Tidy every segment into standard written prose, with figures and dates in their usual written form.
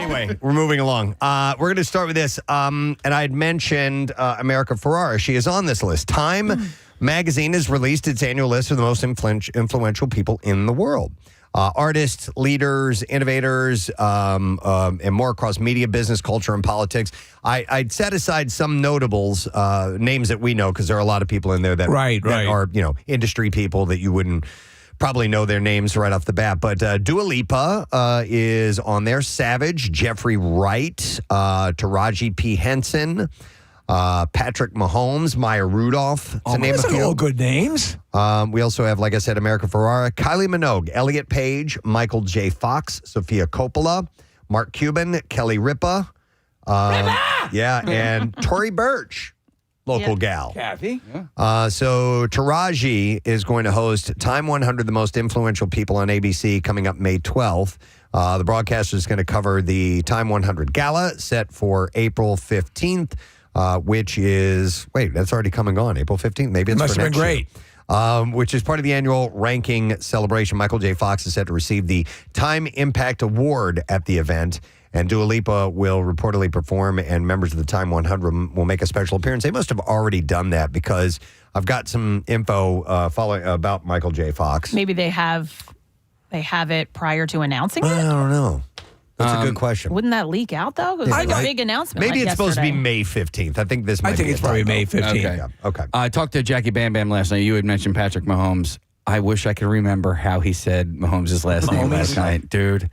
Anyway, we're moving along. We're going to start with this. And I had mentioned America Ferrara. She is on this list. Time magazine has released its annual list of the most influential people in the world. Artists, leaders, innovators, and more across media, business, culture, and politics. I'd set aside some notables, names that we know, because there are a lot of people in there that are, industry people that you wouldn't probably know their names right off the bat. But Dua Lipa is on there. Savage, Jeffrey Wright, Taraji P. Henson, Patrick Mahomes, Maya Rudolph. Those are all good names. We also have, like I said, America Ferrara, Kylie Minogue, Elliot Page, Michael J. Fox, Sophia Coppola, Mark Cuban, Kelly Ripa. Yeah, and Tory Burch. Local gal. Kathy. So Taraji is going to host Time 100, the most influential people on ABC, coming up May 12th. The broadcaster is going to cover the Time 100 Gala set for April 15th, which is, that's already come and gone. April 15th? Maybe it's Must for have been next great. year. Which is part of the annual ranking celebration. Michael J. Fox is set to receive the Time Impact Award at the event. And Dua Lipa will reportedly perform, and members of the Time 100 will make a special appearance. They must have already done that, because I've got some info following about Michael J. Fox. Maybe they have it prior to announcing it? I don't know. That's a good question. Wouldn't that leak out, though? It was like a big announcement. Maybe like it's supposed to be yesterday. May 15th. I think this might it's probably May 15th. Okay. Yeah. Okay. I talked to Jackie Bam Bam last night. You had mentioned Patrick Mahomes. I wish I could remember how he said Mahomes' last name last night. Dude,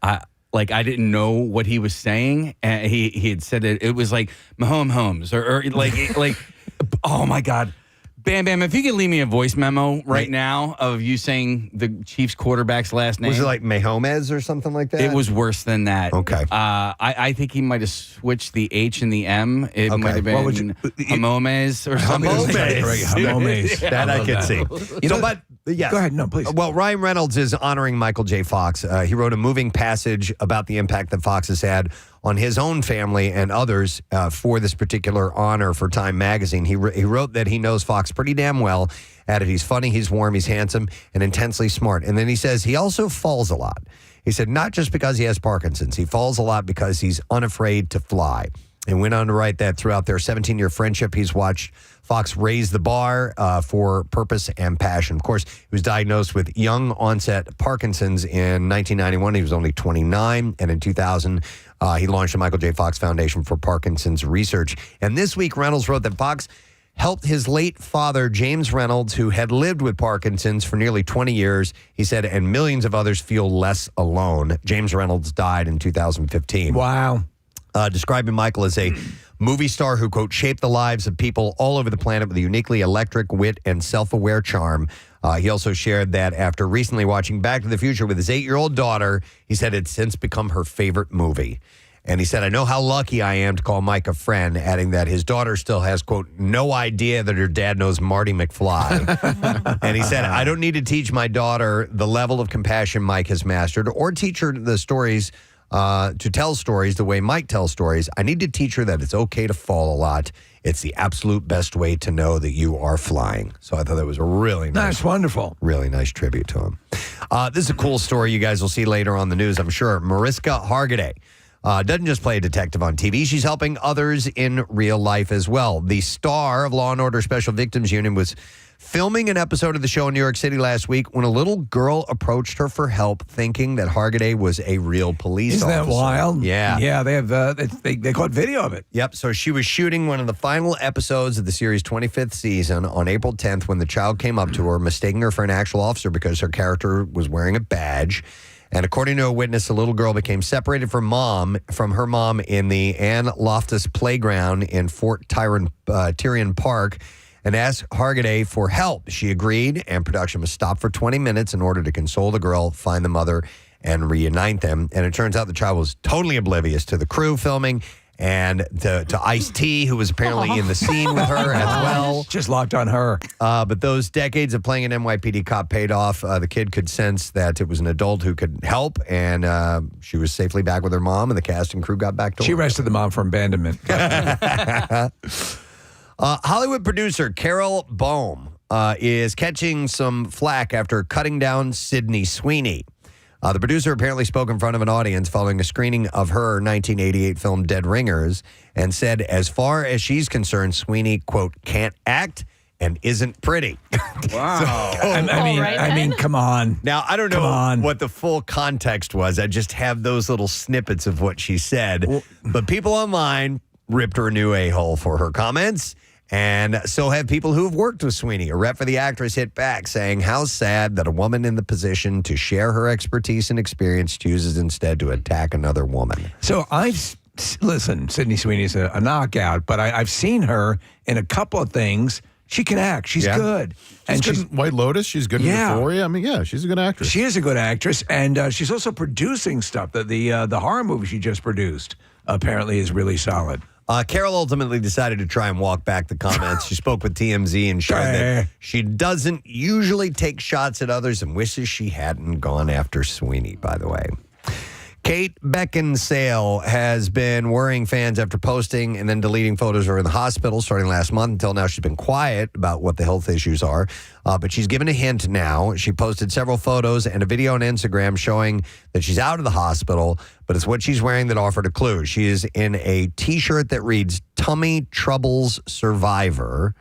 I didn't know what he was saying. And he had said it was like Mahomes or like oh my God. Bam Bam, if you could leave me a voice memo right now of you saying the Chiefs quarterback's last name. Was it like Mahomes or something like that? It was worse than that. Okay. I think he might have switched the H and the M. It might have been Hamomes or something. Hamomes. That I could see. But yes. Go ahead. No, please. Well, Ryan Reynolds is honoring Michael J. Fox. He wrote a moving passage about the impact that Fox has had on his own family and others for this particular honor for Time Magazine. He wrote that he knows Fox pretty damn well. Added, he's funny, he's warm, he's handsome, and intensely smart. And then he says he also falls a lot. He said not just because he has Parkinson's. He falls a lot because he's unafraid to fly. And went on to write that throughout their 17-year friendship, he's watched Fox raise the bar for purpose and passion. Of course, he was diagnosed with young onset Parkinson's in 1991. He was only 29. And in 2000, he launched the Michael J. Fox Foundation for Parkinson's Research. And this week, Reynolds wrote that Fox helped his late father, James Reynolds, who had lived with Parkinson's for nearly 20 years, he said, and millions of others feel less alone. James Reynolds died in 2015. Wow. Describing Michael as a movie star who, quote, shaped the lives of people all over the planet with a uniquely electric wit and self-aware charm. He also shared that after recently watching Back to the Future with his 8-year-old daughter, he said it's since become her favorite movie. And he said, I know how lucky I am to call Mike a friend, adding that his daughter still has, quote, no idea that her dad knows Marty McFly. And he said, I don't need to teach my daughter the level of compassion Mike has mastered or teach her the stories to tell stories the way Mike tells stories. I need to teach her that it's okay to fall a lot. It's the absolute best way to know that you are flying. So I thought that was a really nice, That's wonderful. really nice tribute to him. This is a cool story you guys will see later on the news, I'm sure. Mariska Hargitay doesn't just play a detective on TV. She's helping others in real life as well. The star of Law & Order Special Victims Unit was filming an episode of the show in New York City last week when a little girl approached her for help, thinking that Hargitay was a real police officer. Isn't that wild? Yeah. Yeah, they have they caught video of it. Yep. So she was shooting one of the final episodes of the series' 25th season on April 10th when the child came up to her, mistaking her for an actual officer because her character was wearing a badge. And according to a witness, the little girl became separated from her mom in the Ann Loftus playground in Fort Tyrion Park and asked Hargitay for help. She agreed, and production was stopped for 20 minutes in order to console the girl, find the mother, and reunite them. And it turns out the child was totally oblivious to the crew filming and to Ice-T, who was apparently in the scene with her as well. Just locked on her. But those decades of playing an NYPD cop paid off. The kid could sense that it was an adult who could help, and she was safely back with her mom, and the cast and crew got back to She work. arrested the mom for abandonment. Hollywood producer Carol Bohm is catching some flack after cutting down Sydney Sweeney. The producer apparently spoke in front of an audience following a screening of her 1988 film Dead Ringers and said, as far as she's concerned, Sweeney, quote, can't act and isn't pretty. Wow. I mean, come on. Now, I don't know what the full context was. I just have those little snippets of what she said. But people online ripped her a new a-hole for her comments. And so have people who have worked with Sweeney. A rep for the actress hit back saying, how sad that a woman in the position to share her expertise and experience chooses instead to attack another woman. So listen, Sydney Sweeney's a knockout, but I've seen her in a couple of things. She can act. She's good. She's good in White Lotus. She's good in Euphoria. I mean, she's a good actress. She is a good actress, and she's also producing stuff. The horror movie she just produced apparently is really solid. Carol ultimately decided to try and walk back the comments. She spoke with TMZ and shared that she doesn't usually take shots at others and wishes she hadn't gone after Sweeney, by the way. Kate Beckinsale has been worrying fans after posting and then deleting photos of her in the hospital starting last month. Until now, she's been quiet about what the health issues are. But she's given a hint now. She posted several photos and a video on Instagram showing that she's out of the hospital, but it's what she's wearing that offered a clue. She is in a T-shirt that reads Tummy Troubles Survivor.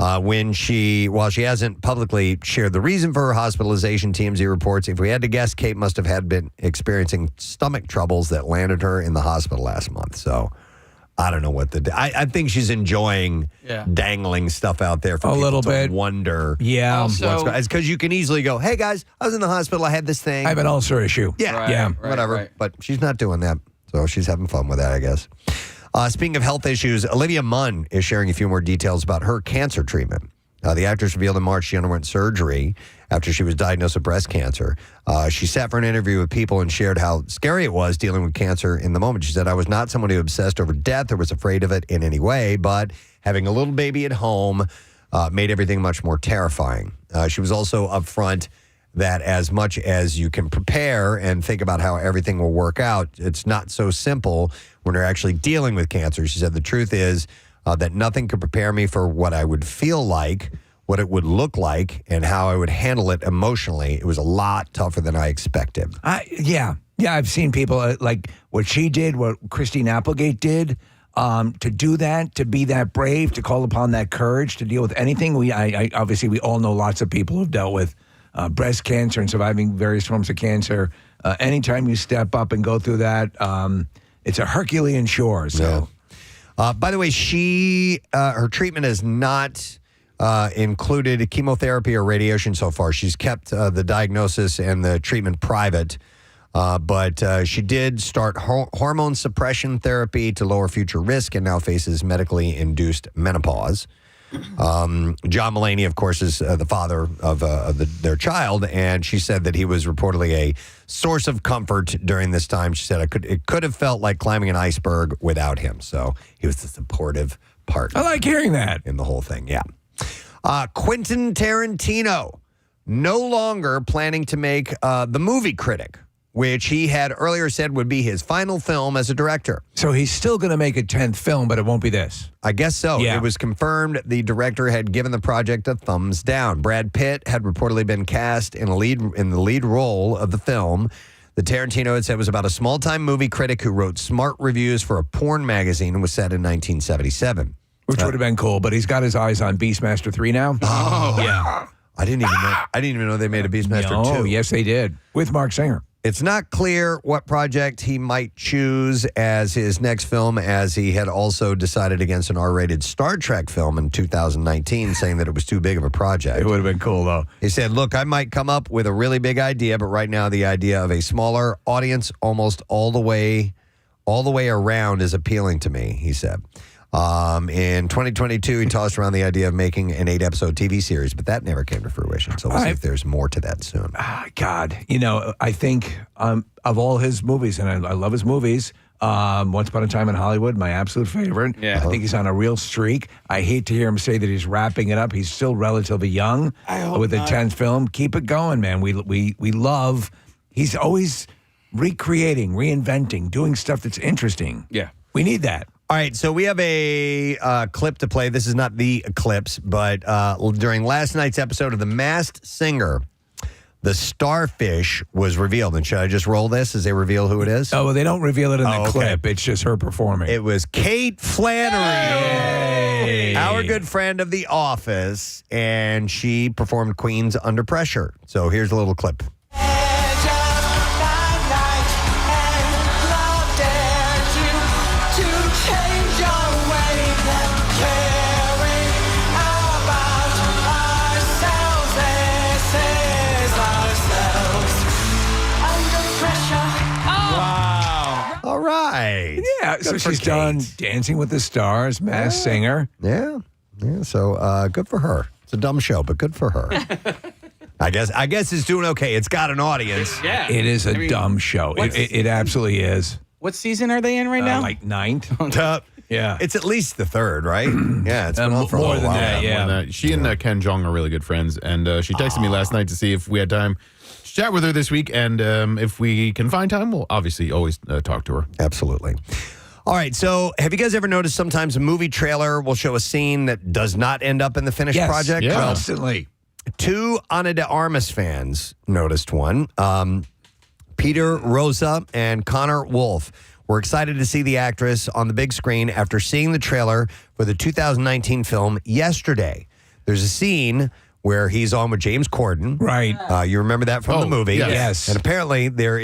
While she hasn't publicly shared the reason for her hospitalization, TMZ reports, if we had to guess, Kate must have been experiencing stomach troubles that landed her in the hospital last month. So I don't know what I think she's enjoying dangling stuff out there for people to wonder. Yeah. What's going on. It's because you can easily go, hey, guys, I was in the hospital. I had this thing. I have an ulcer issue. Yeah. Whatever. Right. But she's not doing that. So she's having fun with that, I guess. Speaking of health issues, Olivia Munn is sharing a few more details about her cancer treatment. The actress revealed in March she underwent surgery after she was diagnosed with breast cancer. She sat for an interview with People and shared how scary it was dealing with cancer in the moment. She said, I was not someone who obsessed over death or was afraid of it in any way, but having a little baby at home made everything much more terrifying. She was also upfront that as much as you can prepare and think about how everything will work out, it's not so simple when you're actually dealing with cancer. She said, the truth is that nothing could prepare me for what I would feel like, what it would look like, and how I would handle it emotionally. It was a lot tougher than I expected. Yeah, I've seen people like what she did, what Christine Applegate did, to do that, to be that brave, to call upon that courage, to deal with anything. I obviously, we all know lots of people who've dealt with breast cancer and surviving various forms of cancer. Anytime you step up and go through that, it's a Herculean chore. So, by the way, her treatment has not included chemotherapy or radiation so far. She's kept the diagnosis and the treatment private, but she did start hormone suppression therapy to lower future risk and now faces medically induced menopause. John Mulaney, of course, is the father of their child, and she said that he was reportedly a source of comfort during this time. She said it could have felt like climbing an iceberg without him. So he was the supportive partner. I like hearing that in the whole thing. Yeah. Quentin Tarantino no longer planning to make The Movie Critic, which he had earlier said would be his final film as a director. So he's still going to make a 10th film, but it won't be this. I guess so. Yeah. It was confirmed the director had given the project a thumbs down. Brad Pitt had reportedly been cast in the lead role of the film. The Tarantino had said was about a small-time movie critic who wrote smart reviews for a porn magazine and was set in 1977. Which would have been cool, but he's got his eyes on Beastmaster 3 now. Oh, yeah. I didn't even know they made a Beastmaster 2. Oh, yes, they did. With Mark Singer. It's not clear what project he might choose as his next film, as he had also decided against an R-rated Star Trek film in 2019, saying that it was too big of a project. It would have been cool, though. He said, look, I might come up with a really big idea, but right now the idea of a smaller audience almost all the way around is appealing to me, he said. In 2022, he tossed around the idea of making an 8-episode TV series, but that never came to fruition. So we'll see if there's more to that soon. God, I think of all his movies, and I love his movies, Once Upon a Time in Hollywood, my absolute favorite. Yeah. I think he's on a real streak. I hate to hear him say that he's wrapping it up. He's still relatively young with the 10th film. Keep it going, man. We love, he's always recreating, reinventing, doing stuff that's interesting. Yeah. We need that. All right, so we have a clip to play. This is not the Eclipse, but during last night's episode of The Masked Singer, the starfish was revealed. And should I just roll this as they reveal who it is? Oh, well, they don't reveal it in the okay. clip. It's just her performing. It was Kate Flannery, Yay. our good friend of The Office, and she performed Queen's Under Pressure. So here's a little clip. All right. Yeah, Good so for she's Kate. done Dancing with the Stars, Masked Singer. Yeah. So good for her. It's a dumb show, but good for her. I guess it's doing okay. It's got an audience. Yeah. It is a dumb show. It absolutely is. What season are they in right now? Like ninth. Yeah. It's at least the third, right? Yeah, it's been on for a more little than while. that, yeah. More than that. She and Ken Jeong are really good friends, and she texted me last night to see if we had time to chat with her this week, and if we can find time, we'll obviously always talk to her. Absolutely. All right, so have you guys ever noticed sometimes a movie trailer will show a scene that does not end up in the finished project? Yeah. Constantly. Two Ana de Armas fans noticed one. Peter Rosa and Connor Wolf were excited to see the actress on the big screen after seeing the trailer for the 2019 film Yesterday. There's a scene where he's on with James Corden. Right. You remember that from the movie? yes. And apparently there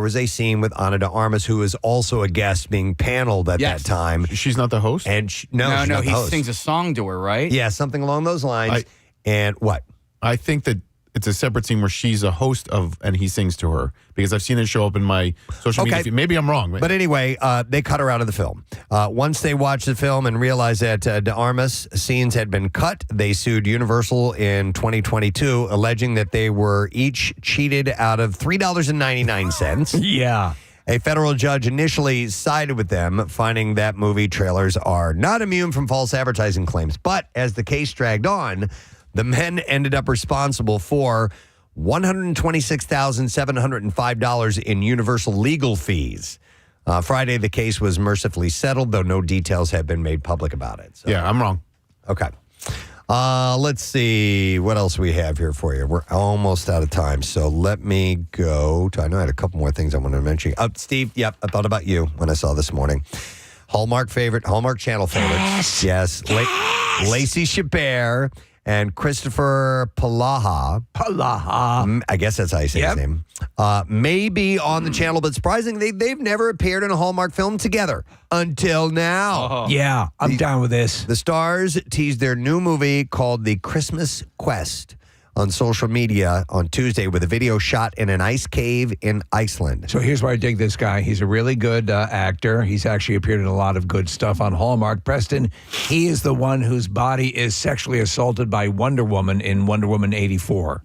was a scene with Ana de Armas, who is also a guest being paneled at Yes. that time. She's not the host? And no, she's not the he host. sings a song to her, right? Yeah, something along those lines. And what? I think that it's a separate scene where she's a host of, and he sings to her, because I've seen it show up in my social media feed. Maybe I'm wrong. But anyway, they cut her out of the film. Once they watched the film and realized that de Armas scenes had been cut, they sued Universal in 2022, alleging that they were each cheated out of $3.99. Yeah. A federal judge initially sided with them, finding that movie trailers are not immune from false advertising claims. But as the case dragged on, the men ended up responsible for $126,705 in Universal legal fees. Friday, the case was mercifully settled, though no details have been made public about it. So, Yeah, I'm wrong. okay. Let's see what else we have here for you. We're almost out of time, so let me go to, I know I had a couple more things I wanted to mention. Steve, yep, I thought about you when I saw this morning. Hallmark Channel favorites. Yes. Lacey Chabert and Christopher Palaha. I guess that's how you say his name. May be on the channel, but surprisingly, they've never appeared in a Hallmark film together until now. Yeah, I'm down with this. The stars teased their new movie called The Christmas Quest on social media on Tuesday with a video shot in an ice cave in Iceland. So here's why I dig this guy. He's a really good actor. He's actually appeared in a lot of good stuff on Hallmark. Preston, he is the one whose body is sexually assaulted by Wonder Woman in Wonder Woman 84.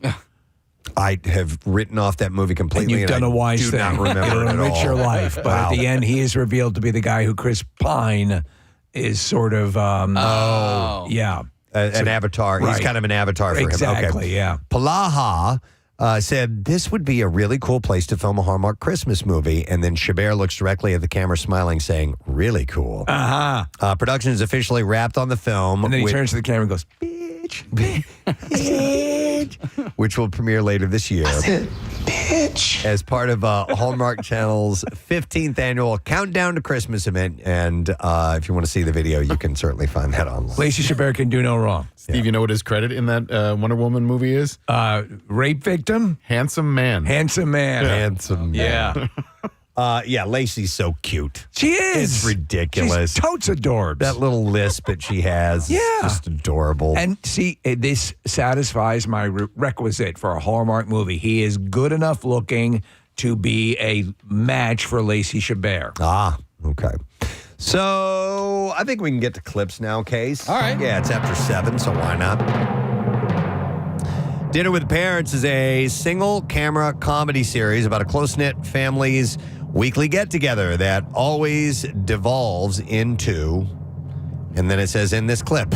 I have written off that movie completely. And you've done a wise do thing. not remember It'll it at enrich all. your life. But at the end, he is revealed to be the guy who Chris Pine is sort of, yeah. An avatar. He's right. kind of an avatar for him. Exactly, Okay. yeah. Palaha said this would be a really cool place to film a Hallmark Christmas movie. And then Chabert looks directly at the camera smiling, saying, really cool. Production is officially wrapped on the film. And then he turns to the camera and goes, bitch, which will premiere later this year. bitch. As part of Hallmark Channel's 15th annual Countdown to Christmas event. And if you want to see the video, you can certainly find that online. Lacey Chabert can do no wrong. Steve, you know what his credit in that Wonder Woman movie is? Rape victim, Handsome man. handsome man. Handsome man. Yeah. Lacey's so cute. She is. It's ridiculous. She's totes adorbs. That little lisp that she has is Yeah. just adorable. And see, this satisfies my requisite for a Hallmark movie. He is good enough looking to be a match for Lacey Chabert. Okay. So I think we can get to clips now, Case. All right. Yeah, it's after 7, so why not? Dinner with Parents is a single-camera comedy series about a close-knit family's weekly get-together that always devolves into, and then it says in this clip.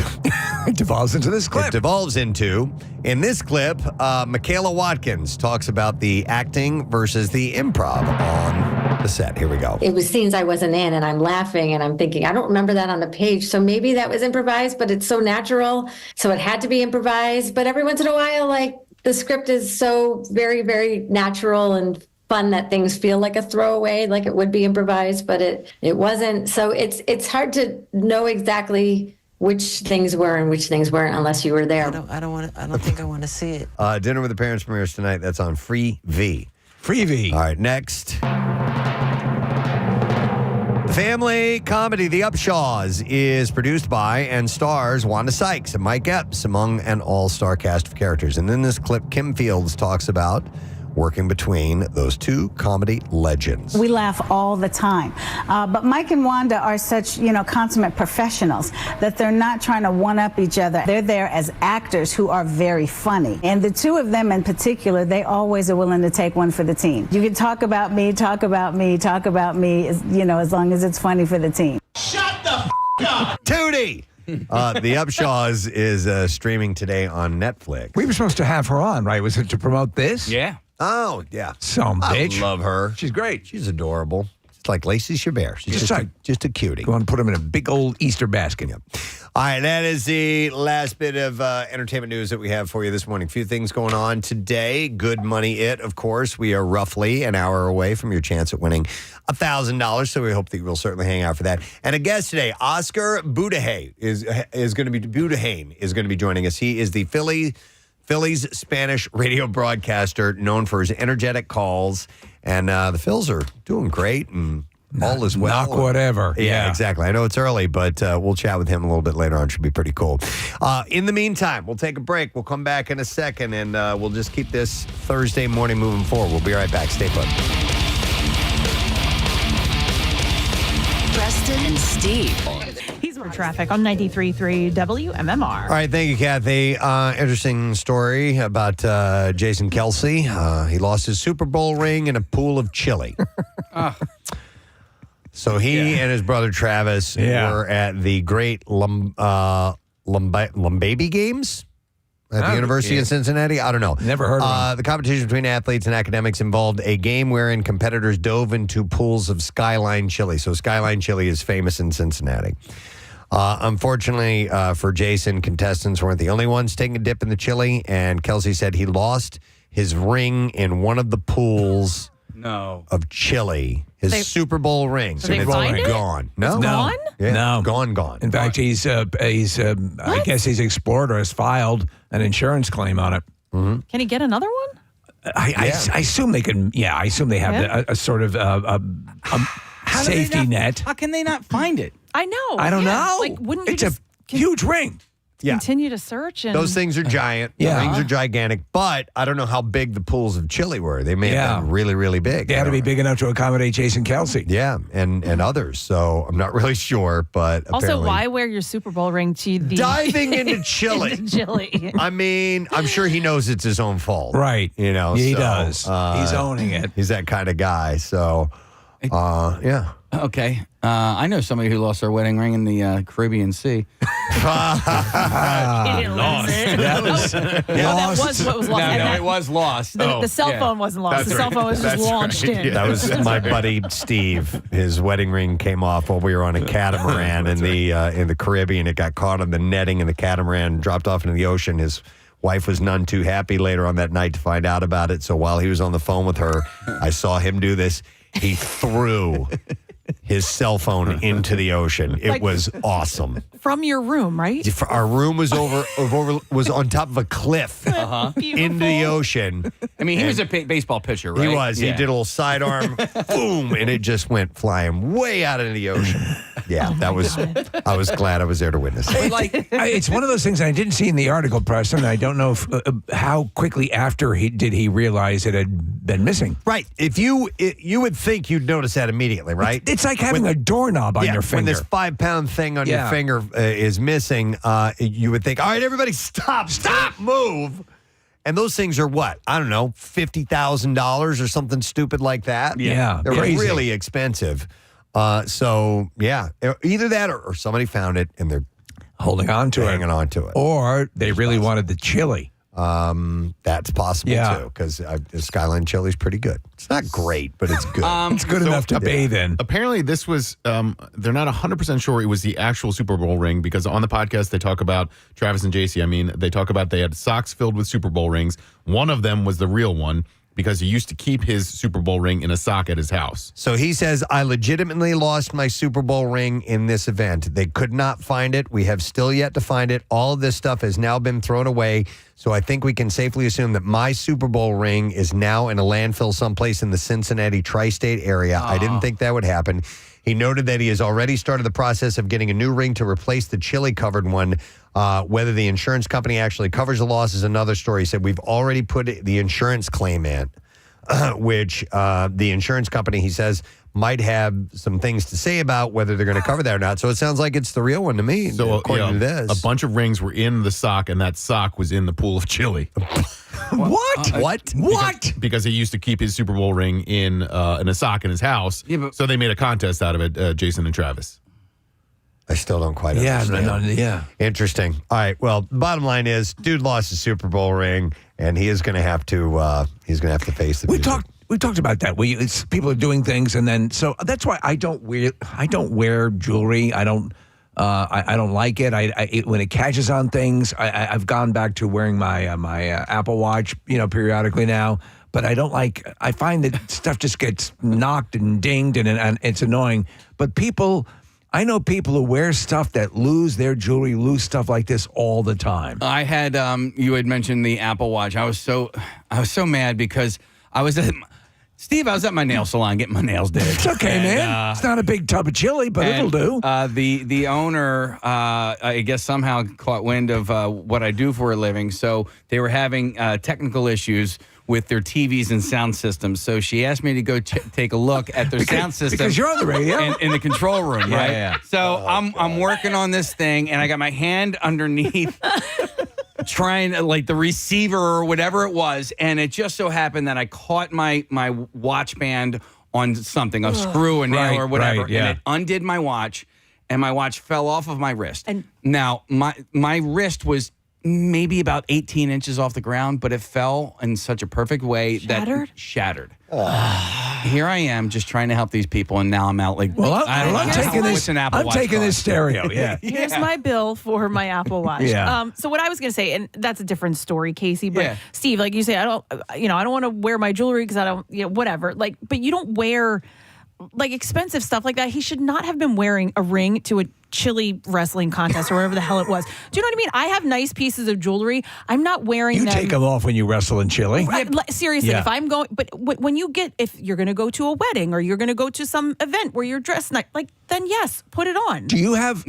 It devolves into this clip. It devolves into, in this clip, Michaela Watkins talks about the acting versus the improv on the set. Here we go. It was scenes I wasn't in, and I'm laughing and I'm thinking, I don't remember that on the page. So maybe that was improvised, but it's so natural. So it had to be improvised. But every once in a while, like the script is so very, very natural and fun that things feel like a throwaway, like it would be improvised, but it wasn't. So it's hard to know exactly which things were and which things weren't unless you were there. I don't think I want to see it. Dinner with the Parents premieres tonight. That's on Free V. Freebie. All right, next. Family comedy The Upshaws is produced by and stars Wanda Sykes and Mike Epps, among an all-star cast of characters. And in this clip, Kim Fields talks about working between those two comedy legends. We laugh all the time. But Mike and Wanda are such, consummate professionals that they're not trying to one-up each other. They're there as actors who are very funny. And the two of them in particular, they always are willing to take one for the team. You can talk about me, as long as it's funny for the team. Shut the up! Tootie! The Upshaws is streaming today on Netflix. We were supposed to have her on, right? Was it to promote this? Yeah. Oh, yeah. Some bitch. I love her. She's great. She's adorable. It's like Lacey Chabert. She's just a cutie. Go and put them in a big old Easter basket. All right, that is the last bit of entertainment news that we have for you this morning. A few things going on today. Good Money It, of course. We are roughly an hour away from your chance at winning $1,000, so we hope that you will certainly hang out for that. And a guest today, Oscar Bude is going to be Budehane is going to be joining us. He is the Phillies Spanish radio broadcaster known for his energetic calls. And the Phils are doing great and all is well. Knock whatever. Yeah, exactly. I know it's early, but we'll chat with him a little bit later on. Should be pretty cool. In the meantime, we'll take a break. We'll come back in a second, and we'll just keep this Thursday morning moving forward. We'll be right back. Stay put. Preston and Steve. He's more traffic on 93.3 WMMR. All right, thank you, Kathy. Interesting story about Jason Kelce. He lost his Super Bowl ring in a pool of chili. So he and his brother Travis were at the great Lumbaby Games at the University of Cincinnati. I don't know. Never heard of it. The competition between athletes and academics involved a game wherein competitors dove into pools of Skyline chili. So Skyline chili is famous in Cincinnati. Unfortunately for Jason, contestants weren't the only ones taking a dip in the chili, and Kelce said he lost his ring in one of the pools of chili. His Super Bowl ring. So they find it? Gone. No. It's gone? Yeah, No. Gone. In fact, I guess he's explored or has filed an insurance claim on it. Can he get another one? I assume they can. Yeah, I assume they have a sort of safety net. How can they not find it? I know. I don't know. Like, wouldn't you it's just a huge ring. continue to search? And Those things are giant. Yeah. The rings are gigantic. But I don't know how big the pools of chili were. They may have been really, really big. They had to be big enough to accommodate Jason Kelce. Yeah, and others. So I'm not really sure, but also, apparently. why wear your Super Bowl ring to the Diving into chili. into chili. I mean, I'm sure he knows it's his own fault. Right. You know, He so, does. He's owning it. He's that kind of guy. So, yeah. Okay. I know somebody who lost their wedding ring in the Caribbean Sea. He didn't lose it. That was that was what was lost. And that- it was lost. the cell phone wasn't lost. The cell phone was just launched in. That was my buddy Steve. His wedding ring came off while we were on a catamaran in the Caribbean. It got caught on the netting in the catamaran, dropped off into the ocean. His wife was none too happy later on that night to find out about it. So while he was on the phone with her, I saw him do this. He threw his cell phone into the ocean. It was awesome. From your room, right? Our room was was on top of a cliff into the ocean. I mean, he was a baseball pitcher, right? He was. Yeah. He did a little sidearm, boom, and it just went flying way out into the ocean. Yeah, that was. I was glad I was there to witness it. It's one of those things I didn't see in the article, Preston. I don't know if, how quickly after did he realize it had been missing. Right. If you would think you'd notice that immediately, right? It's like having a doorknob on your finger. When this 5-pound thing on your finger is missing, you would think, all right, everybody stop, move. And those things are what? I don't know, $50,000 or something stupid like that. Yeah, They're crazy. really expensive. So, yeah, either that or somebody found it and they're holding on to hanging it. on to it. Or they really wanted the chili. That's possible too, because the Skyline chili's pretty good. It's not great, but it's good. It's good enough to bathe in. Apparently, this was, they're not 100% sure it was the actual Super Bowl ring, because on the podcast, they talk about Travis and JC. They talk about they had socks filled with Super Bowl rings. One of them was the real one, because he used to keep his Super Bowl ring in a sock at his house. So he says, I legitimately lost my Super Bowl ring in this event. They could not find it. We have still yet to find it. All of this stuff has now been thrown away. So I think we can safely assume that my Super Bowl ring is now in a landfill someplace in the Cincinnati tri-state area. I didn't think that would happen. He noted that he has already started the process of getting a new ring to replace the chili-covered one. Whether the insurance company actually covers the loss is another story. He said, we've already put the insurance claim in, which the insurance company, he says, might have some things to say about whether they're going to cover that or not. So it sounds like it's the real one to me, according to this. A bunch of rings were in the sock, and that sock was in the pool of chili. What? Because he used to keep his Super Bowl ring in a sock in his house. Yeah, so they made a contest out of it, Jason and Travis. I still don't quite understand. Interesting. All right. Well, bottom line is, dude lost his Super Bowl ring, and he is going to have to. He's going to have to face the. We talked about that. People are doing things, and then so that's why I don't wear jewelry. I don't like it. When it catches on things, I've gone back to wearing my Apple Watch, periodically now. But I don't like. I find that stuff just gets knocked and dinged, and it's annoying. But I know people who wear stuff that lose their jewelry, lose stuff like this all the time. I had you had mentioned the Apple Watch. I was so mad because I was at my nail salon getting my nails did. It's okay, man. It's not a big tub of chili, but it'll do. The owner, I guess, somehow caught wind of what I do for a living, so they were having technical issues with their TVs and sound systems. So she asked me to go take a look at their sound system. Because you're on the radio. In the control room, right? Yeah. So I'm working on this thing, and I got my hand underneath trying the receiver or whatever it was, and it just so happened that I caught my watch band on something, a screw, a nail, or whatever, and it undid my watch, and my watch fell off of my wrist. And now my wrist was maybe about 18 inches off the ground, but it fell in such a perfect way that shattered. Here I am just trying to help these people, and now I'm out I'm taking this. I'm taking this stereo. Yeah. Here's my bill for my Apple Watch. Yeah. So what I was going to say, and that's a different story, Casey. But Steve, like you say, I don't want to wear my jewelry because I don't, whatever. But you don't wear expensive stuff like that. He should not have been wearing a ring to a chili wrestling contest or whatever the hell it was. Do you know what I mean? I have nice pieces of jewelry. I'm not wearing them. You take them off when you wrestle in chili. Seriously, if I'm going, but when if you're going to go to a wedding or you're going to go to some event where you're dressed then yes, put it on. Do you have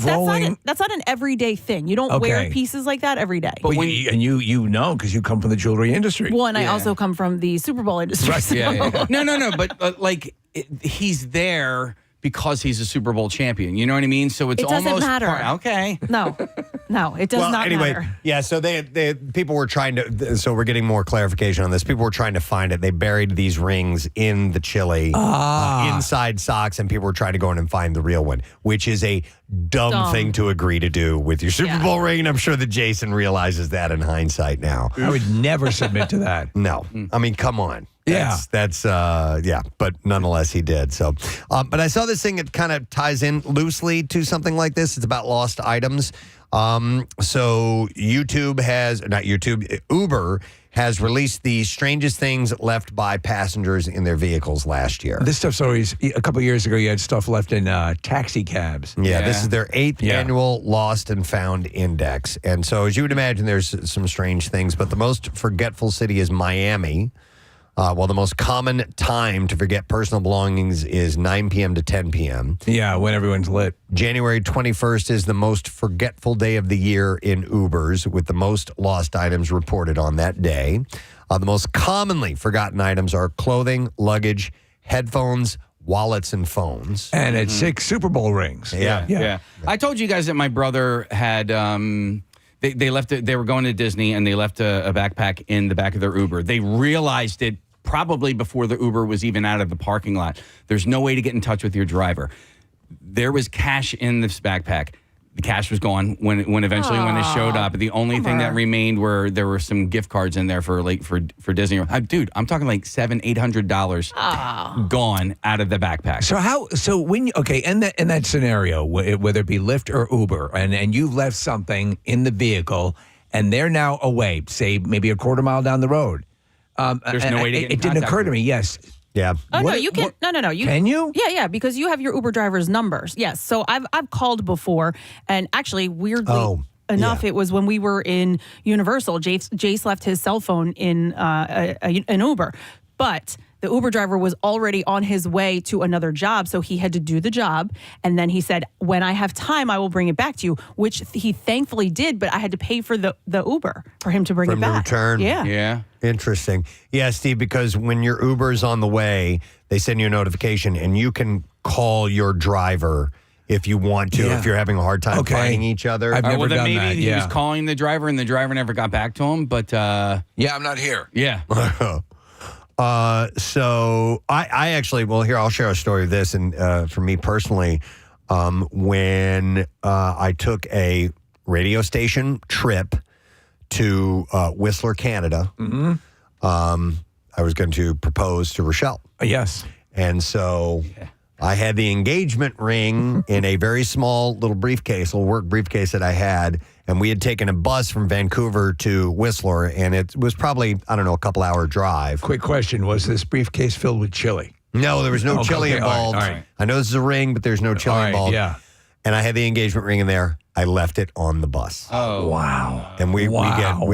rolling? That's not an everyday thing. You don't wear pieces like that every day. But you know because you come from the jewelry industry. Well, and I also come from the Super Bowl industry. Right. So. Yeah. No, but he's there because he's a Super Bowl champion. You know what I mean? So it doesn't matter. Okay. No, it does not matter. Yeah, so people were trying to, so we're getting more clarification on this. People were trying to find it. They buried these rings in the chili, inside socks, and people were trying to go in and find the real one, which is a dumb thing to agree to do with your Super Bowl ring. And I'm sure that Jason realizes that in hindsight now. I would never submit to that. No. I mean, come on. That's but nonetheless he did. So, but I saw this thing that kind of ties in loosely to something like this. It's about lost items. So Uber has released the strangest things left by passengers in their vehicles last year. This stuff's always, a couple of years ago, you had stuff left in taxi cabs. Yeah, this is their 8th annual Lost and Found Index. And so as you would imagine, there's some strange things, but the most forgetful city is Miami. Well, the most common time to forget personal belongings is 9 p.m. to 10 p.m. Yeah, when everyone's lit. January 21st is the most forgetful day of the year in Ubers, with the most lost items reported on that day. The most commonly forgotten items are clothing, luggage, headphones, wallets, and phones. And it's 6 Super Bowl rings. Yeah. I told you guys that my brother had... They left it. They were going to Disney, and they left a backpack in the back of their Uber. They realized it probably before the Uber was even out of the parking lot. There's no way to get in touch with your driver. There was cash in this backpack. the cash was gone when eventually when it showed up. The only thing that remained there were some gift cards in there for Disney. Dude, I'm talking like $700-800 gone out of the backpack. So when in that scenario, whether it be Lyft or Uber, and you've left something in the vehicle and they're now away, say maybe a quarter mile down the road. There's no way to get in it didn't contact occur to with me. Yes. Yeah. Oh, no, you can. No. Can you? Yeah, because you have your Uber driver's numbers. Yes. So I've called before, and actually, weirdly enough, it was when we were in Universal. Jace left his cell phone in an Uber, but the Uber driver was already on his way to another job, so he had to do the job. And then he said, when I have time, I will bring it back to you, which he thankfully did, but I had to pay for the Uber for him to bring it back. Return. Yeah. Interesting. Yeah, Steve, because when your Uber's on the way, they send you a notification, and you can call your driver if you want to, if you're having a hard time finding each other. I've never done maybe that. he was calling the driver, and the driver never got back to him, but... I'm not here. Yeah. So I actually, here, I'll share a story of this. And for me personally, when I took a radio station trip to Whistler, Canada, I was going to propose to Rochelle. Yes. And so I had the engagement ring in a very small little briefcase, little work briefcase that I had. And we had taken a bus from Vancouver to Whistler, and it was probably, I don't know, a couple-hour drive. Quick question. Was this briefcase filled with chili? No, there was no chili involved. All right. I know this is a ring, but there's no chili involved. Yeah. And I had the engagement ring in there. I left it on the bus. Oh. Wow. And we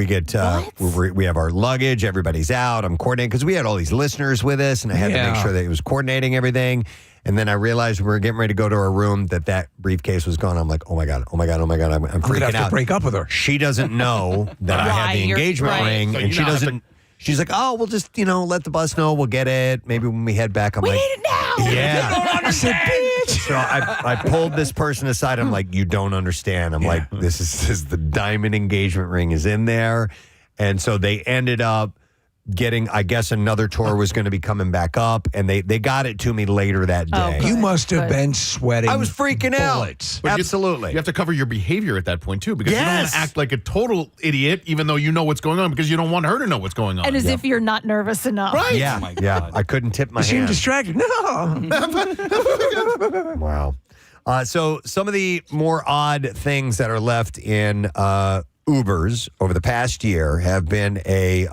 get we have our luggage. Everybody's out. I'm coordinating because we had all these listeners with us, and I had to make sure that it was coordinating everything. And then I realized when we were getting ready to go to our room that briefcase was gone. I'm like, oh my God. I'm freaking gonna have out. to break up with her. She doesn't know that I have the engagement ring, So and she doesn't. She's like, oh, we'll just let the bus know. We'll get it. Maybe when we head back. I'm like, We need it now. yeah. You don't understand. So I pulled this person aside. I'm like, you don't understand. I'm like, this is the diamond engagement ring is in there. And so they ended up getting, I guess another tour was going to be coming back up, and they got it to me later that day. good. You must have been sweating. I was freaking bullets. out. Absolutely. You have to cover your behavior at that point, too, because you don't want to act like a total idiot, even though you know what's going on, because you don't want her to know what's going on. And as if you're not nervous enough. Right. Yeah, Oh my yeah. God. I couldn't tip my You seem hand. distracted. No. Wow. So some of the more odd things that are left in Ubers over the past year have been a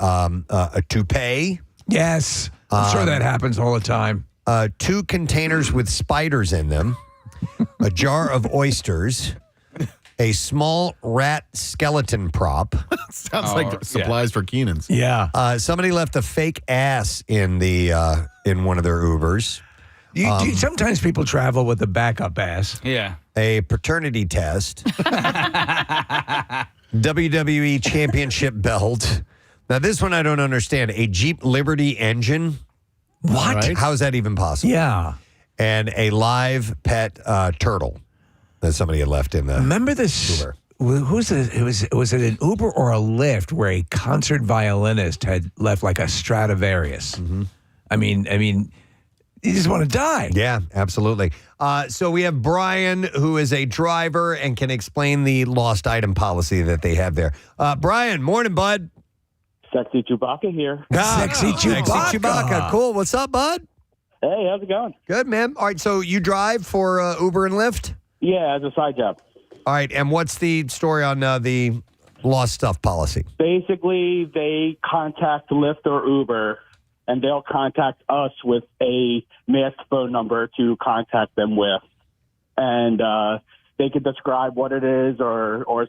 toupee, Yes. I'm sure that happens all the time. 2 containers with spiders in them, a jar of oysters, a small rat skeleton prop. Sounds like supplies for Keenan's. Yeah. Somebody left a fake ass in one of their Ubers. Sometimes people travel with a backup ass. Yeah. A paternity test, WWE Championship belt. Now, this one I don't understand. A Jeep Liberty engine. What? Right. How is that even possible? Yeah. And a live pet turtle that somebody had left in the Remember this? Uber. Was it an Uber or a Lyft where a concert violinist had left like a Stradivarius? Mm-hmm. I mean, you just want to die. Yeah, absolutely. So we have Brian, who is a driver and can explain the lost item policy that they have there. Brian, morning, bud. Sexy Chewbacca here. Sexy Chewbacca. Sexy Chewbacca. Cool. What's up, bud? Hey, how's it going? Good, man. All right, so you drive for Uber and Lyft? Yeah, as a side job. All right, and what's the story on the lost stuff policy? Basically, they contact Lyft or Uber, and they'll contact us with a masked phone number to contact them with, and they could describe what it is, or we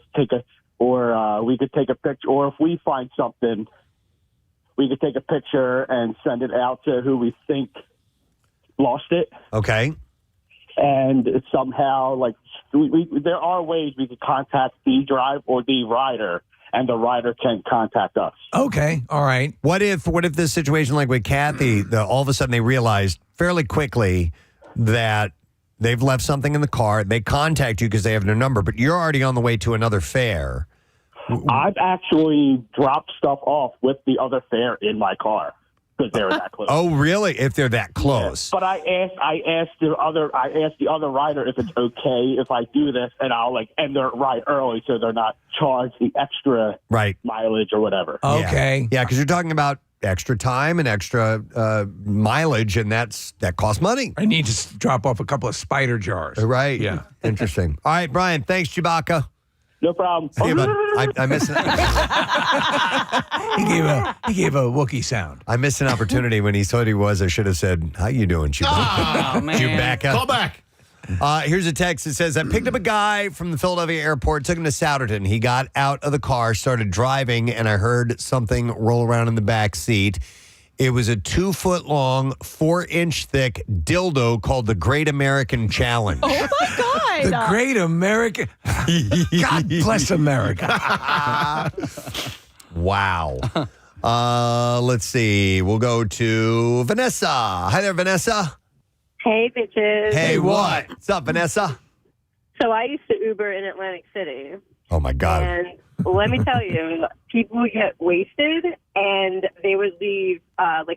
could take a picture, or if we find something, we could take a picture and send it out to who we think lost it. Okay. And it's somehow, like, there are ways we could contact the driver or the rider, and the rider can contact us. Okay. All right. What if this situation like with Kathy, all of a sudden they realized fairly quickly that they've left something in the car. They contact you because they have their number, but you're already on the way to another fare. I've actually dropped stuff off with the other fare in my car. because they were that close. Oh, really? If they're that close. But I asked the other rider if it's okay if I do this, and I'll end their ride early so they're not charged the extra mileage or whatever. Okay. Yeah, because you're talking about extra time and extra mileage, and that costs money. I need to drop off a couple of spider jars. Right. Yeah. Interesting. All right, Brian. Thanks, Chewbacca. No problem. See you, bud. I missed He gave a Wookiee sound. I missed an opportunity when he thought he was. I should have said, "How you doing, Chewbacca?" Oh, man. Chewbacca. Call back. Here's a text that says, I picked up a guy from the Philadelphia airport, took him to Souderton. He got out of the car, started driving, and I heard something roll around in the back seat. It was a 2-foot-long, 4-inch thick dildo called the Great American Challenge. Oh, my God. The Great American. God bless America. Wow. Let's see. We'll go to Vanessa. Hi there, Vanessa. Hey, bitches. Hey, what? What's up, Vanessa? So I used to Uber in Atlantic City. Oh, my God. And let me tell you, people would get wasted, and they would leave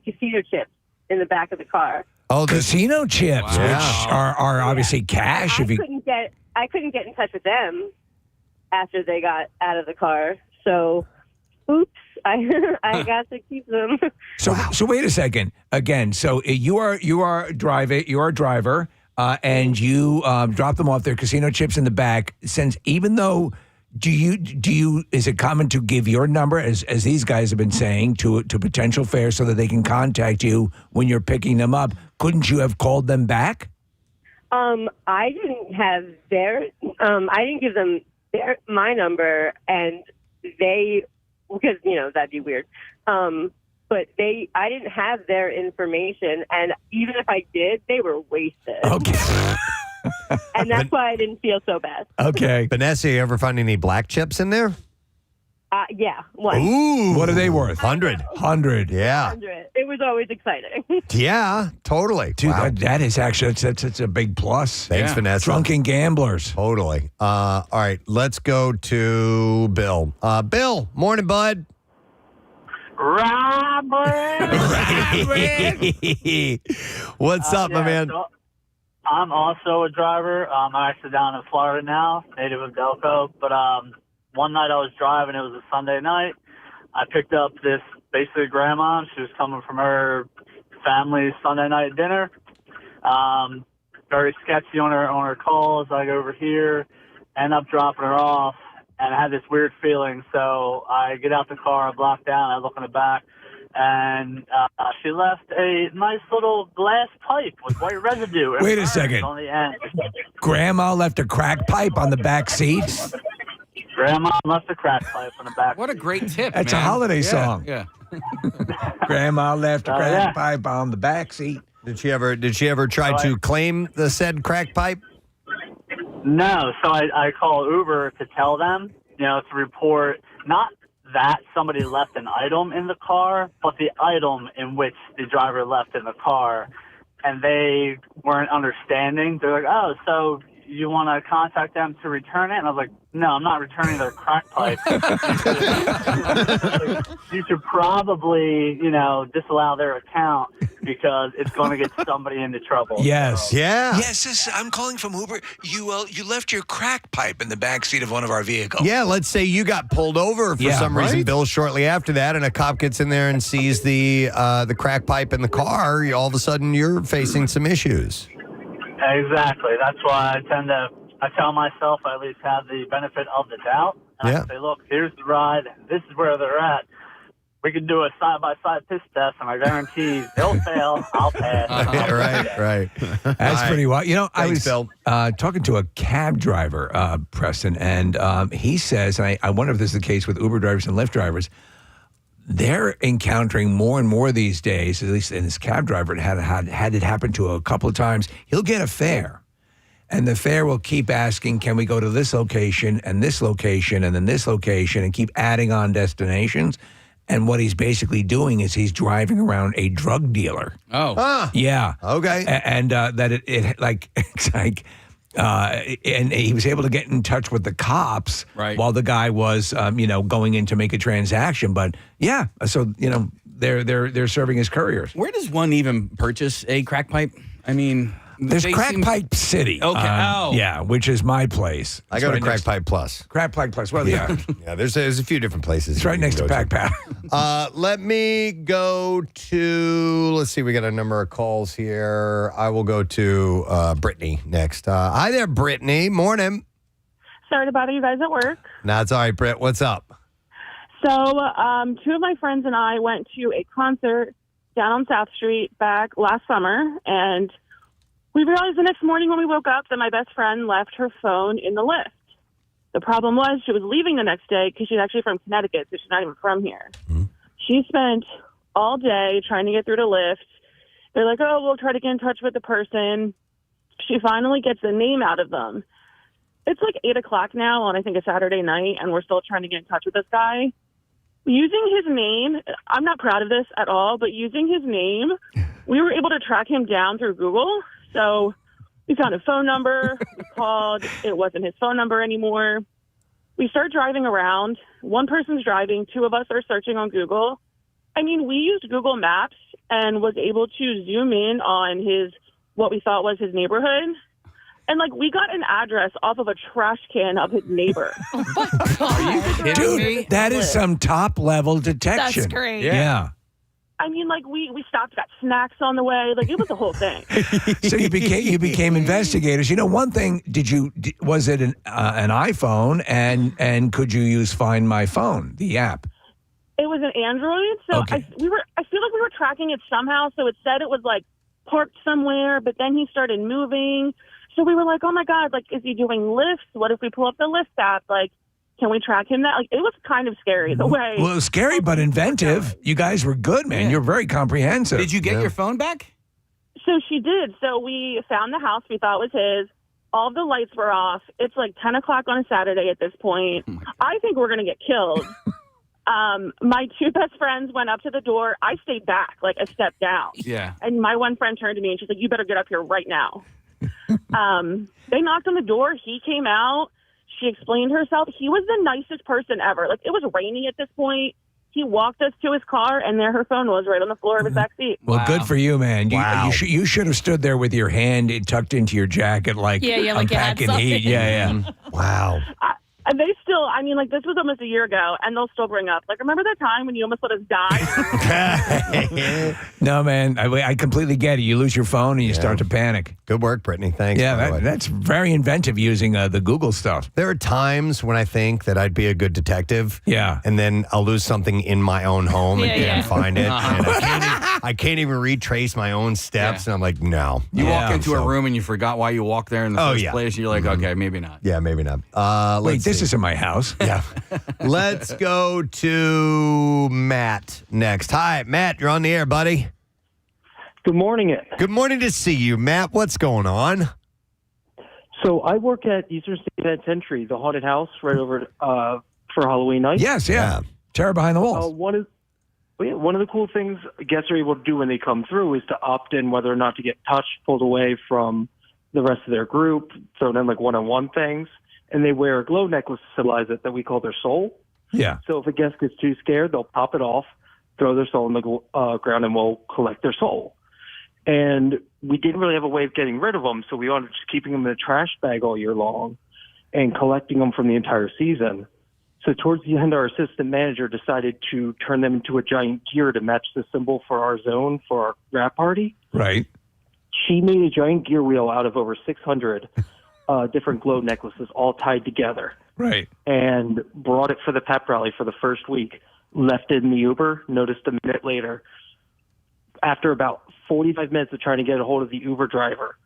casino chips in the back of the car. Oh, casino chips, Wow. which are obviously cash. I couldn't get in touch with them after they got out of the car. So, oops, I got to keep them. So wait a second. Again, so you are a driver, and you drop them off their casino chips in the back. Since even though. Do you? Is it common to give your number, as these guys have been saying, to potential fares so that they can contact you when you're picking them up? Couldn't you have called them back? I didn't have I didn't give them my number, and because that'd be weird. But I didn't have their information, and even if I did, they were wasted. Okay. And that's why I didn't feel so bad. Okay. Vanessa, you ever find any black chips in there? Yeah. One. Ooh. What are they worth? 100. Yeah. 100. It was always exciting. Yeah, totally. Dude, Wow. that is actually that's a big plus. Thanks, Vanessa. Drunken gamblers. Totally. All right, let's go to Bill. Bill, morning, bud. What's up, my man? So I'm also a driver. I'm actually down in Florida now, native of Delco. But one night I was driving. It was a Sunday night. I picked up this basically grandma. She was coming from her family's Sunday night dinner. Very sketchy on her calls. I go over here, end up dropping her off, and I had this weird feeling. So I get out the car, I block down, I look in the back, and she left a nice little glass pipe with white residue. Wait a second. On the end. Grandma left a crack pipe on the back seat. Grandma left a crack pipe on the back. What a great tip, That's man. a holiday Yeah, song. Yeah. Grandma left a crack pipe on the back seat. Did she ever try to claim the said crack pipe? No, so I call Uber to tell them, to report not that somebody left an item in the car, but the item in which the driver left in the car. And they weren't understanding. They're like, oh, so you want to contact them to return it? And I was like, no, I'm not returning their crack pipe. You should probably, disallow their account because it's going to get somebody into trouble. Yes. So, Yeah. Yes, I'm calling from Uber. You left your crack pipe in the back seat of one of our vehicles. Yeah, let's say you got pulled over for some reason, Bill, shortly after that, and a cop gets in there and sees the crack pipe in the car. All of a sudden, you're facing some issues. Exactly. That's why I tell myself I at least have the benefit of the doubt. And I say, look, here's the ride. This is where they're at. We can do a side-by-side piss test, and I guarantee they'll fail. I'll pass. Right. That's pretty wild. Thanks, I was talking to a cab driver, Preston, and he says, and I wonder if this is the case with Uber drivers and Lyft drivers, they're encountering more and more these days, at least in this cab driver, it had it happen to a couple of times. He'll get a fare, and the fare will keep asking, can we go to this location and this location and then this location, and keep adding on destinations. And what he's basically doing is he's driving around a drug dealer. Oh. Yeah. Okay. And that it's like, and he was able to get in touch with the cops while the guy was, going in to make a transaction. But yeah, so, they're serving as couriers. Where does one even purchase a crack pipe? I mean, There's Crack Pipe City. Okay. Yeah, which is my place. I go to Crack Pipe Plus. Crack Pipe Plus. Well, yeah. Yeah, there's a few different places. It's right next to Pack Pat. Let me go to, let's see, we got a number of calls here. I will go to Brittany next. Hi there, Brittany. Morning. Sorry to bother you guys at work. Nah, it's all right, Britt. What's up? So, two of my friends and I went to a concert down on South Street back last summer, and we realized the next morning when we woke up that my best friend left her phone in the lift. The problem was she was leaving the next day because she's actually from Connecticut, so she's not even from here. Mm-hmm. She spent all day trying to get through the lift. They're like, oh, we'll try to get in touch with the person. She finally gets the name out of them. It's like 8 o'clock now on, I think, a Saturday night, and we're still trying to get in touch with this guy. Using his name, I'm not proud of this at all, but using his name, we were able to track him down through Google. So we found a phone number, we called, it wasn't his phone number anymore. We start driving around. One person's driving, two of us are searching on Google. I mean, we used Google Maps and was able to zoom in on what we thought was his neighborhood. And, we got an address off of a trash can of his neighbor. Are you kidding Dude, me? that is some top-level detection. That's great. Yeah. I mean, we stopped, got snacks on the way. It was the whole thing. So you became investigators. You know, one thing, was it an iPhone, and could you use Find My Phone, the app? It was an Android. So Okay. I feel like we were tracking it somehow. So it said it was, parked somewhere, but then he started moving. So we were like, oh, my God, is he doing lifts? What if we pull up the Lyft app? Can we track him that? It was kind of scary the way. Well, it was scary, but inventive. You guys were good, man. You're very comprehensive. Did you get your phone back? So she did. So we found the house we thought was his. All the lights were off. It's 10 o'clock on a Saturday at this point. I think we're going to get killed. My two best friends went up to the door. I stayed back, a step down. Yeah. And my one friend turned to me and she's like, you better get up here right now. They knocked on the door. He came out. She explained herself. He was the nicest person ever. It was raining at this point. He walked us to his car, and there her phone was right on the floor of his back seat. Well, good for you, man. Wow. You should have stood there with your hand tucked into your jacket, like you had unpacking something. heat. Yeah. Wow. And they still, this was almost a year ago, and they'll still bring up, remember that time when you almost let us die? No, man, I completely get it. You lose your phone and you start to panic. Good work, Brittany. Thanks. Yeah, that's very inventive using the Google stuff. There are times when I think that I'd be a good detective. Yeah. And then I'll lose something in my own home and can't find it. Uh-huh. And I can't even retrace my own steps. And I'm like, no. You walk into a room and you forgot why you walked there in the first place. You're like, okay, maybe not. Yeah, maybe not. Wait, this isn't my house. Yeah. Let's go to Matt next. Hi, Matt. You're on the air, buddy. Good morning. Good morning to see you, Matt. What's going on? So I work at Eastern State Penitentiary, the haunted house right over for Halloween night. Yes, yeah. Terror behind the walls. One of the cool things guests are able to do when they come through is to opt in whether or not to get touched, pulled away from the rest of their group, thrown in one-on-one things. And they wear a glow necklace to symbolize it that we call their soul. Yeah. So if a guest gets too scared, they'll pop it off, throw their soul in the ground, and we'll collect their soul. And we didn't really have a way of getting rid of them, so we wanted just keeping them in a trash bag all year long and collecting them from the entire season. So towards the end, our assistant manager decided to turn them into a giant gear to match the symbol for our zone for our wrap party. Right. She made a giant gear wheel out of over 600 different glow necklaces all tied together. Right. And brought it for the pep rally for the first week. Left it in the Uber, noticed a minute later. After about 45 minutes of trying to get a hold of the Uber driver,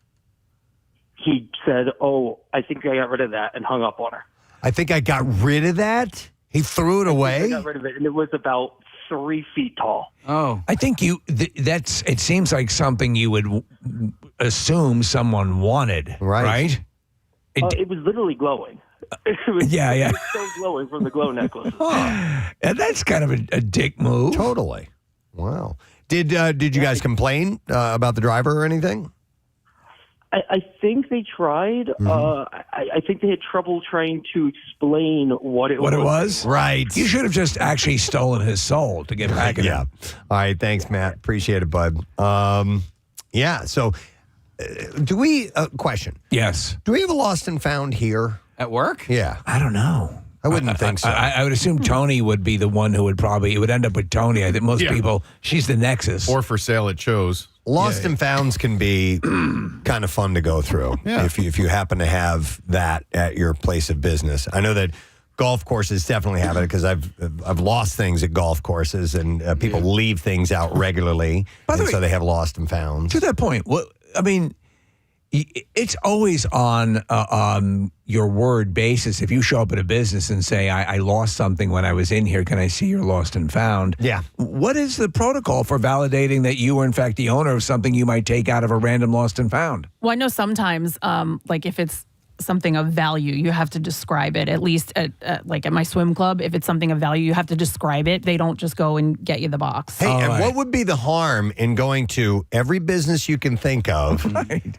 he said, oh, I think I got rid of that, and hung up on her. I think I got rid of that? He threw it away? I got rid of it, and it was about 3 feet tall. Oh. I think it seems like something you would assume someone wanted, right? It was literally glowing. It was so glowing from the glow necklace. And that's kind of a dick move. Totally. Wow. Did you guys complain about the driver or anything? I think they tried. I think they had trouble trying to explain what it was. Right. You should have just actually stolen his soul to get back at Yeah. him. All right. Thanks, Matt. Appreciate it, bud. Yeah. So, question. Yes. Do we have a lost and found here? At work? Yeah. I don't know. I wouldn't think so. I would assume Tony would be the one who would probably, it would end up with Tony. I think most people, she's the nexus. Or for sale at shows. Lost and founds can be kind of fun to go through if you happen to have that at your place of business. I know that golf courses definitely have it because I've lost things at golf courses and people leave things out regularly, so they have lost and founds. To that point, it's always on your word basis. If you show up at a business and say, I lost something when I was in here, can I see your lost and found? Yeah. What is the protocol for validating that you were, in fact, the owner of something you might take out of a random lost and found? Well, I know sometimes, like if it's something of value, you have to describe it. At least at my swim club, if it's something of value, you have to describe it. They don't just go and get you the box. Hey, and what would be the harm in going to every business you can think of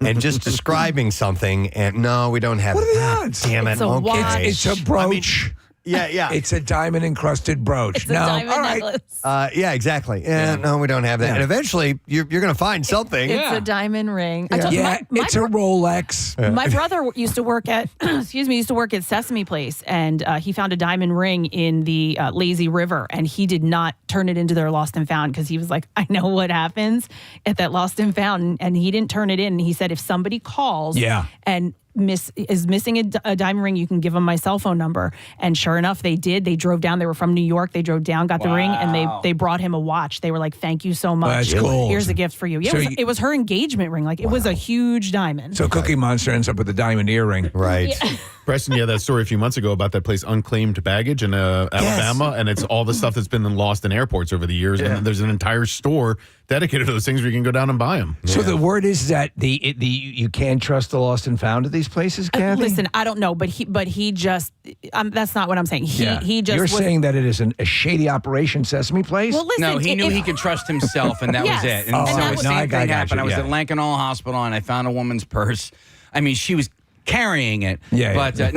and just describing something? And no, we don't have. What are the odds? Damn it! It's a watch. It's a brooch. Yeah. It's a diamond encrusted brooch. It's a diamond necklace. Yeah, exactly. No, we don't have that. And eventually, you're going to find something. It's a diamond ring. It's a Rolex. My brother used to work at, used to work at Sesame Place, and he found a diamond ring in the lazy river, and he did not turn it into their lost and found because he was like, I know what happens at that lost and found, and he didn't turn it in. And he said, if somebody calls and is missing a diamond ring, you can give them my cell phone number. And sure enough, they did. They drove down. They were from New York. They drove down, got the ring, and they brought him a watch. They were like, thank you so much. That's cool. Here's a gift for you. Yeah, So it was her engagement ring. Like, it was a huge diamond. So Cookie Monster ends up with a diamond earring. Right. Preston, you had that story a few months ago about that place, Unclaimed Baggage in Alabama, and it's all the stuff that's been lost in airports over the years. And there's an entire store dedicated to those things where you can go down and buy them. So the word is that you can't trust the lost and found at these places, Kathy? Listen, I don't know, but he just that's not what I'm saying. He just You're saying that it is a shady operation, Sesame Place? Well, listen, No, he knew he could trust himself, and that was it. And so the same thing happened. I was at Lankenau Hospital, and I found a woman's purse. I mean, she was carrying it. But but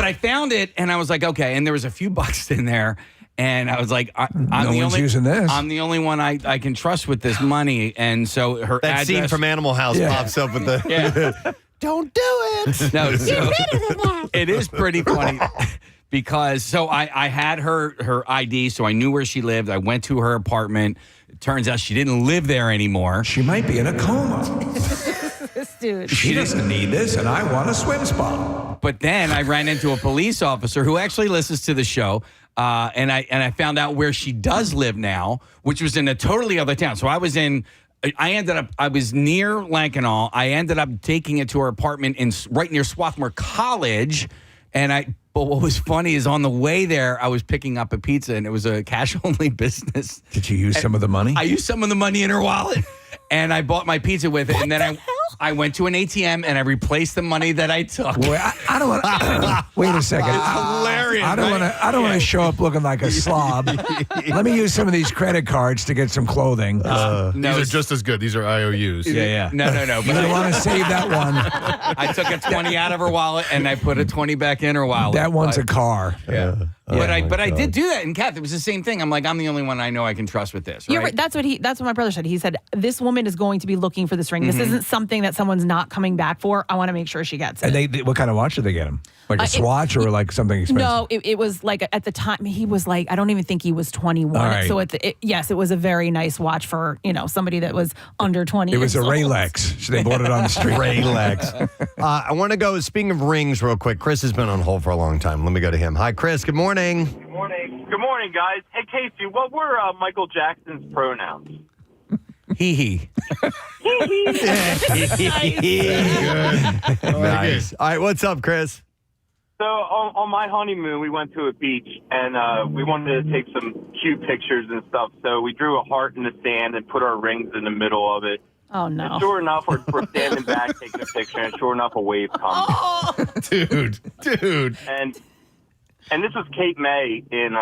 I found it, and I was like, okay. And there was a few bucks in there. And I was like, using this. I'm the only one I can trust with this money. And so her that address, scene from Animal House pops up with the don't do it. No, it is pretty funny because I had her ID, so I knew where she lived. I went to her apartment. It turns out she didn't live there anymore. She might be in a coma. This dude. She doesn't need this, and I want a swim spa. But then I ran into a police officer who actually listens to the show. And I found out where she does live now, which was in a totally other town. So I was near Lankenau. I ended up taking it to her apartment right near Swarthmore College. But what was funny is on the way there, I was picking up a pizza, and it was a cash-only business. Did you use some of the money? I used some of the money in her wallet, and I bought my pizza with it. And then I went to an ATM, and I replaced the money that I took. Wait, I don't want to. Wait a second. It's hilarious. I don't want to show up looking like a slob. Let me use some of these credit cards to get some clothing. These are just as good. These are IOUs. Yeah. No. But I want to save that one. I took a 20 out of her wallet, and I put a 20 back in her wallet. That one's a car. Yeah. But I did do that. And Kath, it was the same thing. I'm like, I'm the only one I know I can trust with this. Right? You're right. That's what my brother said. He said, this woman is going to be looking for this ring. This isn't something that someone's not coming back for. I want to make sure she gets it. And what kind of watch did they get him? Like a Swatch or like something expensive? No, it was like at the time he was like, I don't even think he was 21. Right. So yes, it was a very nice watch for somebody that was under 20. It was a Rolex. So they bought it on the street. Rolex. I want to go. Speaking of rings, real quick. Chris has been on hold for a long time. Let me go to him. Hi, Chris. Good morning. Good morning. Good morning, guys. Hey, Casey, what were Michael Jackson's pronouns? He. Nice. All right, what's up, Chris? So on my honeymoon, we went to a beach, and we wanted to take some cute pictures and stuff. So we drew a heart in the sand and put our rings in the middle of it. Oh, no. And sure enough, we're standing back taking a picture, and sure enough, a wave comes. Oh. Dude. And this was Cape May in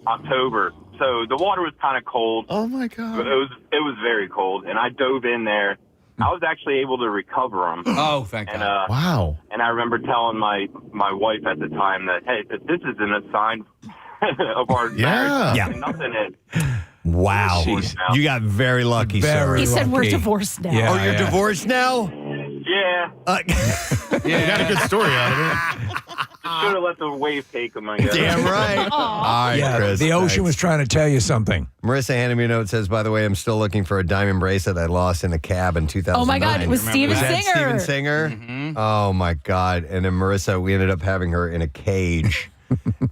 October. So the water was kind of cold. Oh, my God. It was very cold, and I dove in there, I was actually able to recover them. Oh, thank And, God. Wow. And I remember telling my wife at the time that, hey, this isn't a sign of our marriage. Yeah. Nothing is. Wow. You got very lucky, sir. He said we're divorced now. Yeah, you're divorced now? Yeah. You got a good story out of it. Should have let the wave take him, I guess. Damn right. All right, Chris. The ocean thanks. was trying to tell you something. Marissa handed me a note, says, by the way, I'm still looking for a diamond bracelet I lost in a cab in 2009. Oh, my God. It was Steven Was that Singer. Steven Singer? Mm-hmm. Oh, my God. And then Marissa, we ended up having her in a cage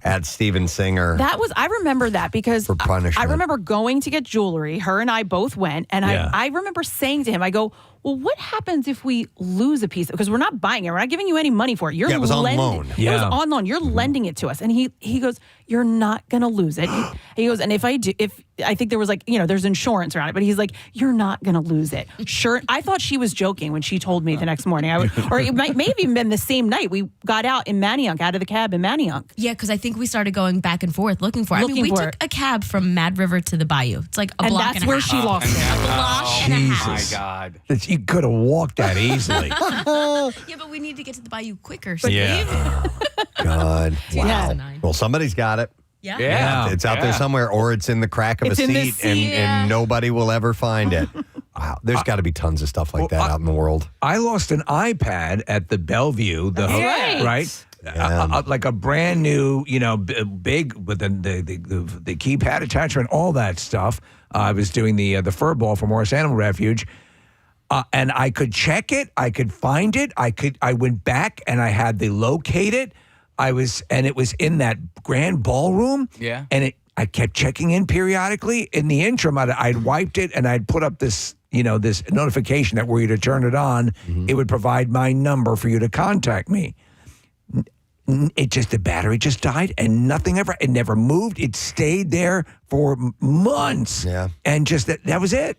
at Steven Singer. I remember that because For punishment. I remember going to get jewelry. Her and I both went. And Yeah. I remember saying to him, I go, well, what happens if we lose a piece? Because we're not buying it. We're not giving you any money for it. You're Yeah, it was on loan. It was Yeah. on loan. You're lending it to us. And he goes, you're not going to lose it. He goes, and if I think there was there's insurance around it, but he's like, you're not going to lose it. Sure. I thought she was joking when she told me the next morning. Or it may have even been the same night we got out in Manayunk, out of the cab in Manayunk. Yeah, because I think we started going back and forth looking for it. We for took a cab from Mad River to the Bayou. It's like a And block that's and a where half. she lost it. A block and a half. Jesus. My God. You could have walked that easily. Yeah, but we need to get to the Bayou quicker. So God. 2009. Well, somebody's got it. Yeah. Yeah. It's out there somewhere, or it's in the crack of It's a in the seat, seat, and nobody will ever find it. Wow. There's got to be tons of stuff like that out in the world. I lost an iPad at the Bellevue, right? Like a brand new, big with the keypad attachment, all that stuff. I was doing the fur ball for Morris Animal Refuge, and I could check it, I could find it, I went back and I had to locate it. It was in that grand ballroom. Yeah. And I kept checking in periodically. In the interim, I'd wiped it and I'd put up this notification that were you to turn it on, it would provide my number for you to contact me. The battery just died and it never moved. It stayed there for months. Yeah. And just that was it.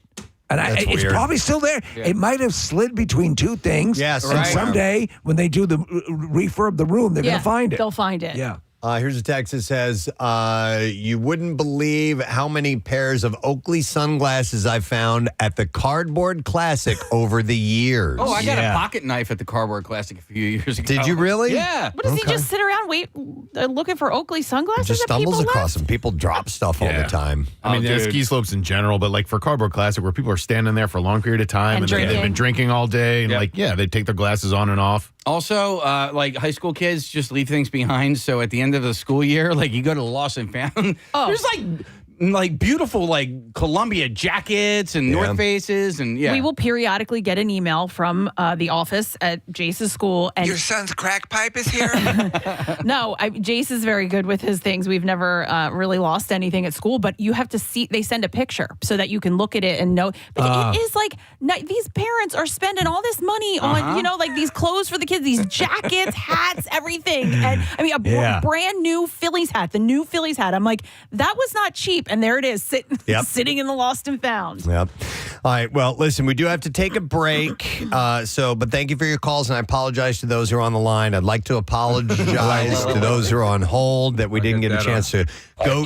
And it's weird. probably still there. Yeah. It might have slid between two things. Yes. And Right. someday when they do the refurb the room, they're going to find it. They'll find it. Yeah. Here's a text that says, you wouldn't believe how many pairs of Oakley sunglasses I found at the Cardboard Classic over the years. Oh, I got a pocket knife at the Cardboard Classic a few years ago. Did you really? Yeah. But does he just sit around looking for Oakley sunglasses? Just that people stumbles across left? them. People drop stuff all the time. I mean, there's ski slopes in general, but like for Cardboard Classic, where people are standing there for a long period of time And they've been drinking all day, and they take their glasses on and off. Also, like high school kids just leave things behind. So at the end of the school year, like you go to the Lost and Found, there's like beautiful like Columbia jackets and North Faces and We will periodically get an email from the office at Jace's school. And Your son's crack pipe is here? No, Jace is very good with his things. We've never really lost anything at school, but you have to see, they send a picture so that you can look at it and know. But it is like, these parents are spending all this money on, like these clothes for the kids, these jackets, hats, everything. And I mean, a brand new Phillies hat, the new Phillies hat. I'm like, that was not cheap. And there it is, sitting in the Lost and Found. Yep. All right. Well, listen, we do have to take a break. But thank you for your calls, and I apologize to those who are on the line. I'd like to apologize to those who are on hold that we didn't get a chance to go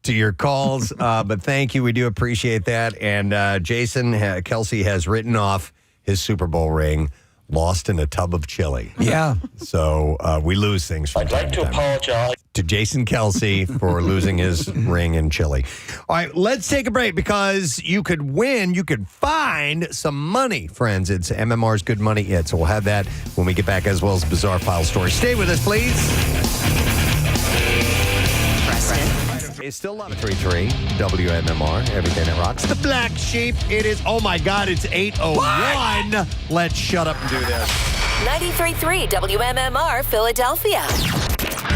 to your calls. But thank you. We do appreciate that. And Kelce has written off his Super Bowl ring. Lost in a tub of chili. Yeah. So we lose things from time to time. apologize to Jason Kelce for losing his ring in chili. All right, let's take a break because you could find some money, friends. It's MMR's Good Money It. So we'll have that when we get back, as well as Bizarre File Story. Stay with us, please. It's still 11:33 WMMR, everything that rocks. The Black Sheep. It is, oh my God, it's 8:01. Let's shut up and do this. 93.3 WMMR Philadelphia.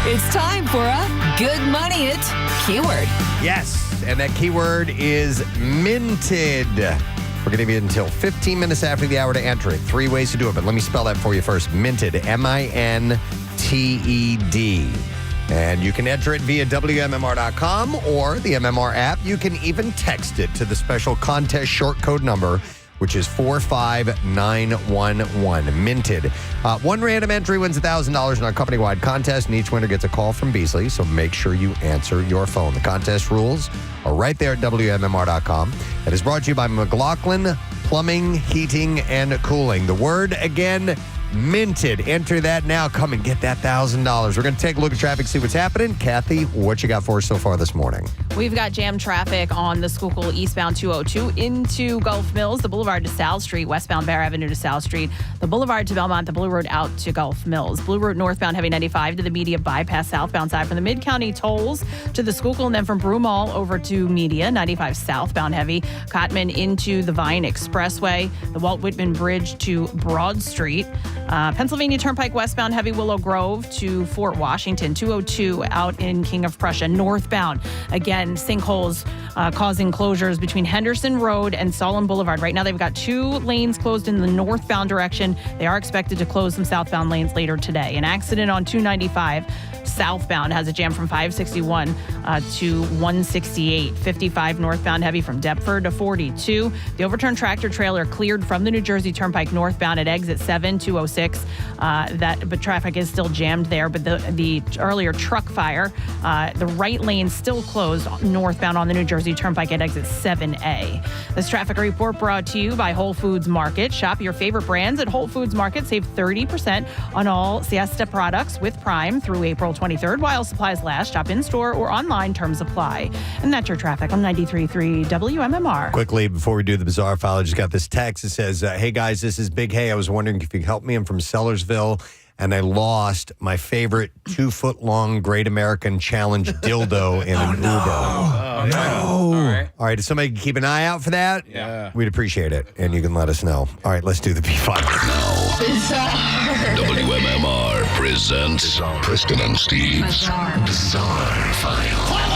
It's time for a Good Money It keyword. Yes, and that keyword is minted. We're going to give you until 15 minutes after the hour to enter it. 3 ways to do it, but let me spell that for you first. Minted, MINTED. And you can enter it via WMMR.com or the MMR app. You can even text it to the special contest short code number, which is 45911. Minted. One random entry wins $1,000 in our company-wide contest, and each winner gets a call from Beasley, so make sure you answer your phone. The contest rules are right there at WMMR.com. It is brought to you by McLaughlin Plumbing, heating, and cooling. The word again, minted. Enter that now. Come and get that $1,000. We're going to take a look at traffic, see what's happening. Kathy, what you got for us so far this morning? We've got jam traffic on the Schuylkill eastbound 202 into Gulf Mills, the Boulevard to South Street, westbound Bear Avenue to South Street, the Boulevard to Belmont, the Blue Road out to Gulf Mills, Blue Road northbound heavy 95 to the Media bypass southbound side from the Mid-County tolls to the Schuylkill, and then from Broomall over to Media, 95 southbound heavy, Cottman into the Vine Expressway, the Walt Whitman Bridge to Broad Street, Pennsylvania Turnpike westbound heavy Willow Grove to Fort Washington, 202 out in King of Prussia, northbound. Again, sinkholes causing closures between Henderson Road and Solon Boulevard. Right now, they've got 2 lanes closed in the northbound direction. They are expected to close some southbound lanes later today. An accident on 295 southbound has a jam from 561 to 168. 55 northbound heavy from Deptford to 42. The overturned tractor trailer cleared from the New Jersey Turnpike northbound at exit 7, 206. But traffic is still jammed there. But the earlier truck fire, the right lane still closed northbound on the New Jersey Turnpike at exit 7A. This traffic report brought to you by Whole Foods Market. Shop your favorite brands at Whole Foods Market. Save 30% on all Siesta products with Prime through April 23rd while supplies last. Shop in store or online. Terms apply. And that's your traffic on 93.3 WMMR. Quickly, before we do the bizarre file, I just got this text that says, hey guys, this is Big Hay. I was wondering if you could help me. I'm from Sellersville, and I lost my favorite 2-foot-long Great American Challenge dildo in an Uber. Oh, no. All right, if somebody can keep an eye out for that, Yeah. we'd appreciate it, and you can let us know. All right, let's do the B5. WMMR presents Preston and Steve's Bizarre File.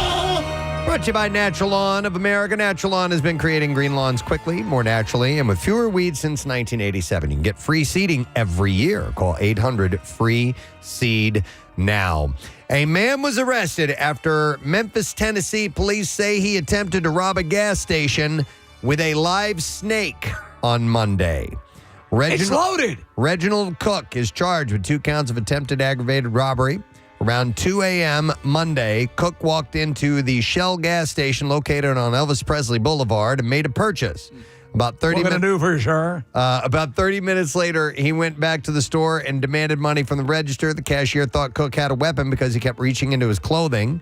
Brought to you by Natural Lawn of America. Natural Lawn has been creating green lawns quickly, more naturally, and with fewer weeds since 1987. You can get free seeding every year. Call 800-FREE-SEED now. A man was arrested after Memphis, Tennessee police say he attempted to rob a gas station with a live snake on Monday. It's loaded. Reginald Cook is charged with 2 counts of attempted aggravated robbery. Around 2 a.m. Monday, Cook walked into the Shell gas station located on Elvis Presley Boulevard and made a purchase. About 30 minutes. do for sure. About 30 minutes later, he went back to the store and demanded money from the register. The cashier thought Cook had a weapon because he kept reaching into his clothing.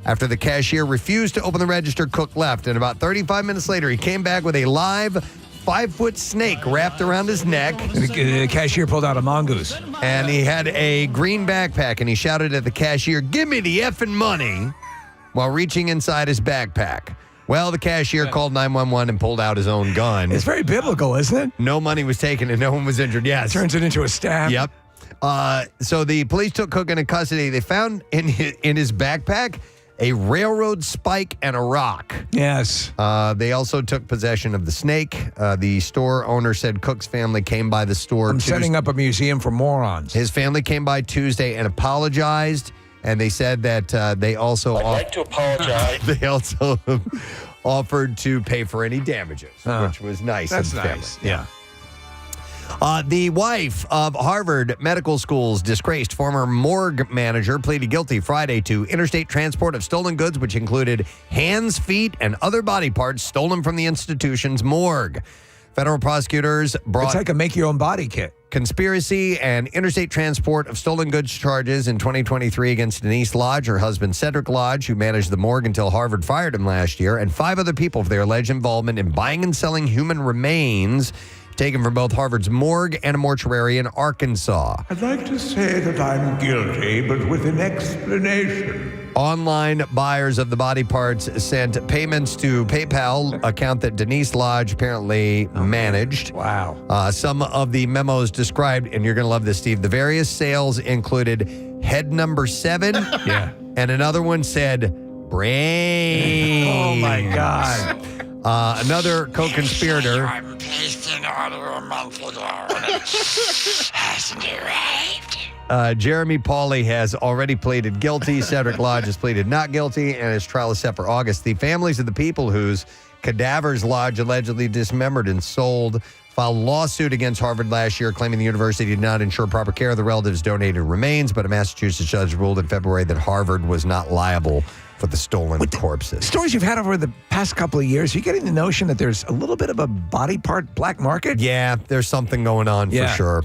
After the cashier refused to open the register, Cook left. And about 35 minutes later, he came back with a live 5-foot snake wrapped around his neck. The cashier pulled out a mongoose. And he had a green backpack, and he shouted at the cashier, "Give me the effing money," while reaching inside his backpack. Well, the cashier called 911 and pulled out his own gun. It's very biblical, isn't it? No money was taken and no one was injured. Yes. Turns it into a stab. Yep. So the police took Cook into custody. They found in his backpack a railroad spike and a rock. Yes. They also took possession of the snake. The store owner said Cook's family came by the store. I'm setting up a museum for morons. His family came by Tuesday and apologized. And they said that they also... I'd like to apologize. They also offered to pay for any damages, which was nice. That's of the nice. family. Yeah. The wife of Harvard Medical School's disgraced former morgue manager pleaded guilty Friday to interstate transport of stolen goods, which included hands, feet, and other body parts stolen from the institution's morgue. Federal prosecutors brought... It's like a make-your-own-body kit. Conspiracy and interstate transport of stolen goods charges in 2023 against Denise Lodge, her husband Cedric Lodge, who managed the morgue until Harvard fired him last year, and 5 other people for their alleged involvement in buying and selling human remains taken from both Harvard's morgue and a mortuary in Arkansas. I'd like to say that I'm guilty, but with an explanation. Online buyers of the body parts sent payments to PayPal account that Denise Lodge apparently managed. Wow. Some of the memos described, and you're going to love this, Steve, the various sales included head number 7. Yeah. And another one said brain. Oh, my God. Another co-conspirator. I'm placed an order a month ago and it hasn't arrived. Jeremy Pauley has already pleaded guilty. Cedric Lodge has pleaded not guilty, and his trial is set for August. The families of the people whose cadavers Lodge allegedly dismembered and sold filed a lawsuit against Harvard last year, claiming the university did not ensure proper care of the relatives' donated remains, but a Massachusetts judge ruled in February that Harvard was not liable for the stolen corpses. Stories you've had over the past couple of years, are you getting the notion that there's a little bit of a body part black market? Yeah, there's something going on for Yeah. sure.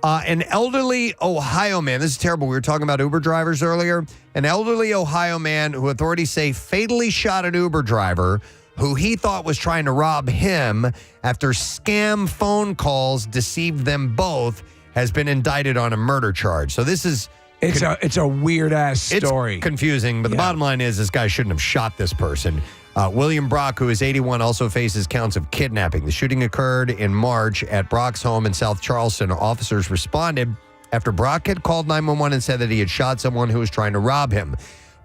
An elderly Ohio man, this is terrible. We were talking about Uber drivers earlier. An elderly Ohio man who authorities say fatally shot an Uber driver who he thought was trying to rob him after scam phone calls deceived them both, has been indicted on a murder charge. So this is... It's a weird-ass story. It's confusing, but the bottom line is this guy shouldn't have shot this person. William Brock, who is 81, also faces counts of kidnapping. The shooting occurred in March at Brock's home in South Charleston. Officers responded after Brock had called 911 and said that he had shot someone who was trying to rob him.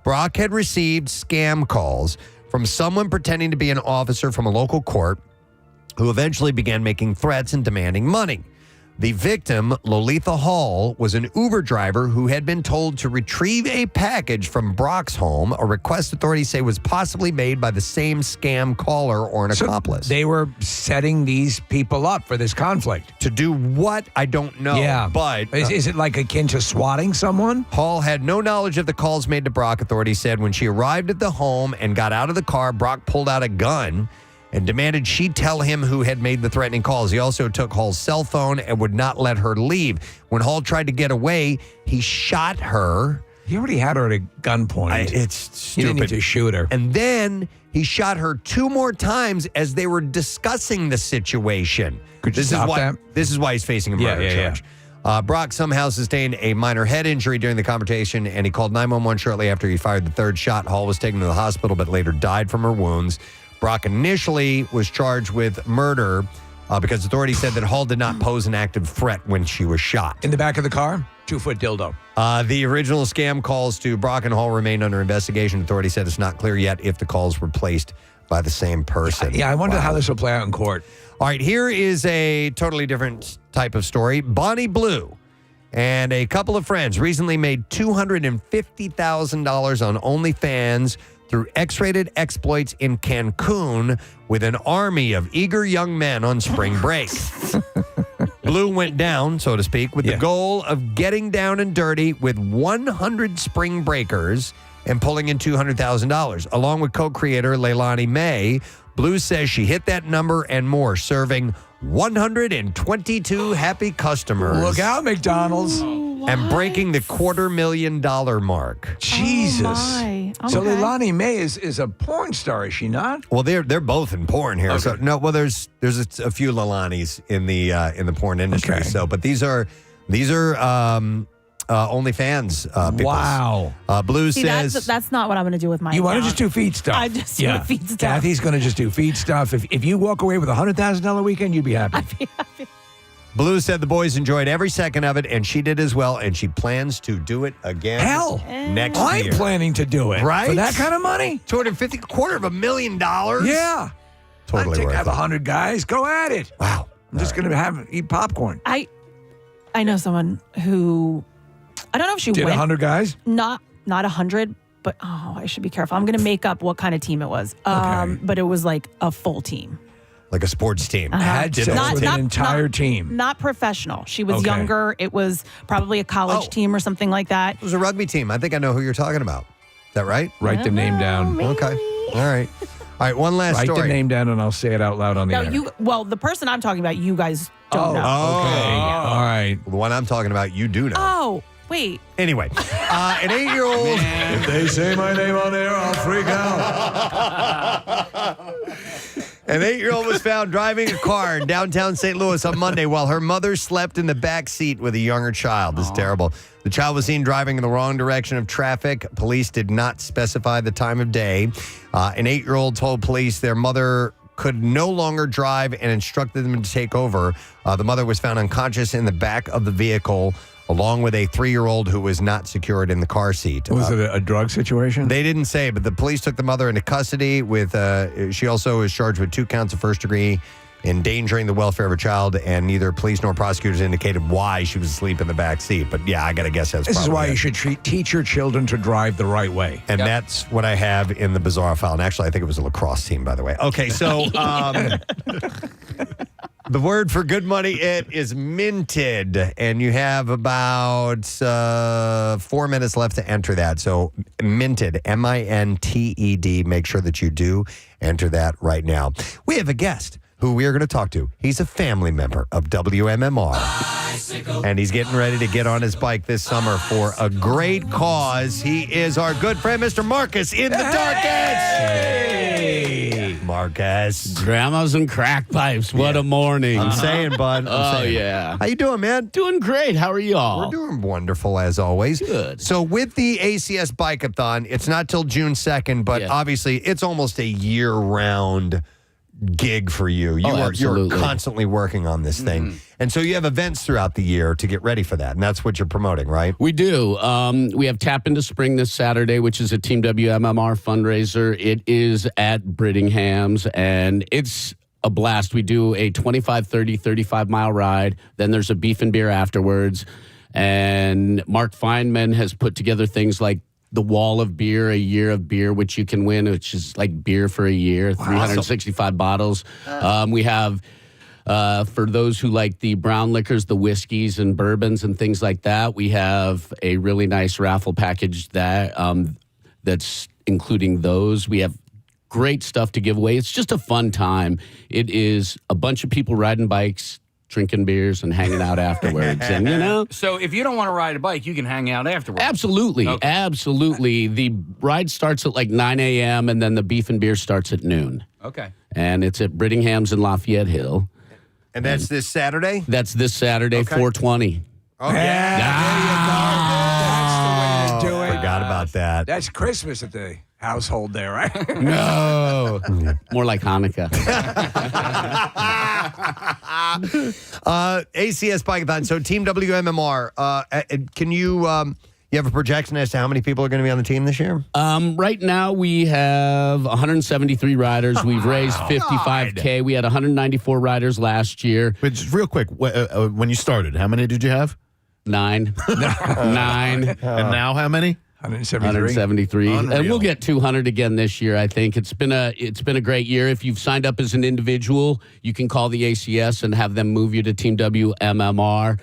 Brock had received scam calls from someone pretending to be an officer from a local court who eventually began making threats and demanding money. The victim, Lolitha Hall, was an Uber driver who had been told to retrieve a package from Brock's home, a request authorities say was possibly made by the same scam caller or an accomplice. They were setting these people up for this conflict. To do what? I don't know. Yeah. But is it like akin to swatting someone? Hall had no knowledge of the calls made to Brock, authorities said. When she arrived at the home and got out of the car, Brock pulled out a gun and demanded she tell him who had made the threatening calls. He also took Hall's cell phone and would not let her leave. When Hall tried to get away, he shot her. He already had her at a gunpoint. It's stupid. He didn't need to shoot her. And then he shot her 2 more times as they were discussing the situation. Could you stop that? This is why he's facing a murder charge. Brock somehow sustained a minor head injury during the confrontation, and he called 911 shortly after he fired the third shot. Hall was taken to the hospital, but later died from her wounds. Brock initially was charged with murder because authorities said that Hall did not pose an active threat when she was shot. In the back of the car, 2-foot dildo. The original scam calls to Brock and Hall remain under investigation. Authorities said it's not clear yet if the calls were placed by the same person. Yeah, I wonder how this will play out in court. All right, here is a totally different type of story. Bonnie Blue and a couple of friends recently made $250,000 on OnlyFans through X-rated exploits in Cancun with an army of eager young men on spring break. Blue went down, so to speak, with the goal of getting down and dirty with 100 spring breakers and pulling in $200,000. Along with co-creator Leilani May, Blue says she hit that number and more, serving 122 happy customers. Look out, McDonald's. And breaking the $250,000 mark. Jesus. my. So Okay. Leilani May is a porn star, is she not? Well, they're both in porn here. Okay. So no, well, there's a few Leilanis in the porn industry. Okay. So, but these are OnlyFans people. Wow. Blue See, says that's not what I'm going to do with my You want to account. just do feed stuff? I just do feed stuff. Kathy's going to just do feed stuff. If you walk away with a $100,000 weekend, you'd be happy. Blue said the boys enjoyed every second of it, and she did as well, and she plans to do it again. Hell, next I'm year. planning to do it. Right? For that kind of money? $250,000. Yeah. Totally I'd worth have it. 100 guys. Go at it. Wow. I'm just going to eat popcorn. I know someone who I don't know if she Did went 100 guys? not 100, but I should be careful. I'm going to make up what kind of team it was. But it was like a full team. Like a sports team. Had sex with an entire team. Not professional. She was Okay. younger. It was probably a college team or something like that. It was a rugby team. I think I know who you're talking about. Is that right? Write the name down. Okay. All right. All right. One last Write story. the name down and I'll say it out loud on the No, air. the person I'm talking about, you guys don't know. Okay. All right. The one I'm talking about, you do know. Oh, wait. Anyway, an 8-year-old. If they say my name on air, I'll freak out. An 8-year-old was found driving a car in downtown St. Louis on Monday while her mother slept in the back seat with a younger child. This is terrible. The child was seen driving in the wrong direction of traffic. Police did not specify the time of day. An 8-year-old told police their mother could no longer drive and instructed them to take over. The mother was found unconscious in the back of the vehicle, along with a 3-year-old who was not secured in the car seat. Was it a drug situation? They didn't say, but the police took the mother into custody. She also is charged with 2 counts of first-degree endangering the welfare of a child, and neither police nor prosecutors indicated why she was asleep in the back seat. But yeah, I got to guess that's This is probably why it. you should teach your children to drive the right way. And that's what I have in the bizarre file. And actually, I think it was a lacrosse team, by the way. Okay, so The word for good money it is minted, and you have about 4 minutes left to enter that. So minted, MINTED. Make sure that you do enter that right now. We have a guest who we are going to talk to. He's a family member of WMMR. Bicycle. And he's getting ready to get on his bike this summer for a great cause. He is our good friend, Mr. Marcus in the Darkest. Hey, Marcus. Grandmas and crack pipes. What a morning. I'm saying, bud. Yeah. How you doing, man? Doing great. How are y'all? We're doing wonderful, as always. Good. So with the ACS Bikeathon, it's not till June 2nd, but obviously it's almost a year-round gig for you. You're constantly working on this thing. And so you have events throughout the year to get ready for that. And that's what you're promoting, right? We do. We have Tap Into Spring this Saturday, which is a Team WMMR fundraiser. It is at Brittingham's, and it's a blast. We do a 25, 30, 35-mile ride. Then there's a beef and beer afterwards. And Mark Feynman has put together things like the Wall of Beer, a year of beer, which you can win, which is like beer for a year, 365 bottles. We have, for those who like the brown liquors, the whiskeys and bourbons and things like that, we have a really nice raffle package that that's including those. We have great stuff to give away. It's just a fun time. It is a bunch of people riding bikes, drinking beers and hanging out afterwards. And, you know. So if you don't want to ride a bike, you can hang out afterwards. Absolutely. Okay. Absolutely. The ride starts at like 9 a.m. and then the beef and beer starts at noon. Okay. And it's at Brittingham's in Lafayette Hill. And that's this Saturday? That's this Saturday, 420. Oh, yeah. That's the way to do it. Forgot about that. That's Christmas at the household there, right? No. More like Hanukkah. ACS Bikeathon. So Team WMMR, can you have a projection as to how many people are going to be on the team this year? Right now we have 173 riders. We've raised $55K. We had 194 riders last year. But just real quick, when you started, how many did you have? 9. 9. And now how many? 173. And Unreal. we'll get 200 again this year, I think. It's been a great year. If you've signed up as an individual, you can call the ACS and have them move you to Team WMMR.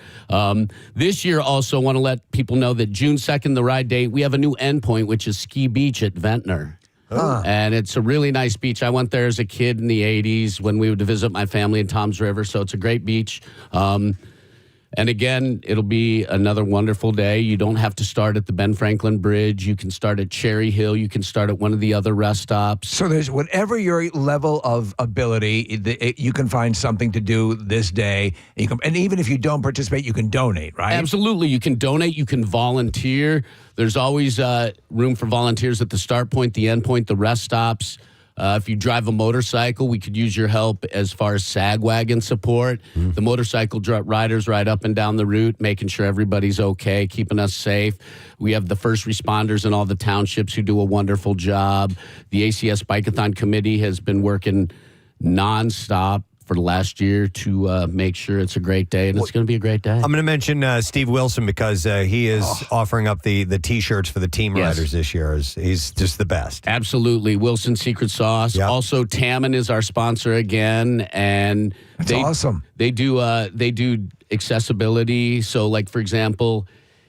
This year, also want to let people know that June 2nd, the ride date, we have a new endpoint, which is Ski Beach at Ventnor. And it's a really nice beach. I went there as a kid in the 80s when we would visit my family in Toms River, so it's a great beach. And again, it'll be another wonderful day. You don't have to start at the Ben Franklin Bridge. You can start at Cherry Hill. You can start at one of the other rest stops. So there's whatever your level of ability, you can find something to do this day. And even if you don't participate, you can donate, right? Absolutely. You can donate. You can volunteer. There's always room for volunteers at the start point, the end point, the rest stops. If you drive a motorcycle, we could use your help as far as sag wagon support. The motorcycle riders ride up and down the route, making sure everybody's okay, keeping us safe. We have the first responders in all the townships who do a wonderful job. The ACS Bikeathon Committee has been working nonstop for the last year to make sure it's a great day, and it's going to be a great day. I'm going to mention Steve Wilson because he is offering up the T-shirts for the team riders this year. He's just the best. Absolutely. Wilson Secret Sauce. Yep. Also, Tammin is our sponsor again, and that's awesome. They do accessibility. So, like, for example,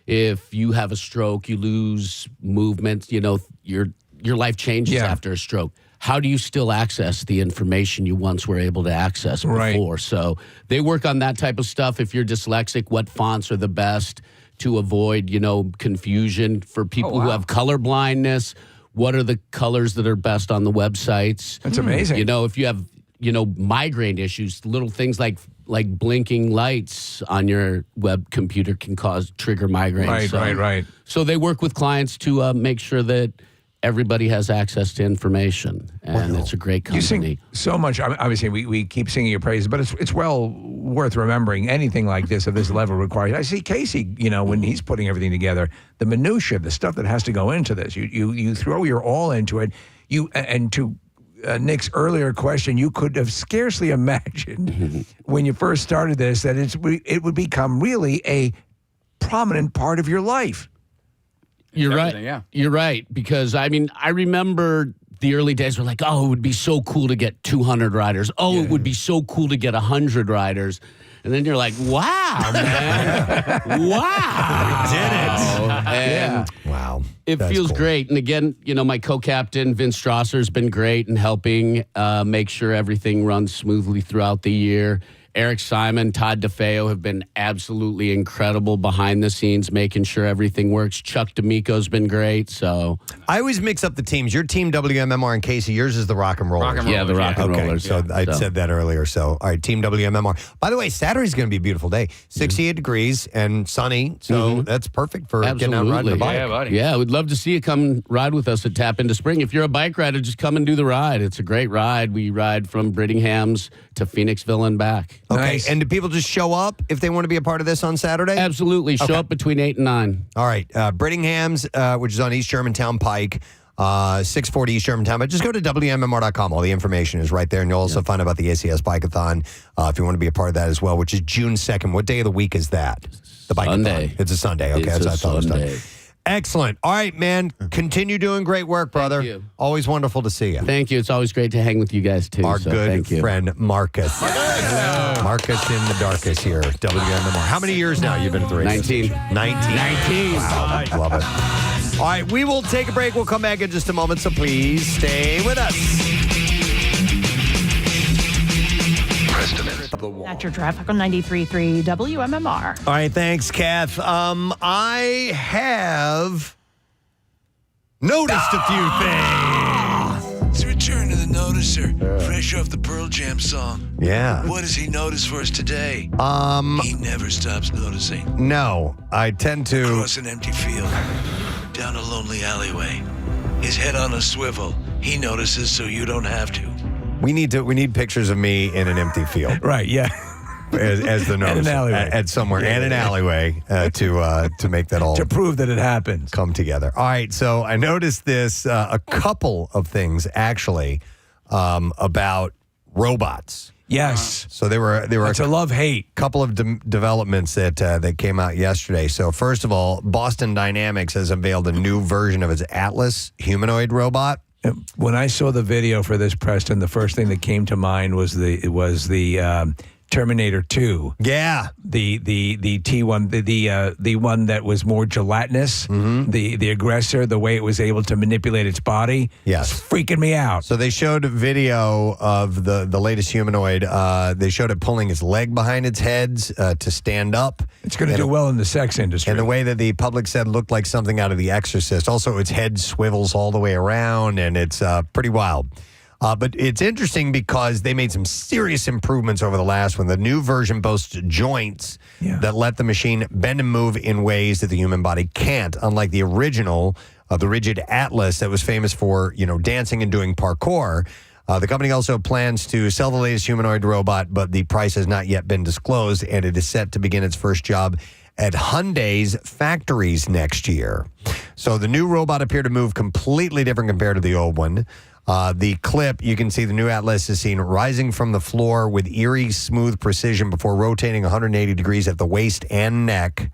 if you have a stroke, you lose movement, you know, your life changes after a stroke. How do you still access the information you once were able to access before? Right. So they work on that type of stuff. If you're dyslexic, what fonts are the best to avoid, confusion for people who have color blindness? What are the colors that are best on the websites? That's amazing. If you have, migraine issues, little things like blinking lights on your web computer can trigger migraines. Right. So they work with clients to make sure that everybody has access to information, and it's a great company. You sing so much. Obviously, we keep singing your praises, but it's well worth remembering. Anything like this, of this level, requires. I see Casey, when he's putting everything together, the minutia, the stuff that has to go into this. You throw your all into it. And to Nick's earlier question, you could have scarcely imagined when you first started this that it would become really a prominent part of your life. You're right. Yeah. You're right. Because, I remember the early days were like, oh, it would be so cool to get 200 riders. Oh, it would be so cool to get 100 riders. And then you're like, wow, man. Wow. We did it. And wow. It That's feels cool. great. And again, my co-captain, Vince Strasser, has been great in helping make sure everything runs smoothly throughout the year. Eric Simon, Todd DeFeo have been absolutely incredible behind the scenes, making sure everything works. Chuck D'Amico's been great. So I always mix up the teams. Your team WMMR and Casey. Yours is the Rock and Rollers. Yeah, the Rock and Rollers. So Yeah. I So- said that earlier. So all right, team WMMR. By the way, Saturday's going to be a beautiful day. 68 degrees and sunny. So that's perfect for getting out and riding the bike. Yeah, we'd love to see you come ride with us at Tap Into Spring. If you're a bike rider, just come and do the ride. It's a great ride. We ride from Brittingham's to Phoenixville and back. Okay, and do people just show up if they want to be a part of this on Saturday? Absolutely. Show up between 8 and 9. All right. Brittingham's, which is on East Germantown Pike, 640 East Germantown. But just go to WMMR.com. All the information is right there. And you'll also find out about the ACS Bikeathon if you want to be a part of that as well, which is June 2nd. What day of the week is that? The Bikeathon. Sunday. It's a Sunday. Okay, It's that's what I thought it was Sunday. done. Excellent. All right, man. Continue doing great work, brother. you. Always wonderful to see you. Thank you. It's always great to hang with you guys, too. Our so good thank you. friend, Marcus. Marcus in the darkest here, WMMR. How many years now you've been at the race? 19. 19. Wow, I love it. All right, we will take a break. We'll come back in just a moment, so please stay with us. At your traffic on 93.3 WMMR. All right, thanks, Kath. I have noticed a few things. It's return to the noticer, fresh off the Pearl Jam song. Yeah. What does he notice for us today? He never stops noticing. No, I tend to. Across an empty field, down a lonely alleyway, his head on a swivel. He notices so you don't have to. We need pictures of me in an empty field. Right, yeah. As the notice And an alleyway. at somewhere and an alleyway to make that all To prove that it happens. come together. All right, so I noticed this a couple of things actually about robots. Yes. So there were It's a love-hate. couple of developments that came out yesterday. So first of all, Boston Dynamics has unveiled a new version of its Atlas humanoid robot. When I saw the video for this, Preston, the first thing that came to mind was the Terminator 2. Yeah. The T1, the one that was more gelatinous, the aggressor, the way it was able to manipulate its body. Yes. It's freaking me out. So they showed a video of the latest humanoid. They showed it pulling its leg behind its heads to stand up. It's going to do well in the sex industry. And the way that the public said looked like something out of The Exorcist. Also, its head swivels all the way around, and it's pretty wild. But it's interesting because they made some serious improvements over the last one. The new version boasts joints that let the machine bend and move in ways that the human body can't, unlike the original, the rigid Atlas that was famous for, dancing and doing parkour. The company also plans to sell the latest humanoid robot, but the price has not yet been disclosed, and it is set to begin its first job at Hyundai's factories next year. So the new robot appeared to move completely different compared to the old one. The clip, you can see the new Atlas is seen rising from the floor with eerie, smooth precision before rotating 180 degrees at the waist and neck.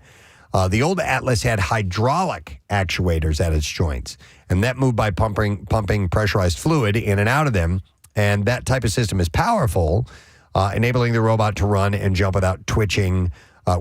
The old Atlas had hydraulic actuators at its joints, and that moved by pumping pressurized fluid in and out of them. And that type of system is powerful, enabling the robot to run and jump without twitching,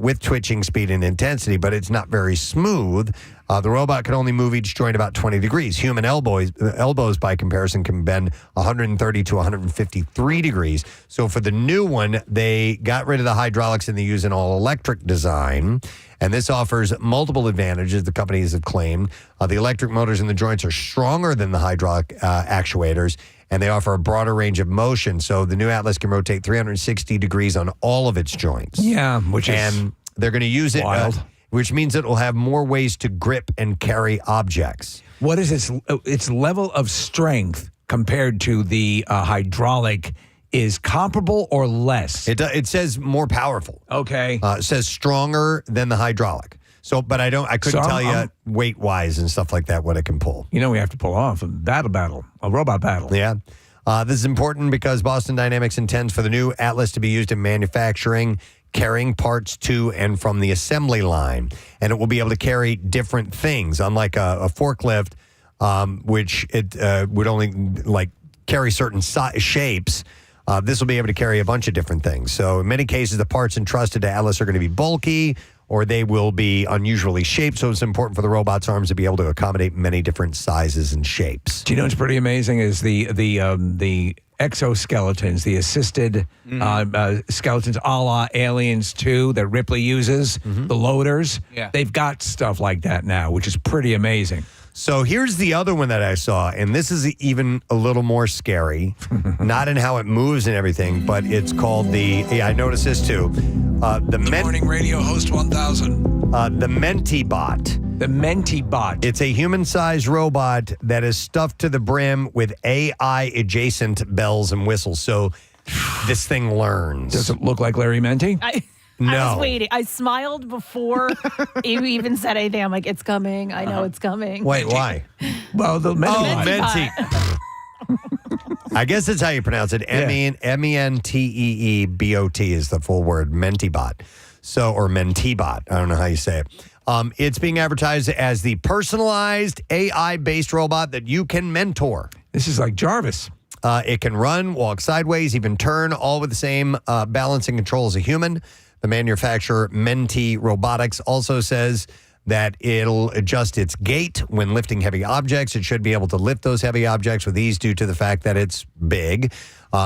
with twitching speed and intensity, but it's not very smooth. The robot can only move each joint about 20 degrees. Human elbows, by comparison, can bend 130 to 153 degrees. So for the new one, they got rid of the hydraulics and they use an all-electric design. And this offers multiple advantages, the companies have claimed. The electric motors in the joints are stronger than the hydraulic actuators, and they offer a broader range of motion. So the new Atlas can rotate 360 degrees on all of its joints. Yeah, and they're going to use it, wild. Which means it will have more ways to grip and carry objects. What is its level of strength compared to the hydraulic? Is comparable or less? It says more powerful. Okay. It says stronger than the hydraulic. So, but I couldn't tell you weight wise and stuff like that what it can pull. We have to pull off a robot battle. Yeah. This is important because Boston Dynamics intends for the new Atlas to be used in manufacturing, carrying parts to and from the assembly line. And it will be able to carry different things. Unlike a forklift, which it would only like carry certain shapes. This will be able to carry a bunch of different things. So in many cases, the parts entrusted to Atlas are going to be bulky or they will be unusually shaped. So it's important for the robot's arms to be able to accommodate many different sizes and shapes. Do you know what's pretty amazing is the exoskeletons, the assisted skeletons a la Aliens 2 that Ripley uses, the loaders. Yeah. They've got stuff like that now, which is pretty amazing. So here's the other one that I saw, and this is even a little more scary, not in how it moves and everything, but it's called I noticed this too. The Morning Radio Host 1000. The Mentibot. The Mentibot. It's a human-sized robot that is stuffed to the brim with AI-adjacent bells and whistles. So this thing learns. Does it look like Larry Menti? No. I was waiting. I smiled before you even said anything. I'm like, it's coming. I know it's coming. Wait, why? Well, the Mentibot. Menti. I guess that's how you pronounce it. Menteebot is the full word. Mentibot. So, or Mentibot. I don't know how you say it. It's being advertised as the personalized AI-based robot that you can mentor. This is like Jarvis. It can run, walk sideways, even turn, all with the same balance and control as a human. The manufacturer Menti Robotics also says that it'll adjust its gait when lifting heavy objects. It should be able to lift those heavy objects with ease due to the fact that it's big.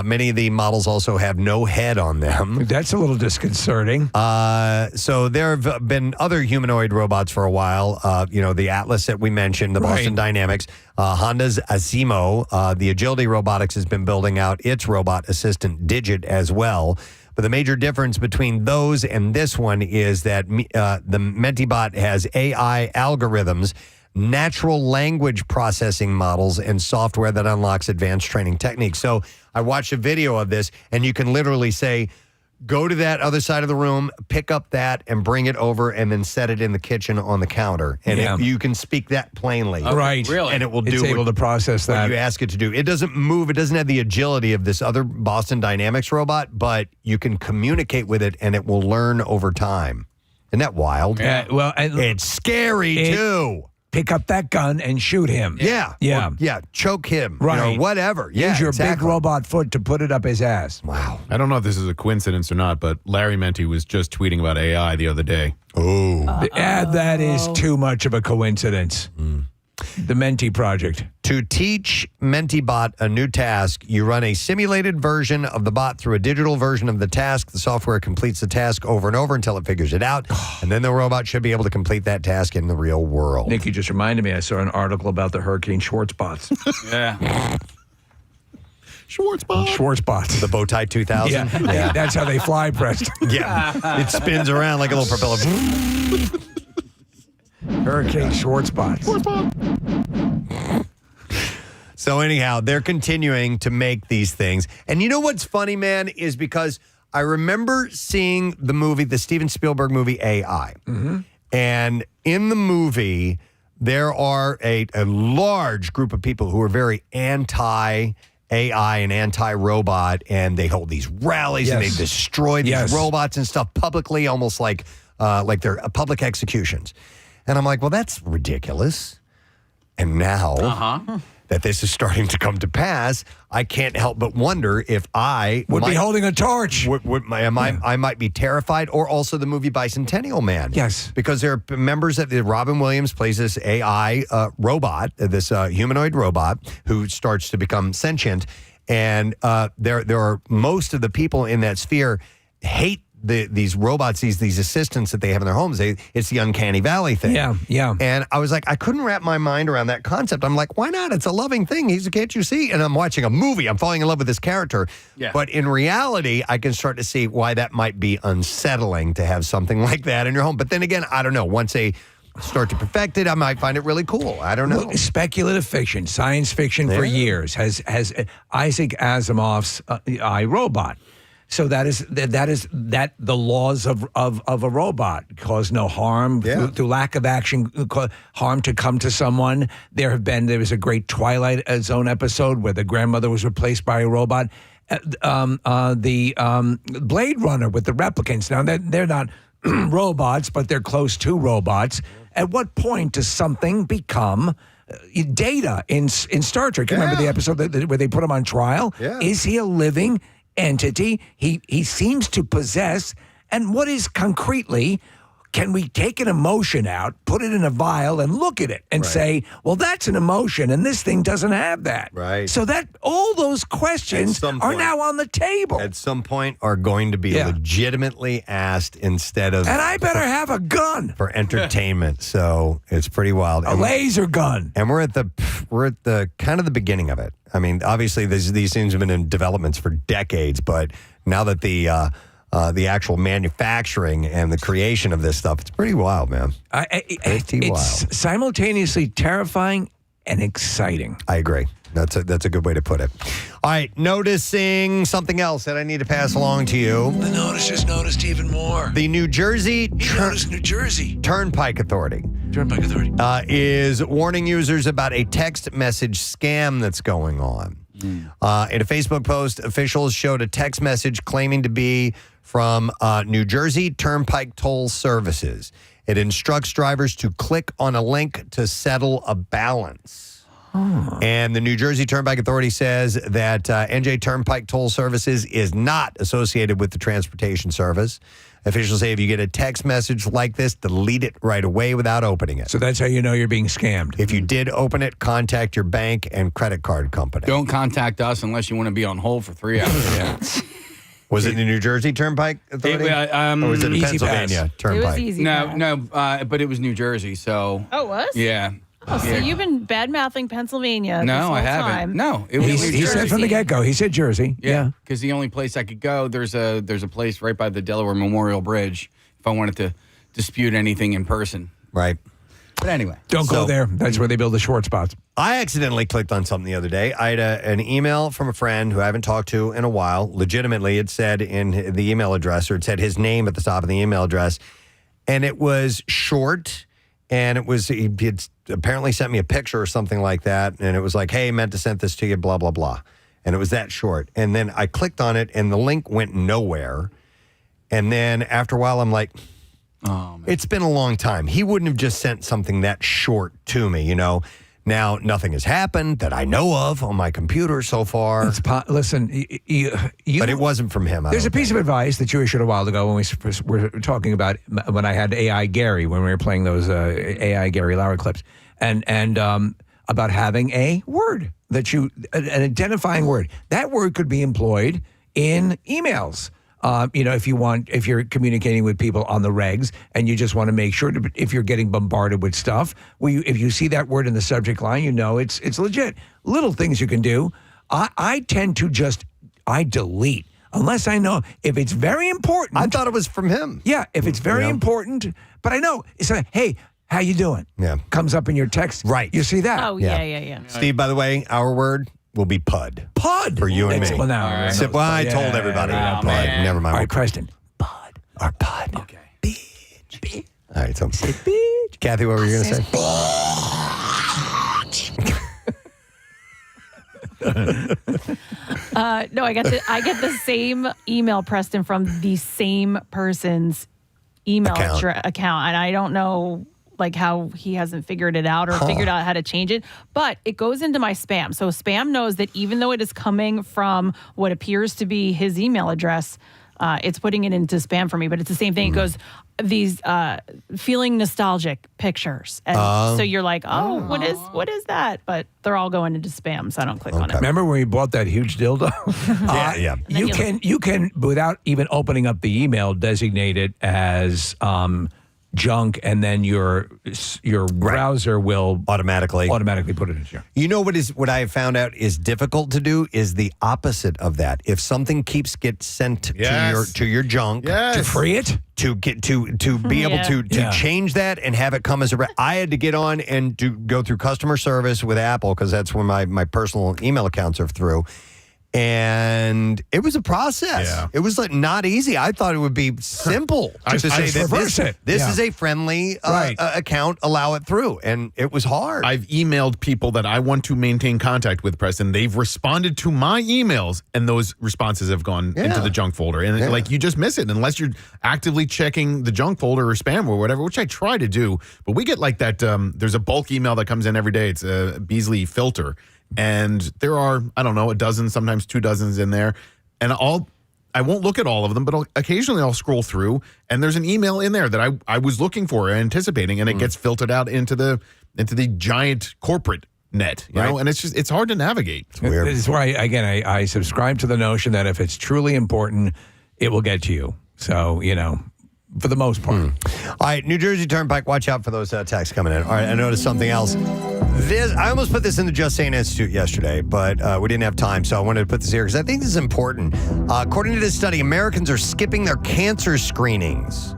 Many of the models also have no head on them. That's a little disconcerting. So there have been other humanoid robots for a while. The Atlas that we mentioned, the Boston Dynamics, Honda's Asimo, the Agility Robotics has been building out its robot assistant Digit as well. But the major difference between those and this one is that the Mentibot has AI algorithms, natural language processing models, and software that unlocks advanced training techniques. So I watched a video of this, and you can literally say, go to that other side of the room, pick up that, and bring it over, and then set it in the kitchen on the counter. And you can speak that plainly. Right. Really? And it will It's do able to process what that. you ask it to do. It doesn't move. It doesn't have the agility of this other Boston Dynamics robot, but you can communicate with it, and it will learn over time. Isn't that wild? Yeah. Well, It's scary, too. Pick up that gun and shoot him. Yeah. Yeah. Or, choke him. Right. Whatever. Yeah, Use your exactly. big robot foot to put it up his ass. Wow. I don't know if this is a coincidence or not, but Larry Menti was just tweeting about AI the other day. Oh. That is too much of a coincidence. The Menti Project. To teach Mentibot a new task, you run a simulated version of the bot through a digital version of the task. The software completes the task over and over until it figures it out, and then the robot should be able to complete that task in the real world. Nick, you just reminded me, I saw an article about the Hurricane Schwarzbots. Yeah. Schwarzbots. The Bowtie 2000? Yeah. That's how they fly, Preston. Yeah. It spins around like a little propeller. Hurricane Schwarzbots. So anyhow, they're continuing to make these things. And you know what's funny, man, is because I remember seeing the movie, the Steven Spielberg movie AI. And in the movie, there are a large group of people who are very anti-AI and anti-robot, and they hold these rallies and they destroy these robots and stuff publicly, almost like they're public executions. And I'm like, well, that's ridiculous. And now that this is starting to come to pass, I can't help but wonder if I would be holding a torch. I might be terrified, or also the movie Bicentennial Man. Yes. Because there are members of Robin Williams plays this AI robot, this humanoid robot who starts to become sentient. And there are most of the people in that sphere hate these robots, these assistants that they have in their homes. It's the uncanny valley thing. Yeah. And I was like, I couldn't wrap my mind around that concept. I'm like, why not? It's a loving thing. Can't you see? And I'm watching a movie. I'm falling in love with this character. Yeah. But in reality, I can start to see why that might be unsettling to have something like that in your home. But then again, I don't know. Once they start to perfect it, I might find it really cool. I don't know. Look, speculative fiction, science fiction for years has Isaac Asimov's iRobot. So that is the laws of a robot cause no harm through lack of action, harm to come to someone. There was a great Twilight Zone episode where the grandmother was replaced by a robot. The Blade Runner with the replicants. Now they're not robots, but they're close to robots. At what point does something become Data in Star Trek. You remember the episode where they put him on trial? Yeah. Is he a living entity? He seems to possess. And what is concretely? Can we take an emotion out, put it in a vial, and look at it and say, well, that's an emotion, and this thing doesn't have that. Right. So that all those questions are now on the table. At some point are going to be legitimately asked instead of... And I better have a gun. For entertainment. So it's pretty wild. A laser gun. And we're at the kind of the beginning of it. I mean, obviously these things have been in developments for decades, but now that the actual manufacturing and the creation of this stuff, it's pretty wild, man. It's simultaneously terrifying and exciting. I agree. That's a good way to put it. All right, noticing something else that I need to pass along to you. The noticers noticed even more. The New Jersey New Jersey Turnpike Authority is warning users about a text message scam that's going on. In a Facebook post, officials showed a text message claiming to be from New Jersey Turnpike Toll Services. It instructs drivers to click on a link to settle a balance. And the New Jersey Turnpike Authority says that NJ Turnpike Toll Services is not associated with the transportation service. Officials say if you get a text message like this, delete it right away without opening it. So that's how you know you're being scammed. If you did open it, contact your bank and credit card company. Don't contact us unless you want to be on hold for 3 hours. Was it the New Jersey Turnpike Authority? or was it the Pennsylvania Turnpike? It was easy. No, but it was New Jersey, so. Oh, it was? Yeah. Oh, so you've been bad-mouthing Pennsylvania this whole I haven't. time. No, it was New Jersey. He said from the get-go. He said Jersey. Yeah, because the only place I could go, there's a place right by the Delaware Memorial Bridge if I wanted to dispute anything in person. Right. But anyway. Don't go there. That's where they build the short spots. I accidentally clicked on something the other day. I had an email from a friend who I haven't talked to in a while. Legitimately, it said in the email address, or it said his name at the top of the email address. And it was short. And it was, he had apparently sent me a picture or something like that. And it was like, hey, meant to send this to you, blah, blah, blah. And it was that short. And then I clicked on it and the link went nowhere. And then after a while, I'm like, oh, man. It's been a long time. He wouldn't have just sent something that short to me, you know. Now, nothing has happened that I know of on my computer so far. Listen, but it wasn't from him. There's a piece of advice that you issued a while ago when we were talking about when I had AI Gary, when we were playing those AI Gary Lauer clips, and about having a word that an identifying word. That word could be employed in emails. If you're communicating with people on the regs and you just want to make sure if you're getting bombarded with stuff, if you see that word in the subject line, you know it's legit. Little things you can do. I tend to delete unless I know if it's very important. I thought it was from him. Yeah, if it's very important, but I know it's like, hey, how you doing? Yeah, comes up in your text. Right, you see that? Oh yeah. Steve, by the way, our word will be PUD. PUD? For you and me. Well, now, I told everybody. PUD. Man. Never mind. All right, Preston. PUD. Our PUD. Okay. Bitch. All right, so bitch. Kathy, what were you going to say? No, I get the same email, Preston, from the same person's email account, and I don't know how he hasn't figured it out or figured out how to change it, but it goes into my spam. So spam knows that even though it is coming from what appears to be his email address, it's putting it into spam for me. But it's the same thing. It goes these feeling nostalgic pictures, and so you're like, oh, what is that? But they're all going into spam, so I don't click on it. Remember when we bought that huge dildo? Yeah. You can without even opening up the email designate it as junk, and then your browser will automatically put it in here. You know what I have found out is difficult to do is the opposite of that. If something gets sent to your junk, to free it, to be able to change that and have it come as I had to get on and go through customer service with Apple because that's where my personal email accounts are through. And it was a process. Yeah. It was like not easy. I thought it would be simple to say that this is a friendly account, allow it through. And it was hard. I've emailed people that I want to maintain contact with, Preston. They've responded to my emails, and those responses have gone into the junk folder. And like you just miss it unless you're actively checking the junk folder or spam or whatever, which I try to do. But we get like that. There's a bulk email that comes in every day. It's a Beasley filter. And there are, I don't know, a dozen, sometimes 2 dozens in there. And I won't look at all of them, but occasionally I'll scroll through, and there's an email in there that I was looking for, anticipating, and it gets filtered out into the giant corporate net, you know, and it's hard to navigate. It's weird. This is why, again, I subscribe to the notion that if it's truly important, it will get to you. So, you know, for the most part. All right, New Jersey Turnpike, watch out for those texts coming in. All right, I noticed something else. I almost put this in the Just Saying Institute yesterday, but we didn't have time, so I wanted to put this here because I think this is important. According to this study, Americans are skipping their cancer screenings,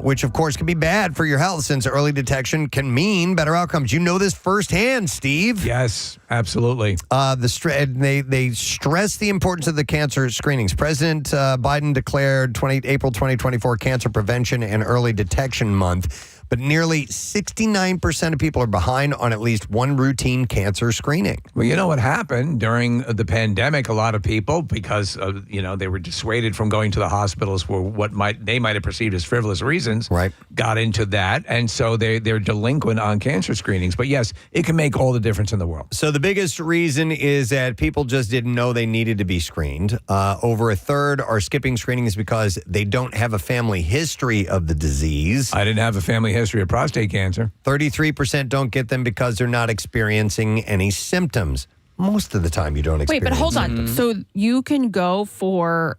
which, of course, can be bad for your health since early detection can mean better outcomes. You know this firsthand, Steve. Yes, absolutely. They stress the importance of the cancer screenings. President Biden declared April 2024 Cancer Prevention and Early Detection Month. But nearly 69% of people are behind on at least one routine cancer screening. Well, you know what happened during the pandemic? A lot of people, because they were dissuaded from going to the hospitals for what they might have perceived as frivolous reasons, got into that, and so they're delinquent on cancer screenings. But yes, it can make all the difference in the world. So the biggest reason is that people just didn't know they needed to be screened. Over a third are skipping screenings because they don't have a family history of the disease. I didn't have a family history of prostate cancer. 33% don't get them because they're not experiencing any symptoms. Most of the time you don't experience. Wait, but hold on. So you can go for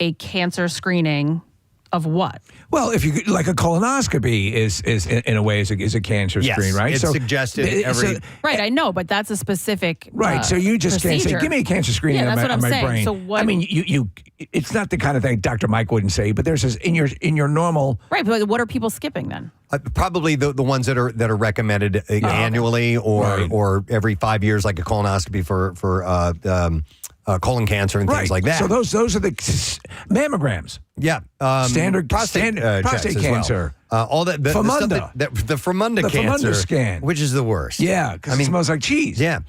a cancer screening of what? Well, if you like a colonoscopy is in a way is a cancer screen, right? It's suggested every. Right, I know, but that's a specific. Right, so you just procedure. Can't say, give me a cancer screening on my brain. So what? I mean, you it's not the kind of thing Dr. Mike wouldn't say, but there's this in your normal. Right, but what are people skipping then? Probably the ones that are recommended annually or every 5 years, like a colonoscopy for colon cancer and things like that. So those are the mammograms. Yeah, standard prostate cancer. All that the Famunda. the Famunda the cancer Famunda scan, which is the worst. Yeah, because it smells like cheese. Yeah.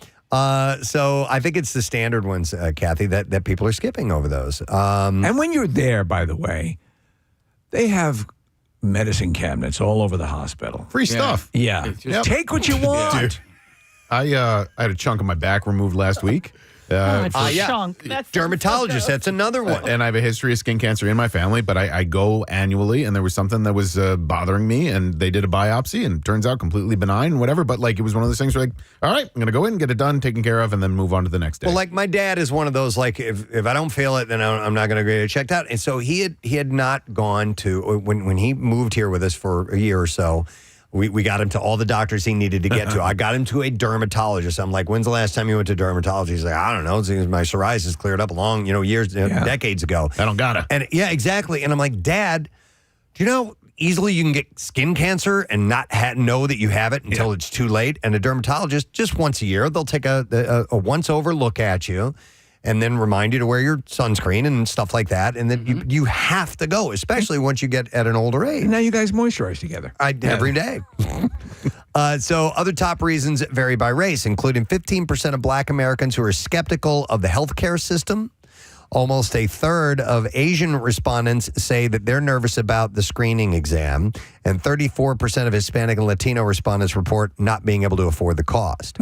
So I think it's the standard ones, Kathy, that people are skipping over those. And when you're there, by the way, they have medicine cabinets all over the hospital. Free stuff. Yeah. Take what you want. Dude, I had a chunk of my back removed last week. Chunk. That's dermatologist. That's another one. And I have a history of skin cancer in my family, but I go annually, and there was something that was bothering me, and they did a biopsy, and it turns out completely benign, whatever. But like, it was one of those things where, like, all right, I'm going to go in and get it done, taken care of, and then move on to the next day. Well, like my dad is one of those, like, if I don't feel it, then I'm not going to get it checked out. And so he had not gone to, when he moved here with us for a year or so, we got him to all the doctors he needed to get to. I got him to a dermatologist. I'm like, when's the last time you went to dermatology? He's like, I don't know. My psoriasis cleared up years, decades ago. I don't got it. And yeah, exactly. And I'm like, Dad, do you know easily you can get skin cancer and not know that you have it until it's too late? And a dermatologist, just once a year, they'll take a once-over look at you and then remind you to wear your sunscreen and stuff like that. And then you have to go, especially once you get at an older age. And now you guys moisturize together. Every day. So other top reasons vary by race, including 15% of Black Americans who are skeptical of the healthcare system. Almost a third of Asian respondents say that they're nervous about the screening exam, and 34% of Hispanic and Latino respondents report not being able to afford the cost.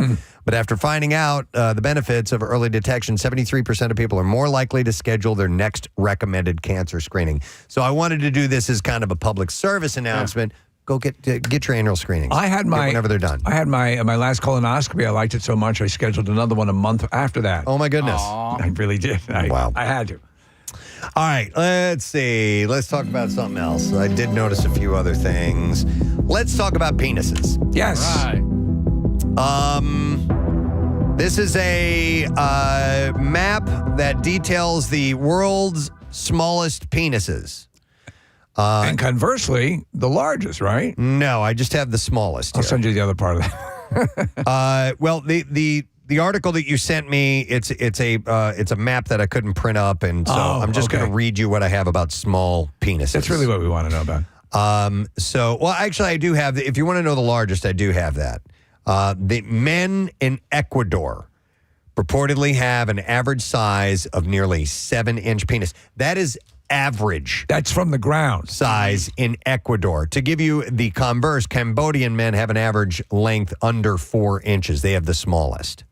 But after finding out the benefits of early detection, 73% of people are more likely to schedule their next recommended cancer screening. So I wanted to do this as kind of a public service announcement. Go get your annual screenings. Whenever they're done. I had my last colonoscopy. I liked it so much, I scheduled another one a month after that. Oh, my goodness. Aww. I really did. Wow. I had to. All right, let's see. Let's talk about something else. I did notice a few other things. Let's talk about penises. Yes. Right. This is a map that details the world's smallest penises. And conversely, the largest, right? No, I just have the smallest. I'll send you the other part of that. Well, the the article that you sent me, it's a map that I couldn't print up, and so I'm just going to read you what I have about small penises. That's really what we want to know about. Actually, I do have. If you want to know the largest, I do have that. The men in Ecuador purportedly have an average size of nearly 7-inch penis. That is average. That's from the ground. Size in Ecuador. To give you the converse, Cambodian men have an average length under 4 inches. They have the smallest.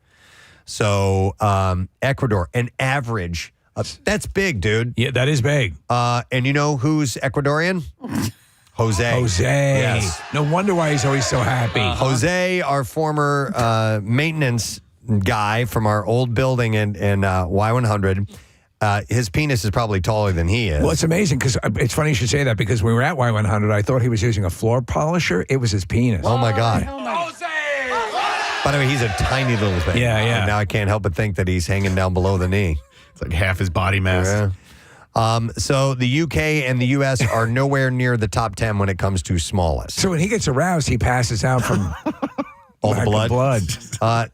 So Ecuador, an average. That's big, dude. Yeah, that is big. And you know who's Ecuadorian? Jose. Jose. Yes. No wonder why he's always so happy. Jose, our former maintenance guy from our old building in Y100, his penis is probably taller than he is. Well, it's amazing because it's funny you should say that because when we were at Y100, I thought he was using a floor polisher. It was his penis. Oh, my God. By the way, he's a tiny little thing. Yeah. Now I can't help but think that he's hanging down below the knee. It's like half his body mass. Yeah. So the UK and the US are nowhere near the top 10 when it comes to smallest. So when he gets aroused, he passes out from all the blood.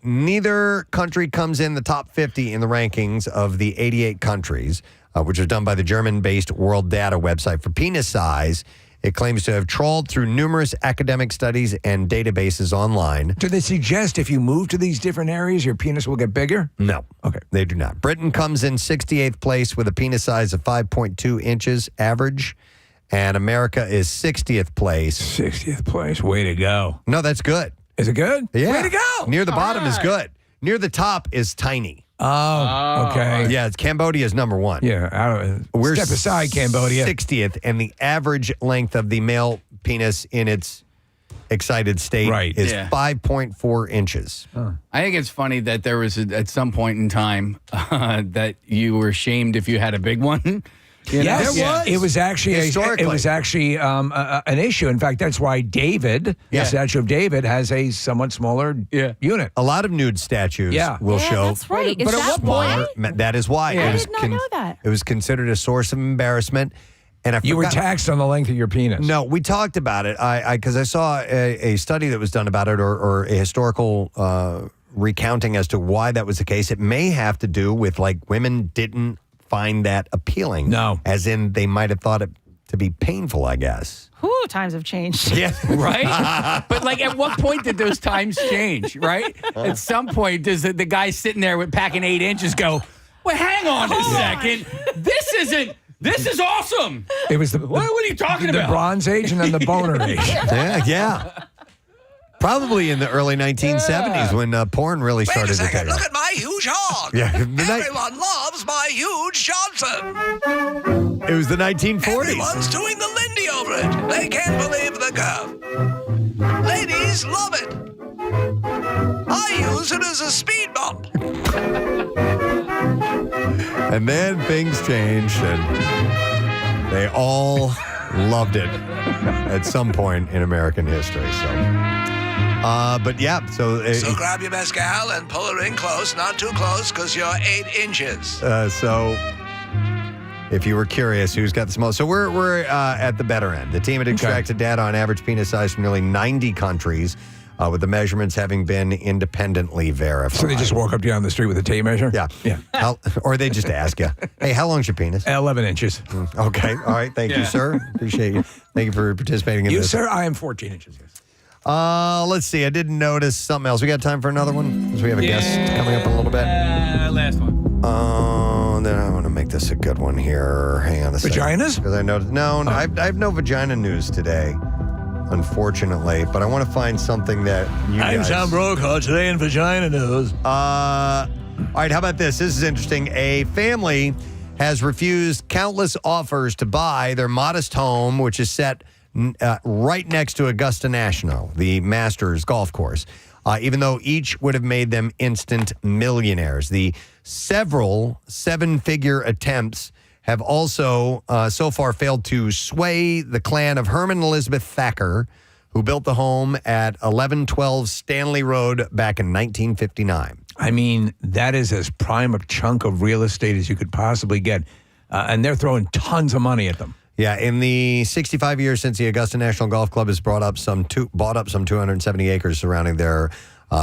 Neither country comes in the top 50 in the rankings of the 88 countries, which was done by the German-based World Data website for penis size. It claims to have trawled through numerous academic studies and databases online. Do they suggest if you move to these different areas, your penis will get bigger? No. Okay. They do not. Britain comes in 68th place with a penis size of 5.2 inches average, and America is 60th place. 60th place. Way to go. No, that's good. Is it good? Yeah. Way to go. Near the bottom is good. Near the top is tiny. Oh, okay. Yeah, Cambodia is number one. Yeah, We're step aside, Cambodia. 60th, and the average length of the male penis in its excited state is 5.4 inches. I think it's funny that there was at some point in time that you were shamed if you had a big one. Yes, There was. It was actually Historically. an issue. In fact, that's why David, the statue of David, has a somewhat smaller unit. A lot of nude statues will show. That's right. Is But that at what why? point? That is why. I It was did not know that. It was considered a source of embarrassment. And I You were forgot- taxed on the length of your penis. No, we talked about it. Because I saw a study that was done about it, or a historical recounting as to why that was the case. It may have to do with women didn't find that appealing. No, as in they might have thought it to be painful. I guess. Whew, times have changed. Yeah, right? But at what point did those times change, right? At some point, does the guy sitting there with packing 8 inches go, well, hang on a second. This is awesome. It was what are you talking the about? Bronze Age and then the Boner Age. Yeah. Probably in the early 1970s when porn really started to take off. Look at my huge hog. Yeah, Everyone loves my huge Johnson. It was the 1940s. Everyone's doing the Lindy over it. They can't believe the curve. Ladies love it. I use it as a speed bump. And then things changed, and they all loved it at some point in American history. So grab your mezcal and pull her in close, not too close, because you're 8 inches. So if you were curious, who's got the smallest? So we're at the better end. The team had extracted data on average penis size from nearly 90 countries, with the measurements having been independently verified. So they just walk up to you on the street with a tape measure? Yeah. Or they just ask you, hey, how long's your penis? 11 inches. Okay. All right. Thank you, sir. Appreciate you. Thank you for participating in You, this. sir, I am 14 inches. Let's see. I didn't notice something else. We got time for another one? Because we have a guest coming up in a little bit. Last one. Then I want to make this a good one here. Hang on a second. Vaginas? Because I know. No, I have no vagina news today, unfortunately. But I want to find something that you guys... I'm Tom Brokaw, today in Vagina News. All right, how about this? This is interesting. A family has refused countless offers to buy their modest home, which is set right next to Augusta National, the Masters golf course, even though each would have made them instant millionaires. The several seven-figure attempts have also so far failed to sway the clan of Herman and Elizabeth Thacker, who built the home at 1112 Stanley Road back in 1959. I mean, that is as prime a chunk of real estate as you could possibly get. And they're throwing tons of money at them. Yeah, in the 65 years since the Augusta National Golf Club has bought up some 270 acres surrounding their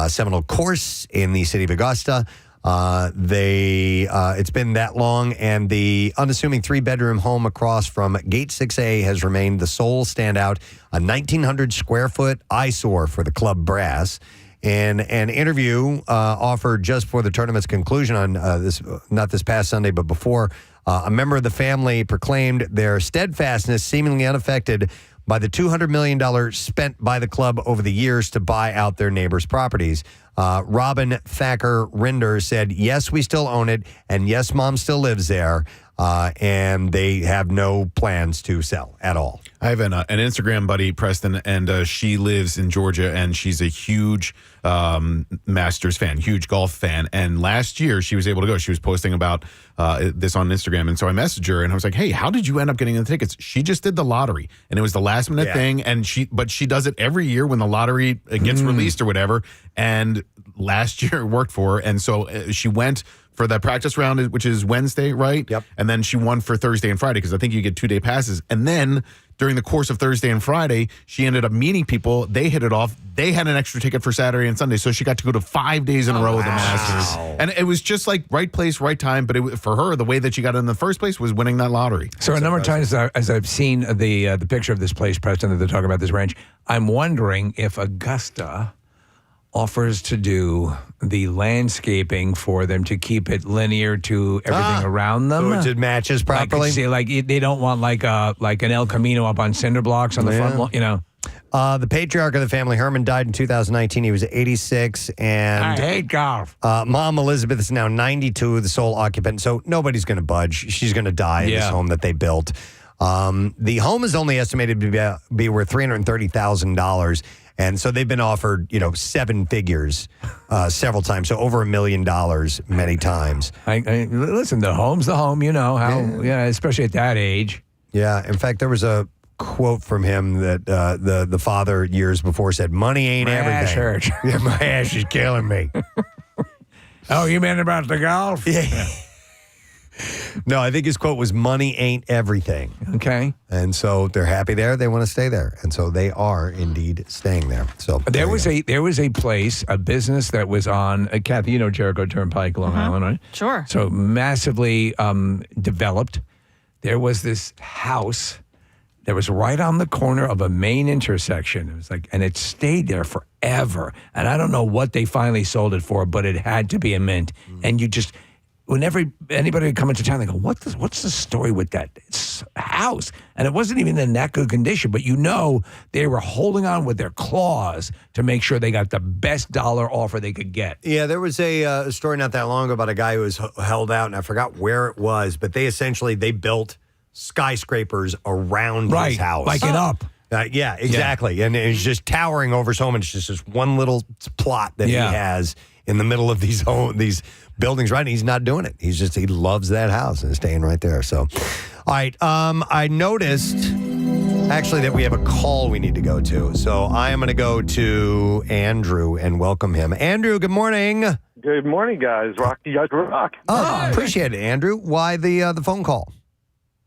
Seminole course in the city of Augusta. It's been that long, and the unassuming 3-bedroom home across from Gate 6A has remained the sole standout, a 1,900 square foot eyesore for the club brass. In an interview offered just before the tournament's conclusion on not this past Sunday, but before, a member of the family proclaimed their steadfastness seemingly unaffected by the $200 million spent by the club over the years to buy out their neighbors' properties. Robin Thacker Rinder said, yes, we still own it, and yes, Mom still lives there, and they have no plans to sell at all. I have an Instagram buddy, Preston, and she lives in Georgia, and she's a huge Masters fan, huge golf fan. And last year, she was able to go. She was posting about this on Instagram, and so I messaged her, and I was like, hey, how did you end up getting the tickets? She just did the lottery, and it was the last-minute thing, and she does it every year when the lottery gets released or whatever, and last year it worked for her, and so she went for that practice round, which is Wednesday, right? Yep. And then she won for Thursday and Friday because I think you get 2-day passes. And then during the course of Thursday and Friday, she ended up meeting people. They hit it off. They had an extra ticket for Saturday and Sunday, so she got to go to 5 days in a row of the Masters. And it was just like right place, right time. But for her, the way that she got in the first place was winning that lottery. So a number of times as I've seen the picture of this place, Preston, that they're talking about this ranch, I'm wondering if Augusta offers to do the landscaping for them to keep it linear to everything around them. So it matches properly. Like they don't want like an El Camino up on cinder blocks on the front lawn, you know. The patriarch of the family, Herman, died in 2019. He was 86, and I hate golf. Mom Elizabeth is now 92, the sole occupant. So nobody's going to budge. She's going to die in this home that they built. The home is only estimated to be worth $330,000. And so they've been offered, 7 figures several times. So over $1 million many times. Listen, the home's the home, you know how, especially at that age. Yeah. In fact, there was a quote from him that the father years before said, money ain't everything. Yeah, my ass is killing me. Oh, you meant about the golf? Yeah. No, I think his quote was, money ain't everything. Okay. And so they're happy there. They want to stay there. And so they are indeed staying there. So there was a place, a business that was on, Kathy, Jericho Turnpike, Long Island, right? Sure. So massively developed. There was this house that was right on the corner of a main intersection. It was and it stayed there forever. And I don't know what they finally sold it for, but it had to be a mint. And you just... Whenever anybody would come into town, they go, what's the story with that house? And it wasn't even in that good condition, but they were holding on with their claws to make sure they got the best dollar offer they could get. Yeah, there was a story not that long ago about a guy who was held out, and I forgot where it was, but they built skyscrapers around his house. Like it up. Yeah, exactly. Yeah. And it's just towering over so much. It's just this one little plot that he has in the middle of these buildings, right? And he's not doing it. He loves that house and is staying right there. So, all right. I noticed actually that we have a call we need to go to. So I am going to go to Andrew and welcome him. Andrew, good morning. Good morning, guys. You guys rock. Oh, appreciate it, Andrew. Why the phone call?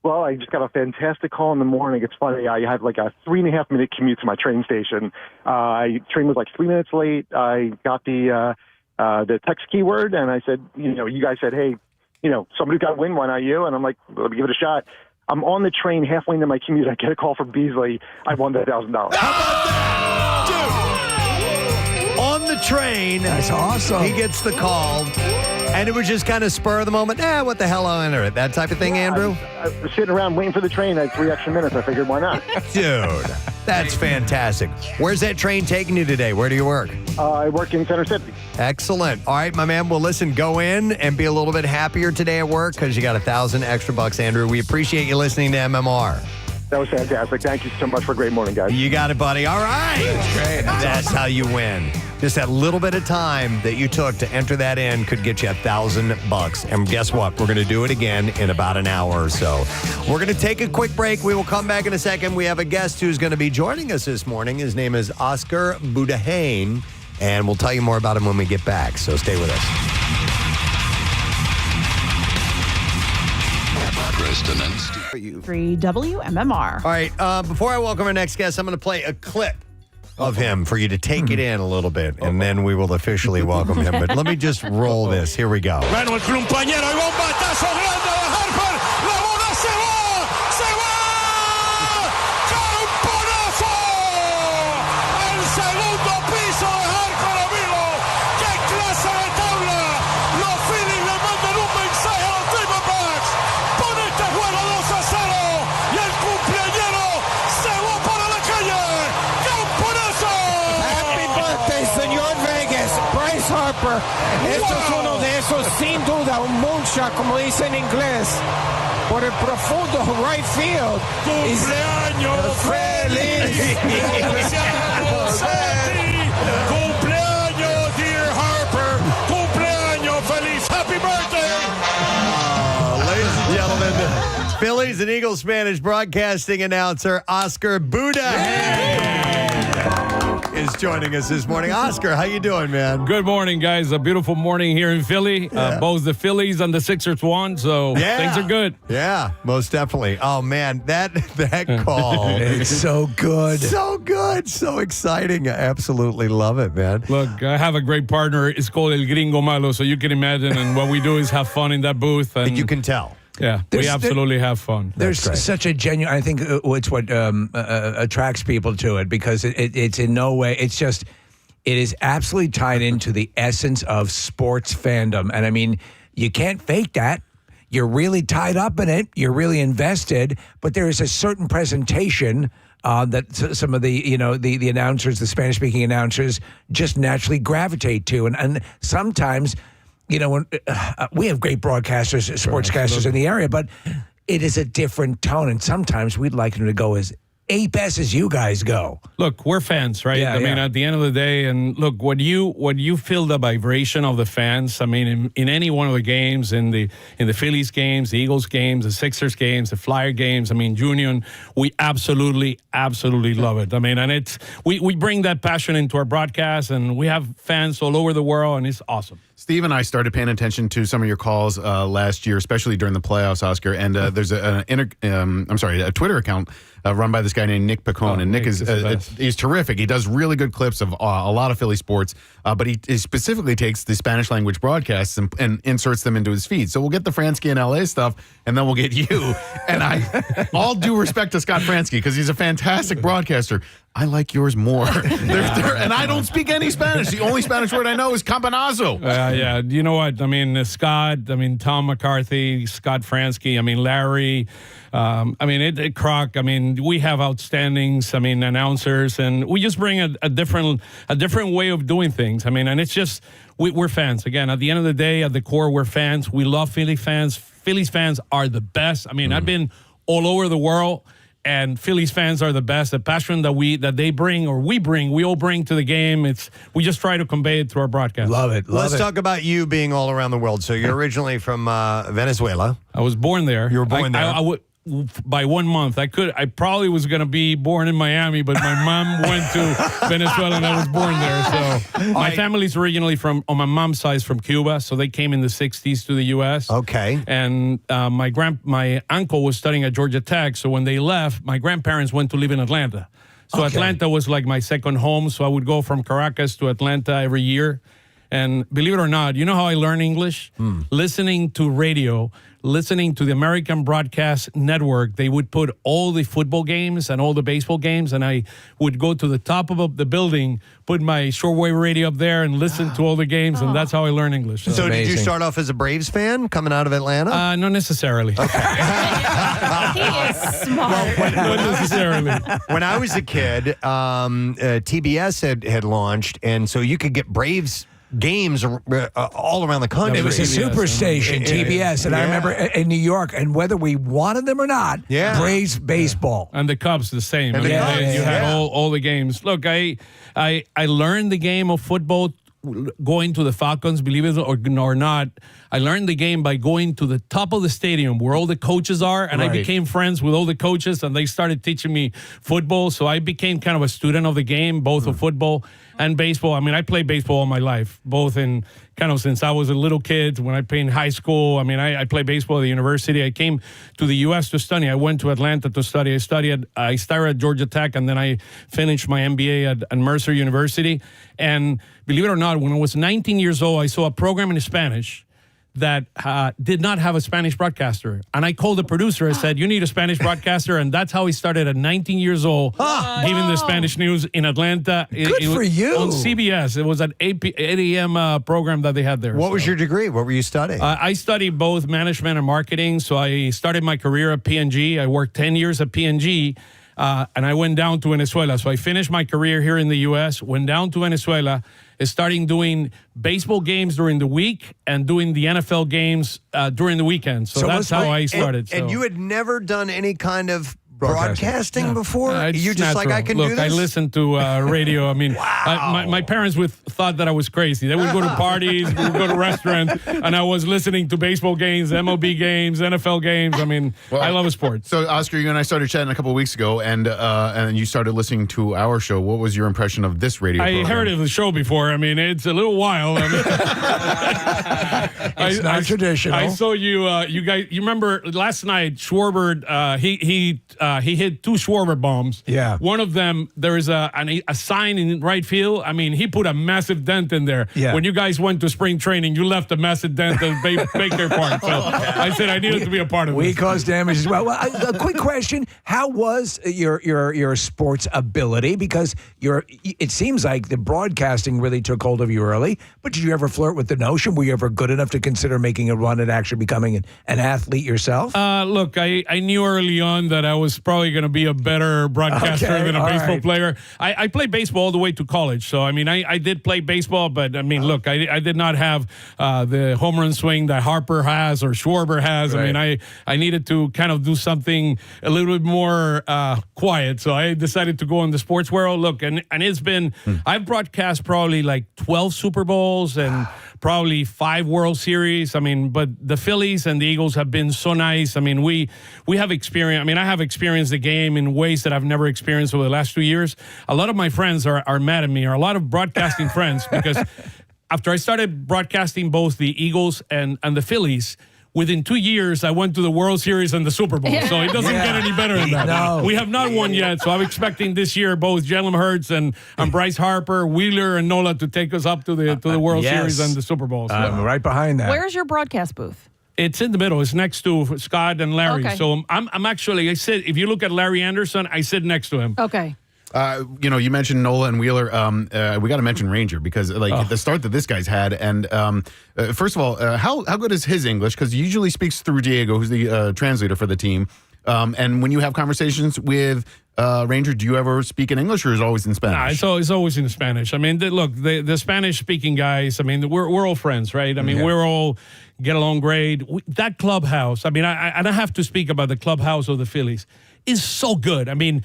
Well, I just got a fantastic call in the morning. It's funny. I had like a 3.5-minute commute to my train station. Train was like 3 minutes late. I got the text keyword, and I said, you guys said, hey, somebody got win. Why not you? And I'm like, let me give it a shot. I'm on the train halfway into my commute. I get a call from Beasley. I won that $1,000. How about that? Dude, on the train. That's awesome. He gets the call. And it was just kind of spur of the moment. What the hell, I'll enter it. That type of thing, Andrew? I was sitting around waiting for the train. I had 3 extra minutes. I figured, why not? Dude, that's fantastic. Where's that train taking you today? Where do you work? I work in Center City. Excellent. All right, my man. Well, listen, go in and be a little bit happier today at work because you got $1,000 extra bucks, Andrew. We appreciate you listening to MMR. That was fantastic. Thank you so much for a great morning, guys. You got it, buddy. All right. That's great. That's how you win. Just that little bit of time that you took to enter that in could get you $1,000. And guess what? We're going to do it again in about an hour or so. We're going to take a quick break. We will come back in a second. We have a guest who's going to be joining us this morning. His name is Oscar Bude, and we'll tell you more about him when we get back. So stay with us. Preston and Steve. 3 WMMR. All right. Before I welcome our next guest, I'm going to play a clip of him for you to take it in a little bit, and then we will officially welcome him. But let me just roll this. Here we go. Bueno, el compañero, hay un batazo grande de Harper. La bola se va. Se va. Caronazo. El segundo piso de Harper, amigo. ¡Qué clase de tabla! Los Phillies le mandan un mensaje a los Diamondbacks. Pon este juego 2-0. Y el cumpleañero se va para la calle. ¡Camponazo! Happy birthday, señor Vegas. Bryce Harper. Esto es uno de esos, sin duda, un moonshot, como dice en inglés, por el profundo right field. ¡Cumpleaños feliz! ¡Cumpleaños, dear Harper! ¡Cumpleaños feliz! ¡Happy birthday! Ladies and gentlemen, Phillies and Eagles Spanish broadcasting announcer Oscar Bude is joining us this morning. Oscar, how you doing, man? Good morning, guys. A beautiful morning here in Philly. Both the Phillies and the Sixers won, so things are good. Yeah, most definitely. Oh, man, that call. It's so good. So good. So exciting. I absolutely love it, man. Look, I have a great partner. It's called El Gringo Malo, so you can imagine. And what we do is have fun in that booth. And you can tell. Yeah, we absolutely have fun. There's such a genuine, I think it's what attracts people to it, because it's in no way, it is absolutely tied into the essence of sports fandom. And I mean, you can't fake that. You're really tied up in it. You're really invested, but there is a certain presentation that some of the, the announcers, the Spanish-speaking announcers, just naturally gravitate to. And sometimes, when we have great broadcasters, sportscasters in the area, but it is a different tone. And sometimes we'd like them to go as ape as you guys go. Look, we're fans, right? Yeah, I mean, at the end of the day, and look, when you feel the vibration of the fans, I mean, in any one of the games, in the Phillies games, the Eagles games, the Sixers games, the Flyer games, I mean, Union, we absolutely love it. I mean, and we bring that passion into our broadcast, and we have fans all over the world, and it's awesome. Steve and I started paying attention to some of your calls last year, especially during the playoffs, Oscar. And there's a Twitter account run by this guy named Nick Picone. And Nick he's terrific. He does really good clips of a lot of Philly sports, but he specifically takes the Spanish language broadcasts and inserts them into his feed. So we'll get the Fransky and LA stuff, and then we'll get you. And all due respect to Scott Fransky, because he's a fantastic broadcaster, I like yours more. And I don't speak any Spanish. The only Spanish word I know is campanazo. Yeah, you know what? I mean, Scott, Tom McCarthy, Scott Fransky, Larry, Croc. We have outstandings, announcers, and we just bring a different way of doing things. And it's just, we're fans. Again, at the end of the day, at the core, we're fans. We love Philly fans. Phillies fans are the best. I've been all over the world, and Phillies fans are the best. The passion that we all bring to the game. We just try to convey it through our broadcast. Love it. Let's talk about you being all around the world. So you're originally from Venezuela. I was born there. You were born there. I by 1 month. I probably was going to be born in Miami, but my mom went to Venezuela and I was born there. So my family's originally on my mom's side from Cuba, so they came in the 60s to the U.S. Okay. And my uncle was studying at Georgia Tech, so when they left, my grandparents went to live in Atlanta. So Atlanta was like my second home, so I would go from Caracas to Atlanta every year. And believe it or not, you know how I learned English? Listening to radio, listening to the American Broadcast Network. They would put all the football games and all the baseball games, and I would go to the top of the building, put my shortwave radio up there, and listen to all the games, and that's how I learned English. So did you start off as a Braves fan coming out of Atlanta? Not necessarily. He is smart. Not necessarily. When I was a kid, TBS had launched, and so you could get Braves games all around the country. It was a superstation, TBS, and I remember in New York, and whether we wanted them or not, Braves baseball. And the Cubs the same. And the Cubs, you had all the games. Look, I learned the game of football going to the Falcons, believe it or not. I learned the game by going to the top of the stadium where all the coaches are, and I became friends with all the coaches, and they started teaching me football. So I became kind of a student of the game, both of football and baseball. I played baseball all my life, both in kind of since I was a little kid. When I played in high school, I mean, I played baseball at the university. I came to the U.S. to study. I went to Atlanta to study. I started at Georgia Tech, and then I finished my MBA at Mercer University. And believe it or not, when I was 19 years old, I saw a program in Spanish that did not have a Spanish broadcaster. And I called the producer. I said, you need a Spanish broadcaster. And that's how he started at 19 years old, giving the Spanish news in Atlanta. Good for you. On CBS. It was an 8 a.m. program that they had there. What was your degree? What were you studying? I studied both management and marketing. So I started my career at P&G. I worked 10 years at P&G. And I went down to Venezuela. So I finished my career here in the U.S., went down to Venezuela, starting doing baseball games during the week and doing the NFL games during the weekend. So that's how I started. And you had never done any kind of broadcasting before? You just natural. like, I can Look, do this? I listened to radio. I mean, my parents thought that I was crazy. They would go to parties, we would go to restaurants, and I was listening to baseball games, MLB games, NFL games. I mean, I love sports. So, Oscar, you and I started chatting a couple of weeks ago, and you started listening to our show. What was your impression of this radio program? I heard of the show before. I mean, it's a little wild. I mean, it's not traditional. I saw you guys. You remember last night, Schwarber, he hit 2 Schwarber bombs. Yeah. One of them, there is a sign in right field. I mean, he put a massive dent in there. Yeah. When you guys went to spring training, you left a massive dent in Baker Park. So I said I needed to be a part of it. We caused damage as well. A quick question: how was your sports ability? Because it seems like the broadcasting really took hold of you early. But did you ever flirt with the notion? Were you ever good enough to consider making a run at actually becoming an athlete yourself? Look, I knew early on that I was probably going to be a better broadcaster than a baseball player. I played baseball all the way to college. So, I mean, I did play baseball, but, I mean, look, I did not have the home run swing that Harper has or Schwarber has. Right. I mean, I needed to kind of do something a little bit more quiet. So I decided to go in the sports world. Look, and it's been, I've broadcast probably like 12 Super Bowls and probably 5 World Series. I mean, but the Phillies and the Eagles have been so nice. I mean, we have experience. I mean, I have experienced the game in ways that I've never experienced over the last 2 years. A lot of my friends are mad at me, or a lot of broadcasting friends, because after I started broadcasting both the Eagles and the Phillies, within 2 years, I went to the World Series and the Super Bowl. Yeah. So it doesn't get any better than that. No. We have not won yet, so I'm expecting this year both Jalen Hurts and Bryce Harper, Wheeler, and Nola to take us up to the World Series and the Super Bowl. So. Right behind that. Where's your broadcast booth? It's in the middle. It's next to Scott and Larry. Okay. So I'm actually, if you look at Larry Anderson, I sit next to him. Okay. You mentioned Nola and Wheeler. We got to mention Ranger because, the start that this guy's had. And first of all, how good is his English? Because he usually speaks through Diego, who's the translator for the team. And when you have conversations with Ranger, do you ever speak in English, or is it always in Spanish? It's always in Spanish. I mean, the Spanish-speaking guys, I mean, we're all friends, right? I mean, we're all get along great. That clubhouse, I mean, I don't have to speak about the clubhouse of the Phillies. Is so good. I mean,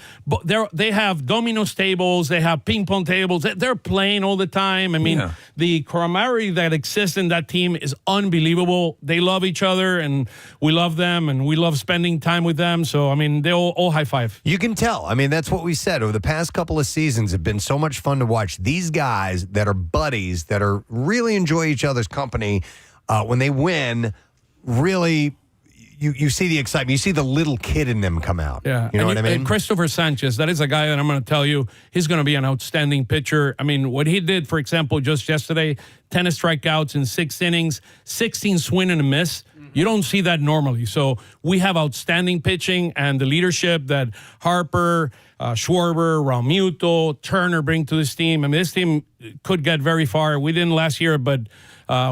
they have dominoes tables, they have ping pong tables. They're playing all the time. I mean, the camaraderie that exists in that team is unbelievable. They love each other, and we love them, and we love spending time with them. So, I mean, they all high five. You can tell. I mean, that's what we said. Over the past couple of seasons, have been so much fun to watch. These guys that are buddies, that are really enjoy each other's company, when they win, really. You see the excitement. You see the little kid in them come out. Yeah. You know what I mean? And Christopher Sanchez, that is a guy that I'm going to tell you, he's going to be an outstanding pitcher. I mean, what he did, for example, just yesterday, 10 strikeouts in 6 innings, 16 swing and a miss. You don't see that normally. So we have outstanding pitching, and the leadership that Harper, Schwarber, Realmuto, Turner bring to this team. I mean, this team could get very far. We didn't last year, but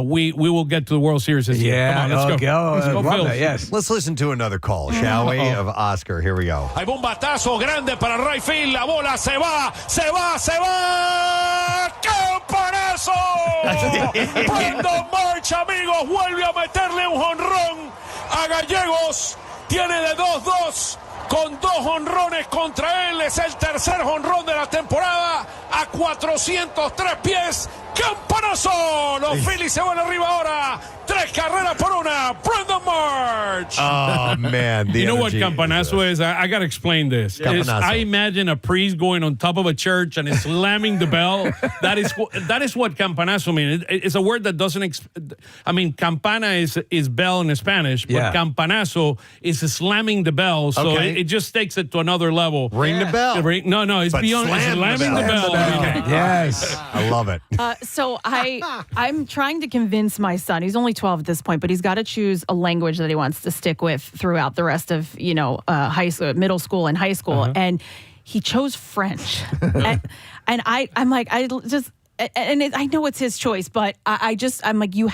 we will get to the World Series this year. Come on, let's go. Let's go, Phils. Yes. Let's listen to another call, shall we, of Oscar. Here we go. Hay un batazo grande para el right field. La bola se va. ¡Campanazo! Brandon March, amigos, vuelve a meterle un jonrón a Gallegos. Tiene de 2-2. Con 2 jonrones contra él. Es el tercer jonrón de la temporada. a 403 pies. ¡Campanazo! Los Phillies se van arriba ahora. 3 carreras por 1. Brendan March. Oh, man. You know what campanazo is? I got to explain this. I imagine a priest going on top of a church and slamming the bell. That is what campanazo means. It's a word that doesn't. Campana is bell in Spanish, but campanazo is slamming the bell. So it just takes it to another level. Ring the bell. No, it's beyond slamming the bell. Yes. I love it. So I'm trying to convince my son. He's only 12 at this point, but he's got to choose a language that he wants to stick with throughout the rest of high school, middle school, and high school. And he chose French. and I'm like, I know it's his choice, but I'm like, you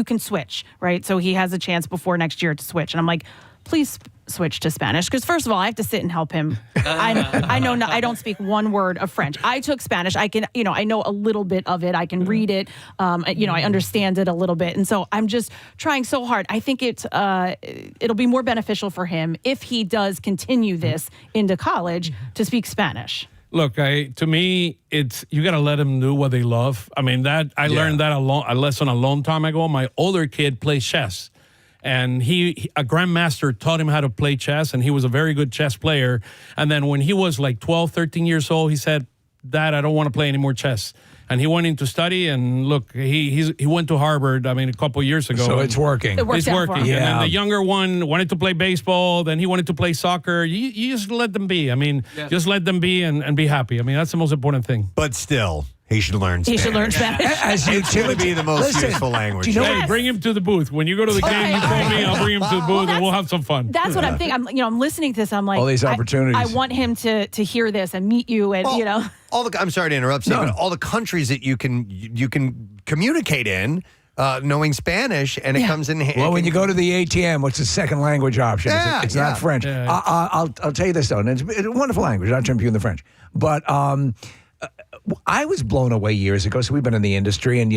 can switch, right? So he has a chance before next year to switch, and I'm like, please switch to Spanish, because first of all, I have to sit and help him. I know I don't speak one word of French. I took Spanish. I can, I know a little bit of it. I can read it. I understand it a little bit, and so I'm just trying so hard. I think it'll be more beneficial for him if he does continue this into college to speak Spanish. Look, to me, it's you got to let them do what they love. I mean, I learned that a lesson a long time ago. My older kid plays chess. And a grandmaster taught him how to play chess, and he was a very good chess player. And then when he was like 12, 13 years old, he said, Dad, I don't want to play any more chess. And he went into study, and look, he went to Harvard, a couple of years ago. So it's working. It's working. Yeah. And then the younger one wanted to play baseball, then he wanted to play soccer. You just let them be. Just let them be and be happy. That's the most important thing. But still, he should learn Spanish. He should learn Spanish. It's going to be the most useful language. Bring him to the booth. When you go to the game, you call me, I'll bring him to the booth, and we'll have some fun. That's what I'm thinking. I'm listening to this. I'm like, all these opportunities. I want him to hear this and meet you, and I'm sorry to interrupt, Steve, but all the countries that you can communicate in, knowing Spanish, and it comes in handy. Well, when you go to the ATM, what's the second language option? It's not French. I'll tell you this, though, and it's a wonderful language. Not to impugn the French. But I was blown away years ago. So we've been in the industry, and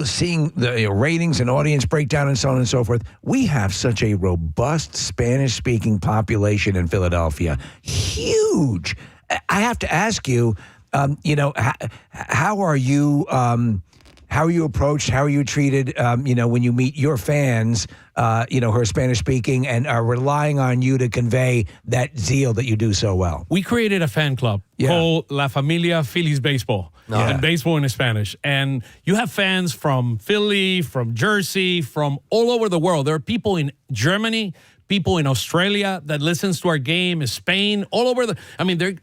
seeing the ratings and audience breakdown and so on and so forth. We have such a robust Spanish-speaking population in Philadelphia. Huge. I have to ask you, how are you? How are you approached? How are you treated? When you meet your fans, who are Spanish speaking and are relying on you to convey that zeal that you do so well. We created a fan club called La Familia Phillies Baseball, and baseball in Spanish. And you have fans from Philly, from Jersey, from all over the world. There are people in Germany, people in Australia that listens to our game, Spain, all over there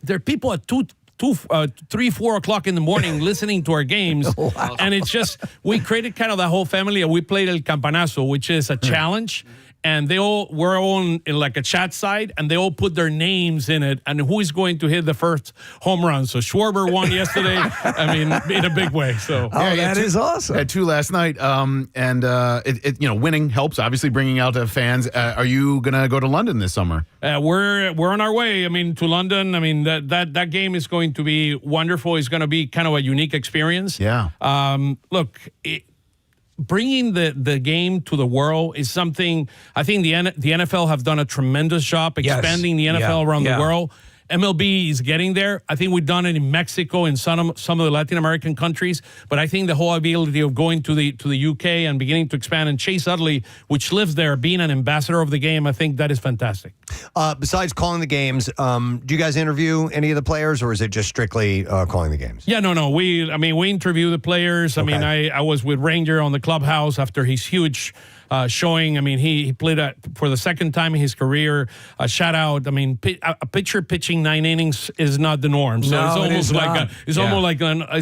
are people at 3, 4 o'clock in the morning listening to our games. Wow. And it's just, we created kind of the whole family, and we played El Campanazo, which is a challenge. And we're all in like a chat site, and they all put their names in it, and who is going to hit the first home run. So Schwarber won yesterday, in a big way. So that is awesome. I had 2 last night, winning helps, obviously bringing out fans. Are you going to go to London this summer? We're on our way, to London. That game is going to be wonderful. It's going to be kind of a unique experience. Yeah. Bringing the game to the world is something I think the NFL have done a tremendous job expanding the NFL around the world. MLB is getting there. I think we've done it in Mexico and some of the Latin American countries. But I think the whole ability of going to the UK and beginning to expand, and Chase Utley, which lives there, being an ambassador of the game, I think that is fantastic. Besides calling the games, do you guys interview any of the players, or is it just strictly calling the games? Yeah, no. We interview the players. I was with Ranger on the clubhouse after his huge showing. He played for the second time in his career. Shout out. A pitcher pitching 9 innings is not the norm. So it's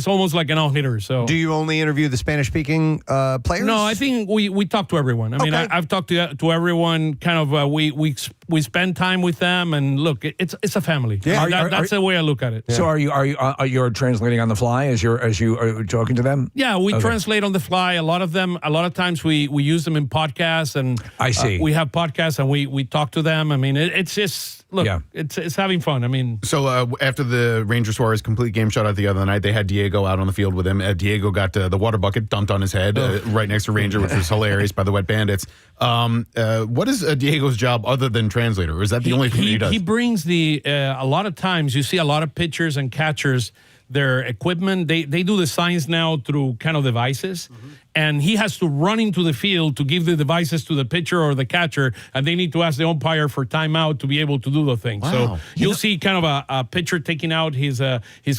almost like an all-hitter. So do you only interview the Spanish-speaking players? No, I think we talk to everyone. I've talked to everyone. Kind of we spend time with them, and look, it's a family. Yeah, that's the way I look at it. So are you translating on the fly as you are talking to them? Yeah, we translate on the fly. A lot of times we use them in podcasts, and I see. We have podcasts, and we talk to them. It's just it's having fun. So after the Ranger Suarez complete game shutout the other night, they had Diego out on the field with him. Diego got the water bucket dumped on his head right next to Ranger, which was hilarious by the Wet Bandits. What is Diego's job other than translator? Or is that the only thing he does? He brings a lot of times you see a lot of pitchers and catchers their equipment. They do the signs now through kind of devices. And he has to run into the field to give the devices to the pitcher or the catcher, and they need to ask the umpire for timeout to be able to do the thing. Wow. So you'll see kind of a pitcher taking out his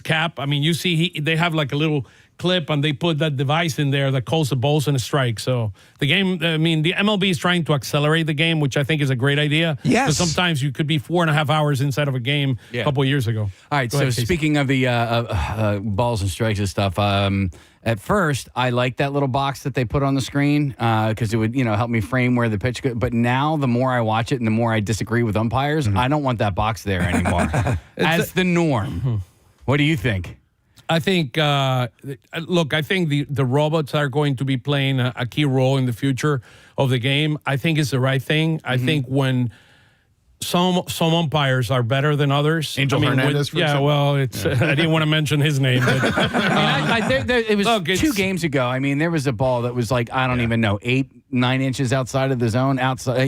cap. I mean, you see they have like a little clip, and they put that device in there that calls the balls and a strike. So the game, I mean, the MLB is trying to accelerate the game, which I think is a great idea. Yes. Because sometimes you could be 4.5 hours inside of a game a couple of years ago. All right, Go so ahead, Casey. speaking of the balls and strikes and stuff, at first I liked that little box that they put on the screen because it would, help me frame where the pitch goes. But now the more I watch it and the more I disagree with umpires, I don't want that box there anymore. As the norm. What do you think? I think, look, I think the robots are going to be playing a key role in the future of the game. I think it's the right thing. I think when some umpires are better than others. Angel Hernandez, for example. Well, it's I didn't want to mention his name. But, it was 2 games ago. I mean, there was a ball that was like, I don't even know, 8-9 inches outside of the zone, outside,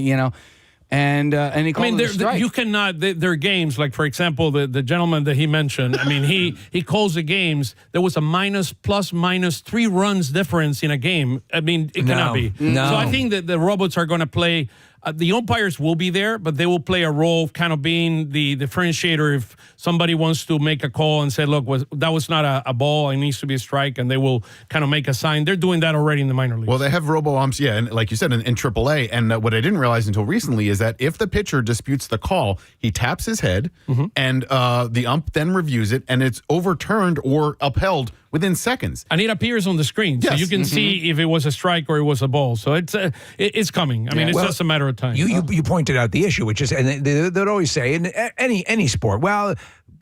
And he called it a strike. You cannot. There are games like, for example, the gentleman that he mentioned. I mean, he calls the games. There was a minus 3 runs difference in a game. I mean, it cannot be. No. So I think that the robots are going to play. The umpires will be there, but they will play a role of kind of being the differentiator if somebody wants to make a call and say, look, that was not a ball, it needs to be a strike, and they will kind of make a sign. They're doing that already in the minor leagues. Well, they have robo-umps, and like you said, in AAA. And what I didn't realize until recently is that if the pitcher disputes the call, he taps his head, and the ump then reviews it, and it's overturned or upheld within seconds. And it appears on the screen, so you can see if it was a strike or it was a ball. So it's coming. I mean, it's just a matter of time. You pointed out the issue, which is, and they'd always say in any sport, well,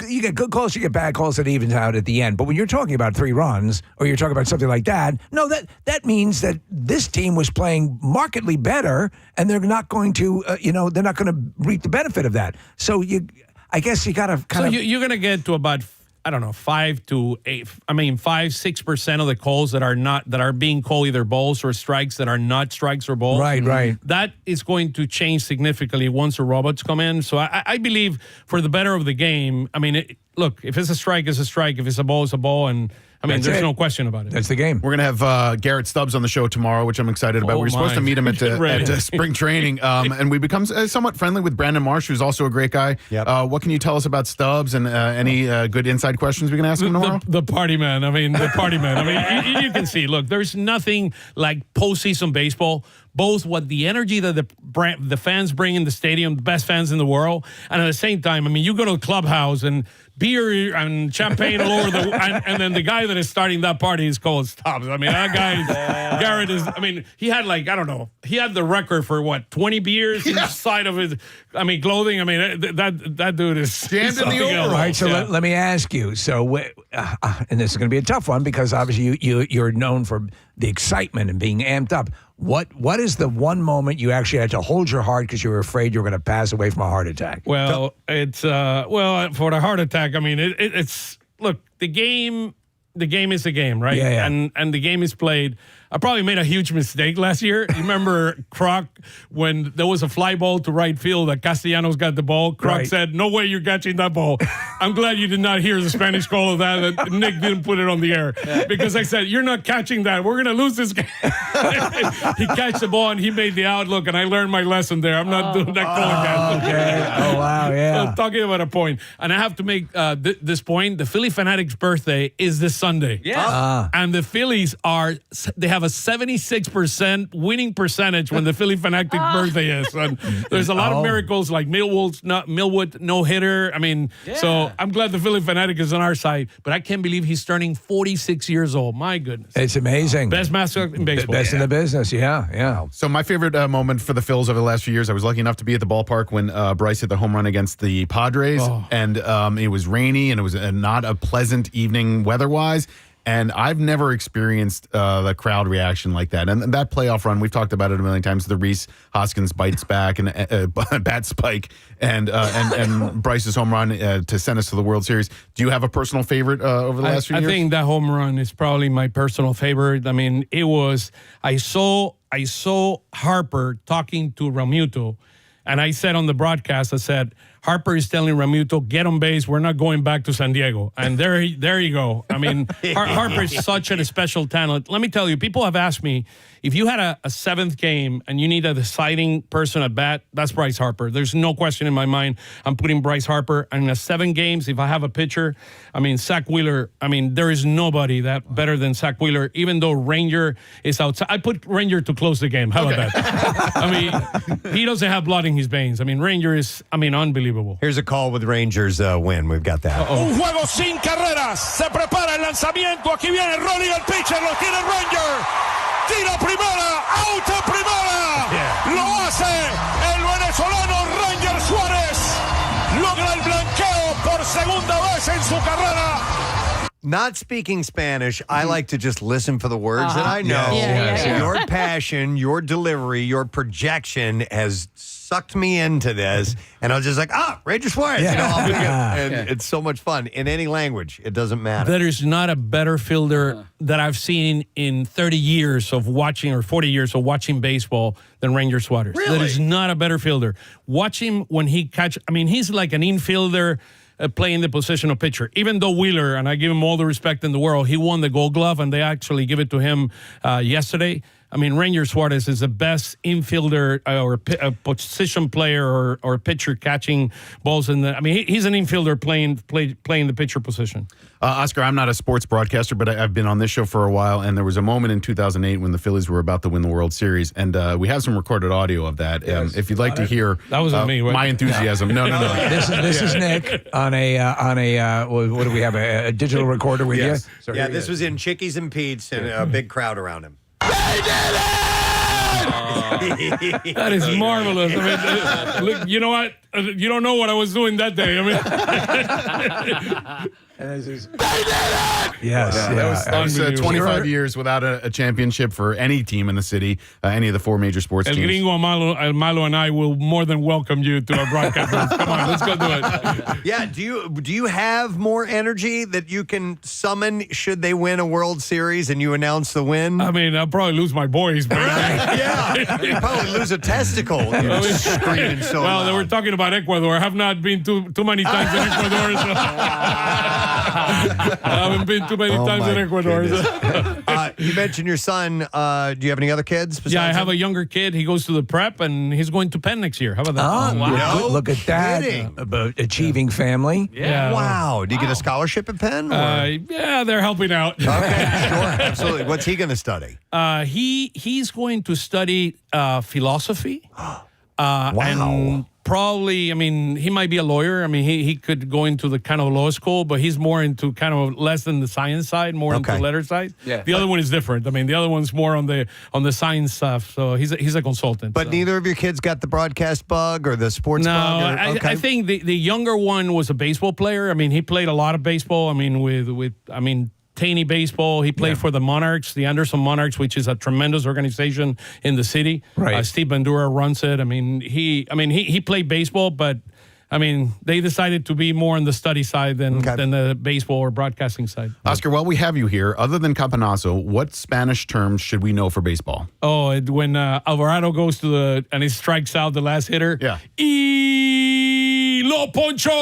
you get good calls, you get bad calls, it evens out at the end. But when you're talking about 3 runs, or you're talking about something like that, no, that means that this team was playing markedly better, and they're not going to, they're not going to reap the benefit of that. So I guess you got to kind of. So you're going to get to about, I don't know, 5 to 8. I mean, 5-6% of the calls that are being called either balls or strikes that are not strikes or balls. Right. That is going to change significantly once the robots come in. So I believe for the better of the game. I mean, look, if it's a strike, it's a strike. If it's a ball, it's a ball. And I mean, there's no question about it. That's the game. We're going to have Garrett Stubbs on the show tomorrow, which I'm excited about. We're supposed to meet him at spring training, and we become somewhat friendly with Brandon Marsh, who's also a great guy. Yep. What can you tell us about Stubbs and any good inside questions we can ask him tomorrow? The party man. I mean, the party man. I mean, you can see, look, there's nothing like postseason baseball. Both what the energy that the fans bring in the stadium, the best fans in the world, and at the same time, I mean, you go to the clubhouse and beer and champagne all over and then the guy that is starting that party is called Stubbs. I mean, that guy, Garrett is, I mean, he had like, I don't know, he had the record for 20 bears inside of his, clothing. I mean, that dude is jammed in the over. All right, so let me ask you. So, and this is going to be a tough one because obviously you're known for the excitement and being amped up. What is the one moment you actually had to hold your heart because you were afraid you were going to pass away from a heart attack? Well, it's for the heart attack. I mean, it's look, the game is the game, right? Yeah. And the game is played. I probably made a huge mistake last year. You remember Kroc when there was a fly ball to right field that Castellanos got the ball? Kroc said, "No way you're catching that ball." I'm glad you did not hear the Spanish call of that Nick didn't put it on the air because I said, "You're not catching that. We're going to lose this game." He catched the ball and he made the outlook, and I learned my lesson there. I'm not doing that call again. Okay. Oh, wow, yeah. So, talking about a point. And I have to make this point. The Philly Fanatics' birthday is this Sunday. Yeah. And the Phillies they have a 76% winning percentage when the Philly Fanatic birthday is. And there's a lot of miracles like Millwood no-hitter. I mean, so I'm glad the Philly Fanatic is on our side, but I can't believe he's turning 46 years old. My goodness. It's amazing. Best mascot in baseball. Best in the business, yeah. So my favorite moment for the Phils over the last few years, I was lucky enough to be at the ballpark when Bryce hit the home run against the Padres, and it was rainy, and it was not a pleasant evening weather-wise. And I've never experienced the crowd reaction like that. And that playoff run, we've talked about it a million times, the Rhys Hoskins bites back and bat spike and Bryce's home run to send us to the World Series. Do you have a personal favorite over the last few years? I think that home run is probably my personal favorite. I mean, it was, I saw Harper talking to Realmuto, and I said on the broadcast, I said, Harper is telling Realmuto, get on base. We're not going back to San Diego. And there you go. I mean, Harper is such a special talent. Let me tell you, people have asked me, if you had a seventh game and you need a deciding person at bat, that's Bryce Harper. There's no question in my mind. I'm putting Bryce Harper. And in 7 games, if I have a pitcher, I mean, Zach Wheeler, I mean, there is nobody that better than Zach Wheeler, even though Ranger is outside. I put Ranger to close the game. How about that? I mean, he doesn't have blood in his veins. I mean, Ranger is, unbelievable. Here's a call with Rangers win. We've got that. Un juego sin carreras. Se prepara el lanzamiento. Aquí viene Rolling, el pitcher. Lo tiene Ranger. Tira primera. Out a primera. Lo hace el venezolano Ranger Suárez. Logra el blanqueo por segunda vez en su carrera. Not speaking Spanish, I like to just listen for the words that I know. Yeah. Your passion, your delivery, your projection has sucked me into this. And I was just like, Ranger Suarez. And it's so much fun. In any language, it doesn't matter. There is not a better fielder that I've seen in 30 years of watching or 40 years of watching baseball than Ranger Suarez. Really? There is not a better fielder. Watch him when he he's like an infielder playing the position of pitcher. Even though Wheeler, and I give him all the respect in the world, he won the Gold Glove, and they actually give it to him yesterday. I mean, Ranger Suarez is the best infielder or a position player or pitcher catching balls in the. I mean, he's an infielder playing the pitcher position. Oscar, I'm not a sports broadcaster, but I've been on this show for a while, and there was a moment in 2008 when the Phillies were about to win the World Series, and we have some recorded audio of that. Yes. If you'd like to hear that wasn't me, my enthusiasm. No. This is Nick on a what do we have, a digital recorder with you? So this was in Chickies and Pete's and a big crowd around him. That is marvelous. I mean, look, you know what? You don't know what I was doing that day. I mean, That was 25 years without a championship for any team in the city, any of the 4 major sports El teams. Gringo Malo and I will more than welcome you to our broadcast. Come on, let's go do it. Yeah, do you have more energy that you can summon should they win a World Series and you announce the win? I mean, I'll probably lose my boys, but you probably lose a testicle. You're screaming so well, loud. we're talking about Ecuador. I have not been too many times in Ecuador. So. I haven't been too many times in Ecuador. You mentioned your son. Do you have any other kids? Yeah, I have a younger kid. He goes to the prep, and he's going to Penn next year. How about that? Oh, wow. Look at that. Kidding. About achieving family. Yeah. Wow. Do you get a scholarship at Penn? Yeah, they're helping out. Okay, sure. Absolutely. What's he going to study? He's going to study philosophy. Wow. And probably, I mean, he might be a lawyer. I mean, he could go into the kind of law school, but he's more into kind of less than the science side, more into the letter side. Yeah. The other one is different. I mean, the other one's more on the science stuff. So he's a consultant. But neither of your kids got the broadcast bug or the sports bug? No, I think the younger one was a baseball player. I mean, he played a lot of baseball. I mean, with Taney baseball. He played for the Monarchs, the Anderson Monarchs, which is a tremendous organization in the city. Right. Steve Bandura runs it. I mean, he played baseball, but I mean, they decided to be more on the study side than the baseball or broadcasting side. Oscar, while we have you here, other than Campanazo, what Spanish terms should we know for baseball? Oh, when Alvarado goes to and he strikes out the last hitter. Yeah. Y lo poncho!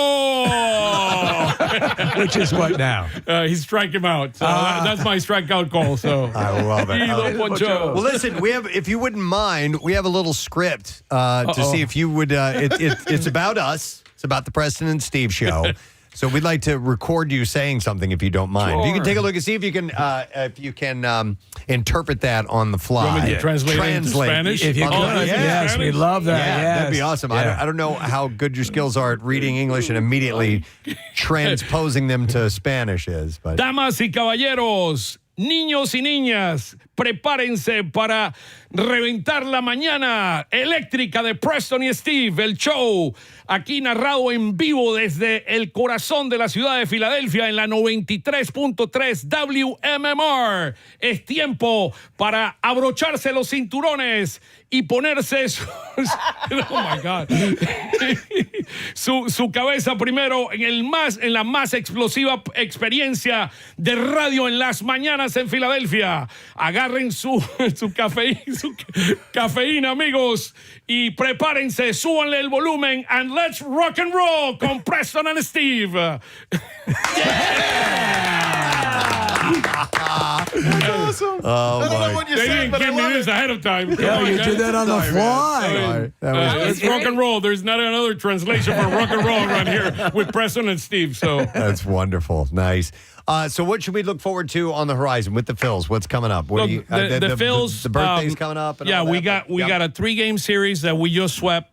Which is what now? He's strike him out. So that's my strikeout call. So I love it. Y lo poncho. Well, listen, we have, if you wouldn't mind, we have a little script to see if you would. It's about us. It's about the Preston and Steve show. So we'd like to record you saying something if you don't mind. If you can take a look and see if you can interpret that on the fly. You want me to translate it into Spanish? If you could. Yes, we love that. Yeah, yes. that'd be awesome. Yeah. I don't know how good your skills are at reading English and immediately transposing them to Spanish is. But Damas y caballeros, niños y niñas, prepárense para reventar la mañana eléctrica de Preston y Steve, el show aquí narrado en vivo desde el corazón de la ciudad de Filadelfia en la 93.3 WMMR. Es tiempo para abrocharse los cinturones y ponerse oh my God, su cabeza primero en la más explosiva experiencia de radio en las mañanas en Filadelfia. Agarren su cafeína, amigos, y prepárense, súbanle el volumen, and let's rock and roll con Preston and Steve. That's awesome. Oh, I don't my. know what you They said, didn't but give I me love this it. ahead of time. Yeah, Come on, you guys. did that on the fly. It's rock and roll. There's not another translation for rock and roll around here with Preston and Steve. So That's wonderful. Nice. So what should we look forward to on the horizon with the Phils? What's coming up? What Look, do you, the Phils, the birthday's coming up. And yeah, all that, we got a 3-game series that we just swept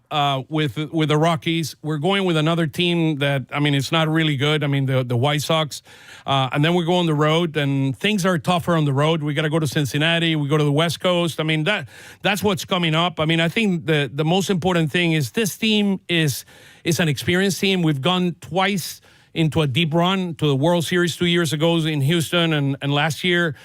with the Rockies. We're going with another team that, I mean, it's not really good. I mean, the White Sox, and then we go on the road, and things are tougher on the road. We got to go to Cincinnati. We go to the West Coast. I mean, that's what's coming up. I mean, I think the most important thing is this team is an experienced team. We've gone twice into a deep run to the World Series 2 years ago in Houston, and last year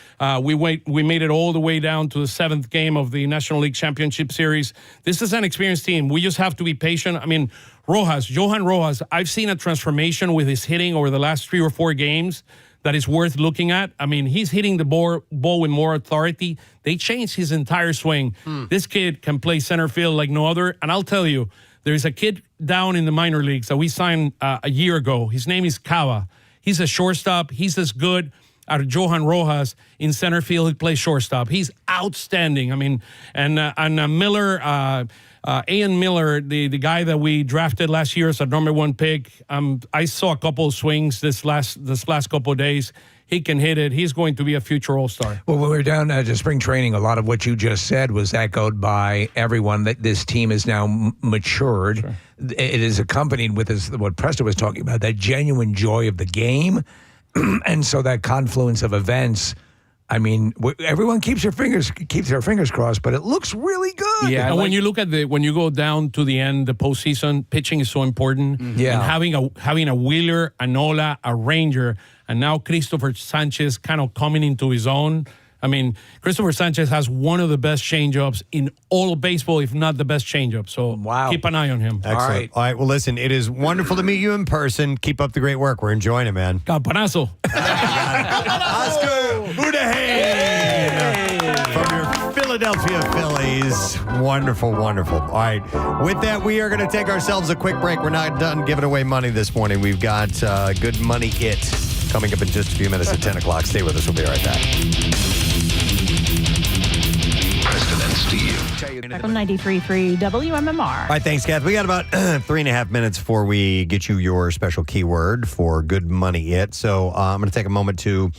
we made it all the way down to the 7th game of the National League Championship Series. This is an experienced team. We just have to be patient. I mean, Johan Rojas, I've seen a transformation with his hitting over the last 3 or 4 games that is worth looking at. I mean, he's hitting the ball with more authority. They changed his entire swing. This kid can play center field like no other, and I'll tell you, there's a kid down in the minor leagues that we signed a year ago. His name is Cava. He's a shortstop. He's as good as Johan Rojas in center field. He plays shortstop. He's outstanding. I mean, and Miller, Ian Miller, the guy that we drafted last year as a #1 pick. I saw a couple of swings this last couple of days. He can hit it. He's going to be a future All-Star. Well, when we were down to spring training, a lot of what you just said was echoed by everyone, that this team is now matured. Sure. It is accompanied with what Preston was talking about, that genuine joy of the game. And so that confluence of events, I mean, everyone keeps their fingers crossed, but it looks really good. Yeah, and when you look at when you go down to the end, the postseason, pitching is so important. Mm-hmm. Yeah, and having a Wheeler, a Nola, a Ranger, and now Christopher Sanchez kind of coming into his own. I mean, Christopher Sanchez has one of the best changeups in all of baseball, if not the best changeup. So keep an eye on him. Excellent. All right. Well, listen, it is wonderful to meet you in person. Keep up the great work. We're enjoying it, man. Campanazo. Oscar Bude from your Philadelphia Phillies. Wonderful, wonderful. All right. With that, we are going to take ourselves a quick break. We're not done giving away money this morning. We've got Good Money It coming up in just a few minutes at 10 o'clock. Stay with us. We'll be right back. Preston and Steve. Back on 93.3 WMMR. All right, thanks, Kath. We got about 3.5 minutes before we get you your special keyword for Good Money It. So I'm going to take a moment to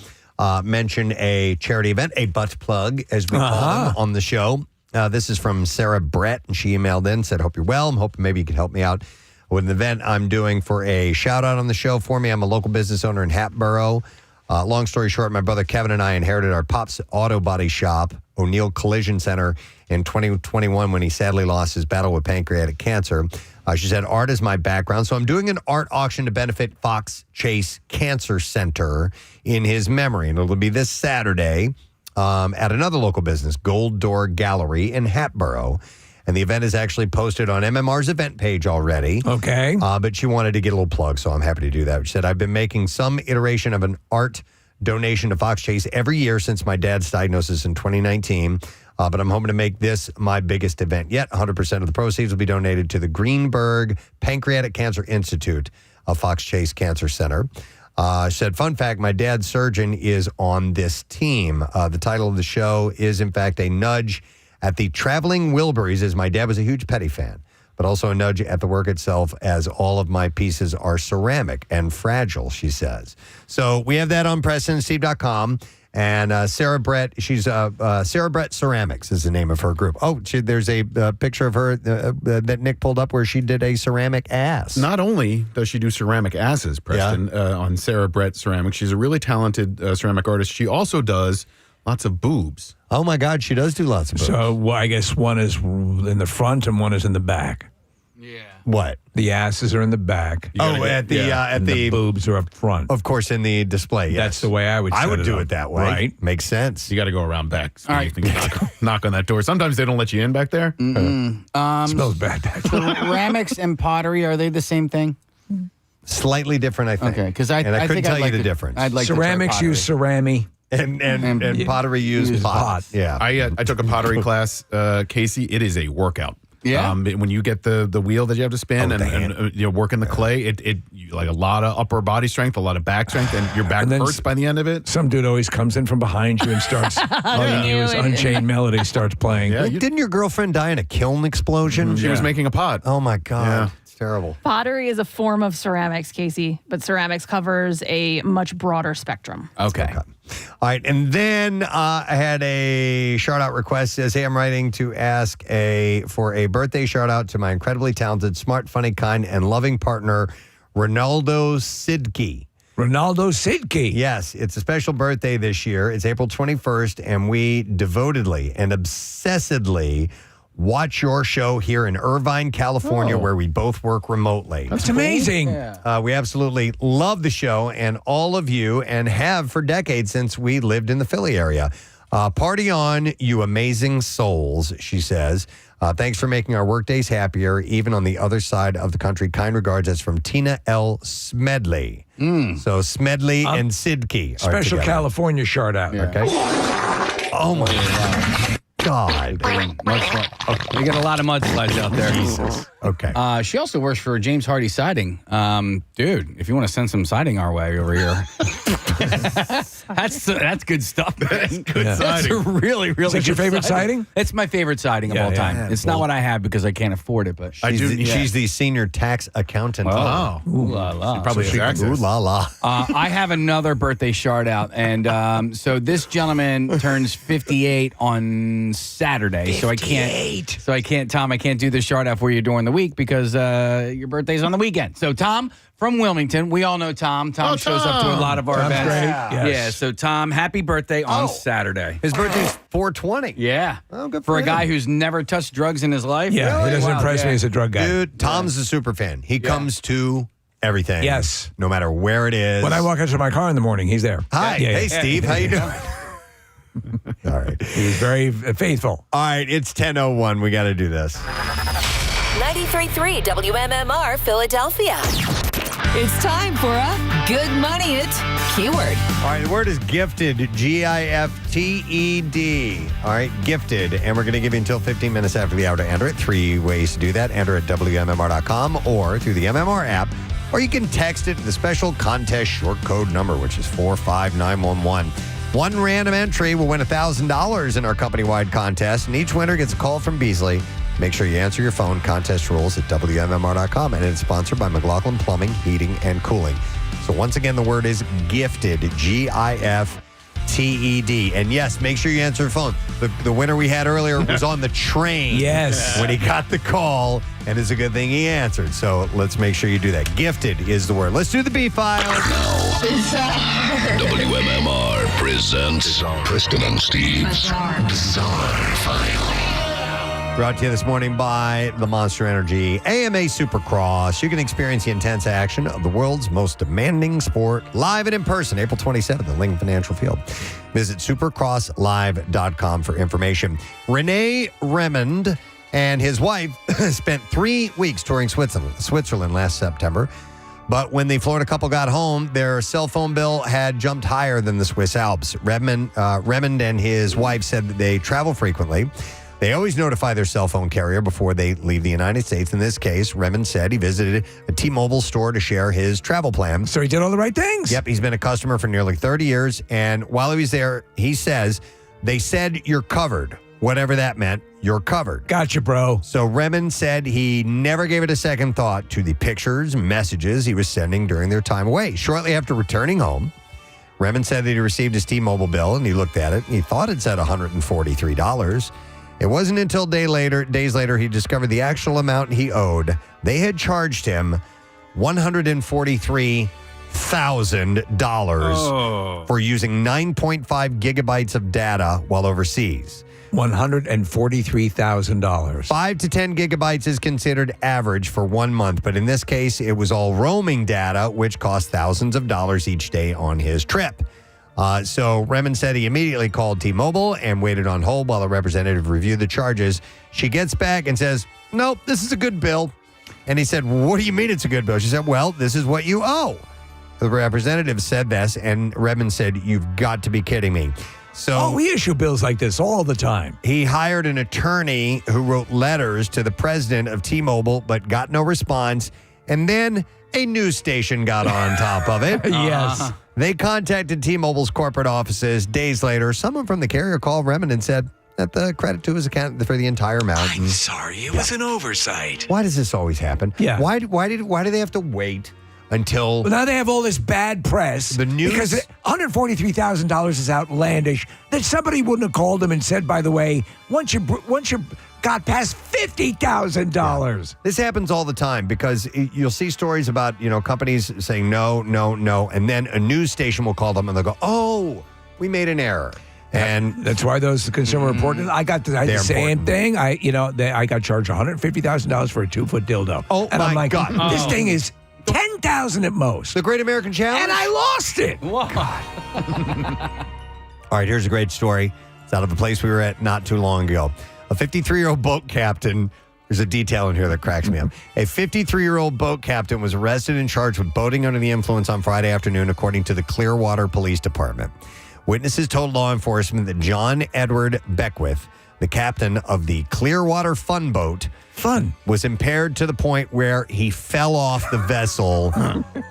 mention a charity event, a butt plug, as we call them on the show. This is from Sarah Brett, and she emailed in, said, hope you're well. I'm hoping maybe you could help me out with an event I'm doing for a shout-out on the show for me. I'm a local business owner in Hatboro. Long story short, my brother Kevin and I inherited our Pop's Auto Body Shop, O'Neill Collision Center, in 2021 when he sadly lost his battle with pancreatic cancer. She said, art is my background, so I'm doing an art auction to benefit Fox Chase Cancer Center in his memory, and it'll be this Saturday at another local business, Gold Door Gallery in Hatboro. And the event is actually posted on MMR's event page already. Okay. But she wanted to get a little plug, so I'm happy to do that. She said, I've been making some iteration of an art donation to Fox Chase every year since my dad's diagnosis in 2019. But I'm hoping to make this my biggest event yet. 100% of the proceeds will be donated to the Greenberg Pancreatic Cancer Institute of Fox Chase Cancer Center. She said, fun fact, my dad's surgeon is on this team. The title of the show is, in fact, a nudge at the Traveling Wilburys, as my dad was a huge Petty fan, but also a nudge at the work itself, as all of my pieces are ceramic and fragile, she says. So we have that on PrestonandSteve.com. And Sarah Brett, she's Sarah Brett Ceramics is the name of her group. Oh, there's a picture of her that Nick pulled up where she did a ceramic ass. Not only does she do ceramic asses, Preston, on Sarah Brett Ceramics, she's a really talented ceramic artist. She also does lots of boobs. Oh, my God, she does do lots of boobs. So I guess one is in the front and one is in the back. Yeah. What? The asses are in the back. At the boobs are up front. Of course, in the display. Yes. That's the way I would. I would do up. it that way. Right. Makes sense. You got to go around back. So All you right. can knock on that door. Sometimes they don't let you in back there. Smells bad back there. Ceramics and pottery, are they the same thing? Slightly different, I think. Okay, because I couldn't think tell I'd you like the to- difference. I'd like to try Ceramics pottery. use cerami. And pottery use pot. Yeah. I took a pottery class, Casey. It is a workout. Yeah. When you get the wheel that you have to spin and work in the clay, it like a lot of upper body strength, a lot of back strength, and your back And then hurts by the end of it. Some dude always comes in from behind you and starts hugging you as Unchained Melody starts playing. Yeah, Didn't your girlfriend die in a kiln explosion? She was making a pot. Oh, my God. Yeah. It's terrible. Pottery is a form of ceramics, Casey, but ceramics covers a much broader spectrum. Okay. All right, and then I had a shout-out request. Says, hey, I'm writing to ask for a birthday shout-out to my incredibly talented, smart, funny, kind, and loving partner, Ronaldo Sidke. Ronaldo Sidke. Yes, it's a special birthday this year. It's April 21st, and we devotedly and obsessedly watch your show here in Irvine, California, where we both work remotely. That's amazing. We absolutely love the show and all of you, and have for decades since we lived in the Philly area. Party on, you amazing souls, she says. Thanks for making our workdays happier, even on the other side of the country. Kind regards. That's from Tina L. Smedley. So Smedley and Sidke are Special together. California shout out. Okay. Oh, my God. We got a lot of mudslides out there. Jesus. Okay. She also works for James Hardy Siding. Dude, if you want to send some siding our way over here. That's good stuff. That's good siding. That's really, really Is that your good favorite siding? It's my favorite siding of all time. Yeah. It's not what I have because I can't afford it, but She's the senior tax accountant. Oh. Ooh la la. Probably should access. Ooh la la. I have another birthday shout out, and so this gentleman turns 58 on Saturday. 58. So I can't, Tom. I can't do the shout out for you during the week because your birthday's on the weekend. So Tom from Wilmington, we all know Tom. Tom shows up to a lot of our Tom's events. great. Yes. Yeah. So Tom, happy birthday on Saturday. His birthday's 420. Yeah. Oh, good for a him. guy who's never touched drugs in his life. Yeah, he doesn't impress me as a drug guy. Dude, Tom's a super fan. He comes to everything. Yes. No matter where it is. When I walk into my car in the morning, he's there. Hi. Yeah, Hey, yeah. Steve. How you doing? All right. He's very faithful. All right. It's 10:01. We got to do this. 93.3 WMMR Philadelphia. It's time for a Good Money It keyword. All right. The word is gifted. Gifted. All right. Gifted. And we're going to give you until 15 minutes after the hour to enter it. 3 ways to do that. Enter at WMMR.com or through the MMR app. Or you can text it to the special contest short code number, which is 45911. One random entry will win $1,000 in our company-wide contest, and each winner gets a call from Beasley. Make sure you answer your phone. Contest rules at WMMR.com, and it's sponsored by McLaughlin Plumbing, Heating, and Cooling. So once again, the word is gifted, Gifted. And yes, make sure you answer your phone. The winner we had earlier was on the train. Yes. When he got the call, and it's a good thing he answered. So let's make sure you do that. Gifted is the word. Let's do the B-file. WMMR presents Preston and Steve's Bizarre File. Brought to you this morning by the Monster Energy AMA Supercross. You can experience the intense action of the world's most demanding sport live and in person, April 27th at Lincoln Financial Field. Visit supercrosslive.com for information. Renee Remond and his wife spent 3 weeks touring Switzerland last September. But when the Florida couple got home, their cell phone bill had jumped higher than the Swiss Alps. Remond and his wife said that they travel frequently. They always notify their cell phone carrier before they leave the United States. In this case, Remond said he visited a T-Mobile store to share his travel plan. So he did all the right things. Yep, he's been a customer for nearly 30 years. And while he was there, he says, they said you're covered. Whatever that meant, you're covered. Gotcha, bro. So Remond said he never gave it a second thought to the pictures and messages he was sending during their time away. Shortly after returning home, Remond said that he received his T-Mobile bill, and he looked at it, and he thought it said $143. It wasn't until days later he discovered the actual amount he owed. They had charged him $143 $140,000 for using 9.5 gigabytes of data while overseas. $143,000. 5 to 10 gigabytes is considered average for 1 month, but in this case, it was all roaming data, which cost thousands of dollars each day on his trip. So Remen said he immediately called T-Mobile and waited on hold while a representative reviewed the charges. She gets back and says, "Nope, this is a good bill." And he said, "What do you mean it's a good bill?" She said, "Well, this is what you owe." The representative said this, and Remen said, "You've got to be kidding me." So we issue bills like this all the time. He hired an attorney who wrote letters to the president of T-Mobile, but got no response. And then a news station got on top of it. Yes. They contacted T-Mobile's corporate offices days later. Someone from the carrier called Remen and said that the credit to his account for the entire amount. I'm sorry, it was an oversight. Why does this always happen? Yeah. Why do they have to wait until... Well, now they have all this bad press. The news... Because $143,000 is outlandish. That somebody wouldn't have called them and said, by the way, once you got past $50,000. This happens all the time because you'll see stories about, companies saying no, no, no, and then a news station will call them and they'll go, "Oh, we made an error." And that's why those Consumer Reporters, I got the same thing. I got charged $150,000 for a 2-foot dildo. Oh, and my I'm like, God. This thing is $10,000 at most. The Great American Challenge? And I lost it. All right, here's a great story. It's out of a place we were at not too long ago. A 53-year-old boat captain, there's a detail in here that cracks me up. A 53-year-old boat captain was arrested and charged with boating under the influence on Friday afternoon, according to the Clearwater Police Department. Witnesses told law enforcement that John Edward Beckwith, the captain of the Clearwater Fun Boat, was impaired to the point where he fell off the vessel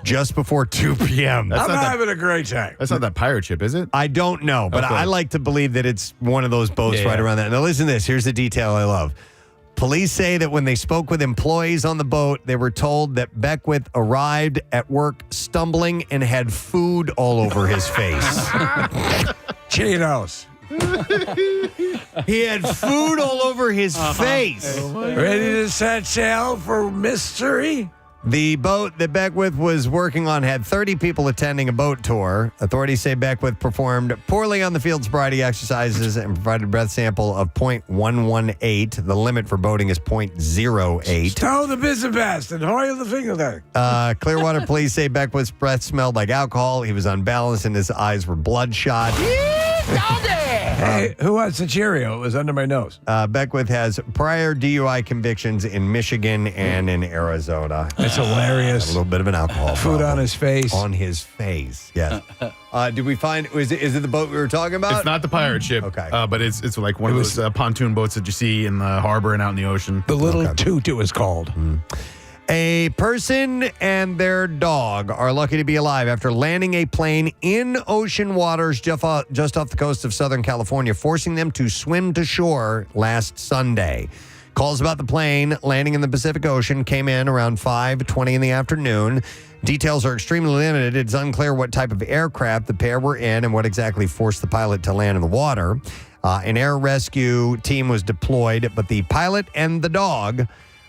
just before 2 p.m. I'm having a great time. That's not that pirate ship, is it? I don't know, but Okay. I like to believe that it's one of those boats right around that. Now listen to this. Here's the detail I love. Police say that when they spoke with employees on the boat, they were told that Beckwith arrived at work stumbling and had food all over his face. Cheetos. He had food all over his face. Ready to set sail for mystery? The boat that Beckwith was working on had 30 people attending a boat tour. Authorities say Beckwith performed poorly on the field sobriety exercises and provided a breath sample of .118. The limit for boating is .08. Stow the business best and Hoyle the finger there. Clearwater police say Beckwith's breath smelled like alcohol. He was unbalanced and his eyes were bloodshot. Hey, who wants the Cheerio? It was under my nose. Beckwith has prior DUI convictions in Michigan and in Arizona. That's hilarious. A little bit of an alcohol Food problem. on his face. On his face, yes. Did we find, is it the boat we were talking about? It's not the pirate ship. Okay. But it's like one of those pontoon boats that you see in the harbor and out in the ocean. The Little Toot, it was called. A person and their dog are lucky to be alive after landing a plane in ocean waters just off the coast of Southern California, forcing them to swim to shore last Sunday. Calls about the plane landing in the Pacific Ocean came in around 5:20 in the afternoon. Details are extremely limited. It's unclear what type of aircraft the pair were in and what exactly forced the pilot to land in the water. An air rescue team was deployed, but the pilot and the dog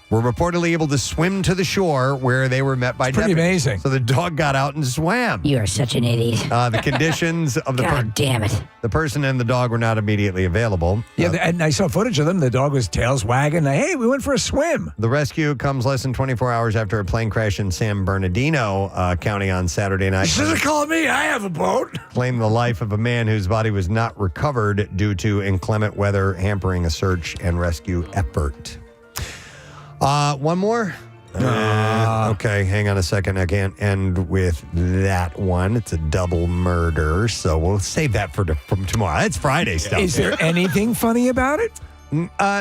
were reportedly able to swim to the shore where they were met by Pretty deputies. amazing. So the dog got out and swam. You are such an idiot. The conditions of the God damn it. The person and the dog were not immediately available. Yeah, and I saw footage of them. The dog was tails wagging. Hey, we went for a swim. The rescue comes less than 24 hours after a plane crash in San Bernardino County on Saturday night. You should have called me. I have a boat. Claimed the life of a man whose body was not recovered due to inclement weather hampering a search and rescue effort. One more? Okay, hang on a second. I can't end with that one. It's a double murder, so we'll save that from tomorrow. It's Friday stuff. Is there anything funny about it?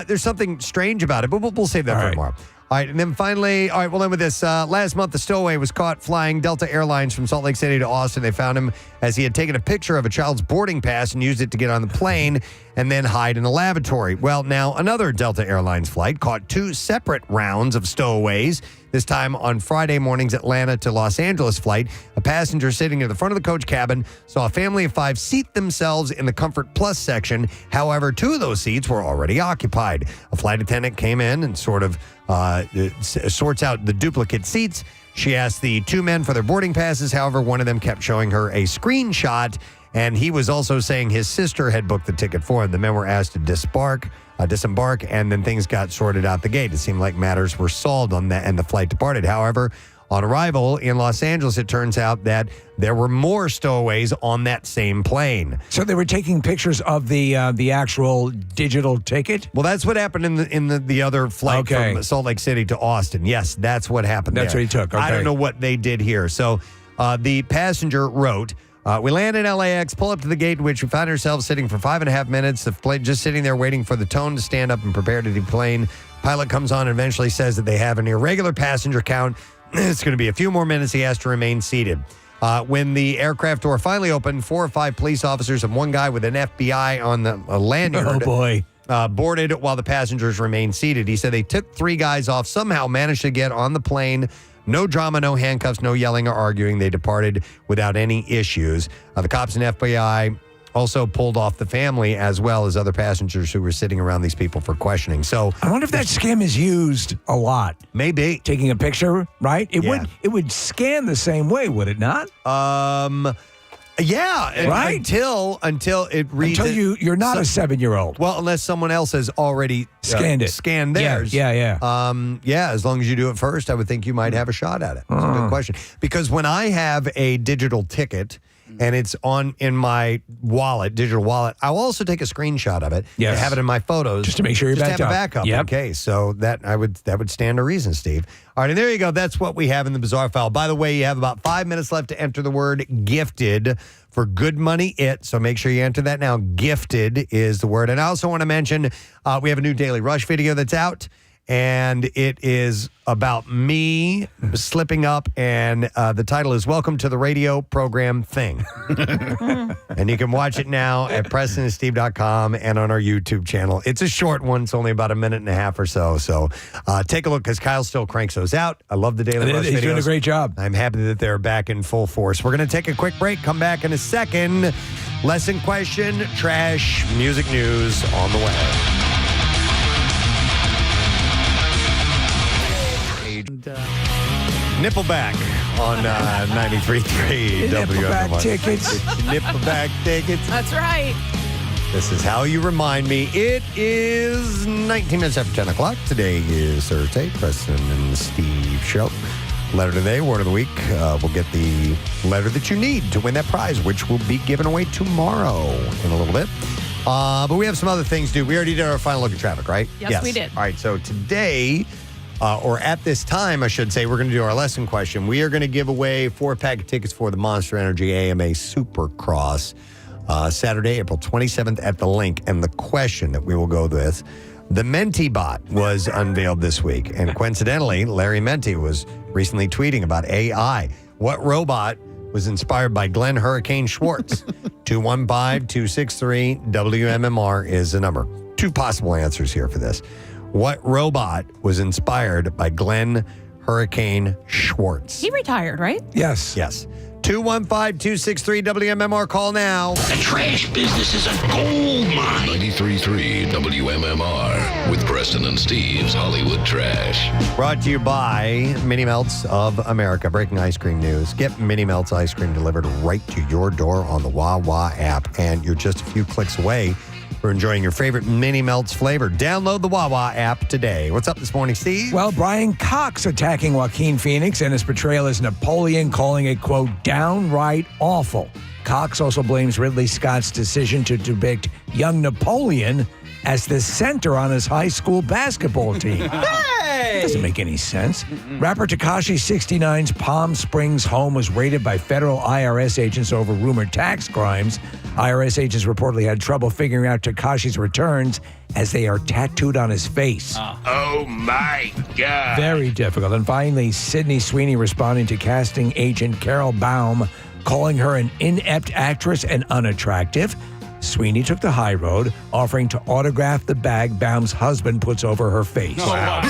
There's something strange about it, but we'll save that for tomorrow. All right, and then finally, we'll end with this. Last month, the stowaway was caught flying Delta Airlines from Salt Lake City to Austin. They found him as he had taken a picture of a child's boarding pass and used it to get on the plane and then hide in a lavatory. Well, now another Delta Airlines flight caught 2 separate rounds of stowaways. This time on Friday morning's Atlanta to Los Angeles flight, a passenger sitting near the front of the coach cabin saw a family of 5 seat themselves in the Comfort Plus section. However, 2 of those seats were already occupied. A flight attendant came in and sort of sorts out the duplicate seats. She asked the two men for their boarding passes. However, one of them kept showing her a screenshot, and he was also saying his sister had booked the ticket for him. The men were asked to disembark, and then things got sorted out the gate. It seemed like matters were solved on that, and the flight departed. However, on arrival in Los Angeles, it turns out that there were more stowaways on that same plane. So they were taking pictures of the actual digital ticket? Well, that's what happened in the other flight from Salt Lake City to Austin. Yes, that's what happened That's there. what he took. Okay. I don't know what they did here. So the passenger wrote, we land in LAX, pull up to the gate, in which we find ourselves sitting for 5.5 minutes. The flight just sitting there waiting for the tone to stand up and prepare to deplane. Pilot comes on and eventually says that they have an irregular passenger count. It's going to be a few more minutes. He has to remain seated. When the aircraft door finally opened, 4 or 5 police officers and one guy with an FBI on the lanyard boarded while the passengers remained seated. He said they took 3 guys off, somehow managed to get on the plane. No drama, no handcuffs, no yelling or arguing. They departed without any issues. The cops and FBI also pulled off the family as well as other passengers who were sitting around these people for questioning. So I wonder if that scam is used a lot. Maybe. Taking a picture, right? It would scan the same way, would it not? Yeah, right. Until it reads. Until you're not a 7-year-old. Well, unless someone else has already scanned theirs. Yeah. As long as you do it first, I would think you might have a shot at it. That's a good question. Because when I have a digital ticket and it's in my digital wallet, I'll also take a screenshot of it and have it in my photos. Just to make sure you're backed have up. a backup in case. So that would stand to reason, Steve. All right, and there you go. That's what we have in the bizarre file. By the way, you have about 5 minutes left to enter the word gifted for Good Money It. So make sure you enter that now. Gifted is the word. And I also want to mention we have a new Daily Rush video that's out. And it is about me slipping up, and the title is Welcome to the Radio Program Thing. And you can watch it now at PrestonandSteve.com and on our YouTube channel. It's a short one. It's only about 1.5 minutes or so. So take a look, because Kyle still cranks those out. I love the Daily Rush videos. He's doing a great job. I'm happy that they're back in full force. We're going to take a quick break, come back in a second. Lesson question, trash, music news on the way. Nippleback on 93.3 Nippleback WMMR. tickets. Nippleback tickets. That's right. This is how you remind me. It is 19 minutes after 10 o'clock. Today is Thursday. Preston and Steve show. Letter today, word of the week. We'll get the letter that you need to win that prize, which will be given away tomorrow in a little bit. But we have some other things to do. We already did our final look at traffic, right? Yes, we did. All right, so today... or at this time, I should say, we're going to do our lesson question. We are going to give away 4-pack of tickets for the Monster Energy AMA Supercross Saturday, April 27th at the Link. And the question that we will go with, the Menti bot was unveiled this week. And coincidentally, Larry Menti was recently tweeting about AI. What robot was inspired by Glenn Hurricane Schwartz? 215-263-WMMR is the number. 2 possible answers here for this. What robot was inspired by Glenn Hurricane Schwartz? He retired, right? Yes. 215-263-WMMR. Call now. The trash business is a gold mine. 93.3 WMMR with Preston and Steve's Hollywood Trash. Brought to you by Mini Melts of America. Breaking ice cream news. Get Mini Melts ice cream delivered right to your door on the Wawa app. And you're just a few clicks away for enjoying your favorite Mini Melts flavor. Download the Wawa app today. What's up this morning, Steve? Well, Brian Cox attacking Joaquin Phoenix and his portrayal as Napoleon, calling it, quote, downright awful. Cox also blames Ridley Scott's decision to depict young Napoleon as the center on his high school basketball team. Hey! Doesn't make any sense. Rapper Tekashi 69's Palm Springs home was raided by federal IRS agents over rumored tax crimes. IRS agents reportedly had trouble figuring out Tekashi's returns as they are tattooed on his face. Oh my God. Very difficult. And finally, Sydney Sweeney responding to casting agent Carol Baum, calling her an inept actress and unattractive. Sweeney took the high road, offering to autograph the bag Baum's husband puts over her face. Oh, wow.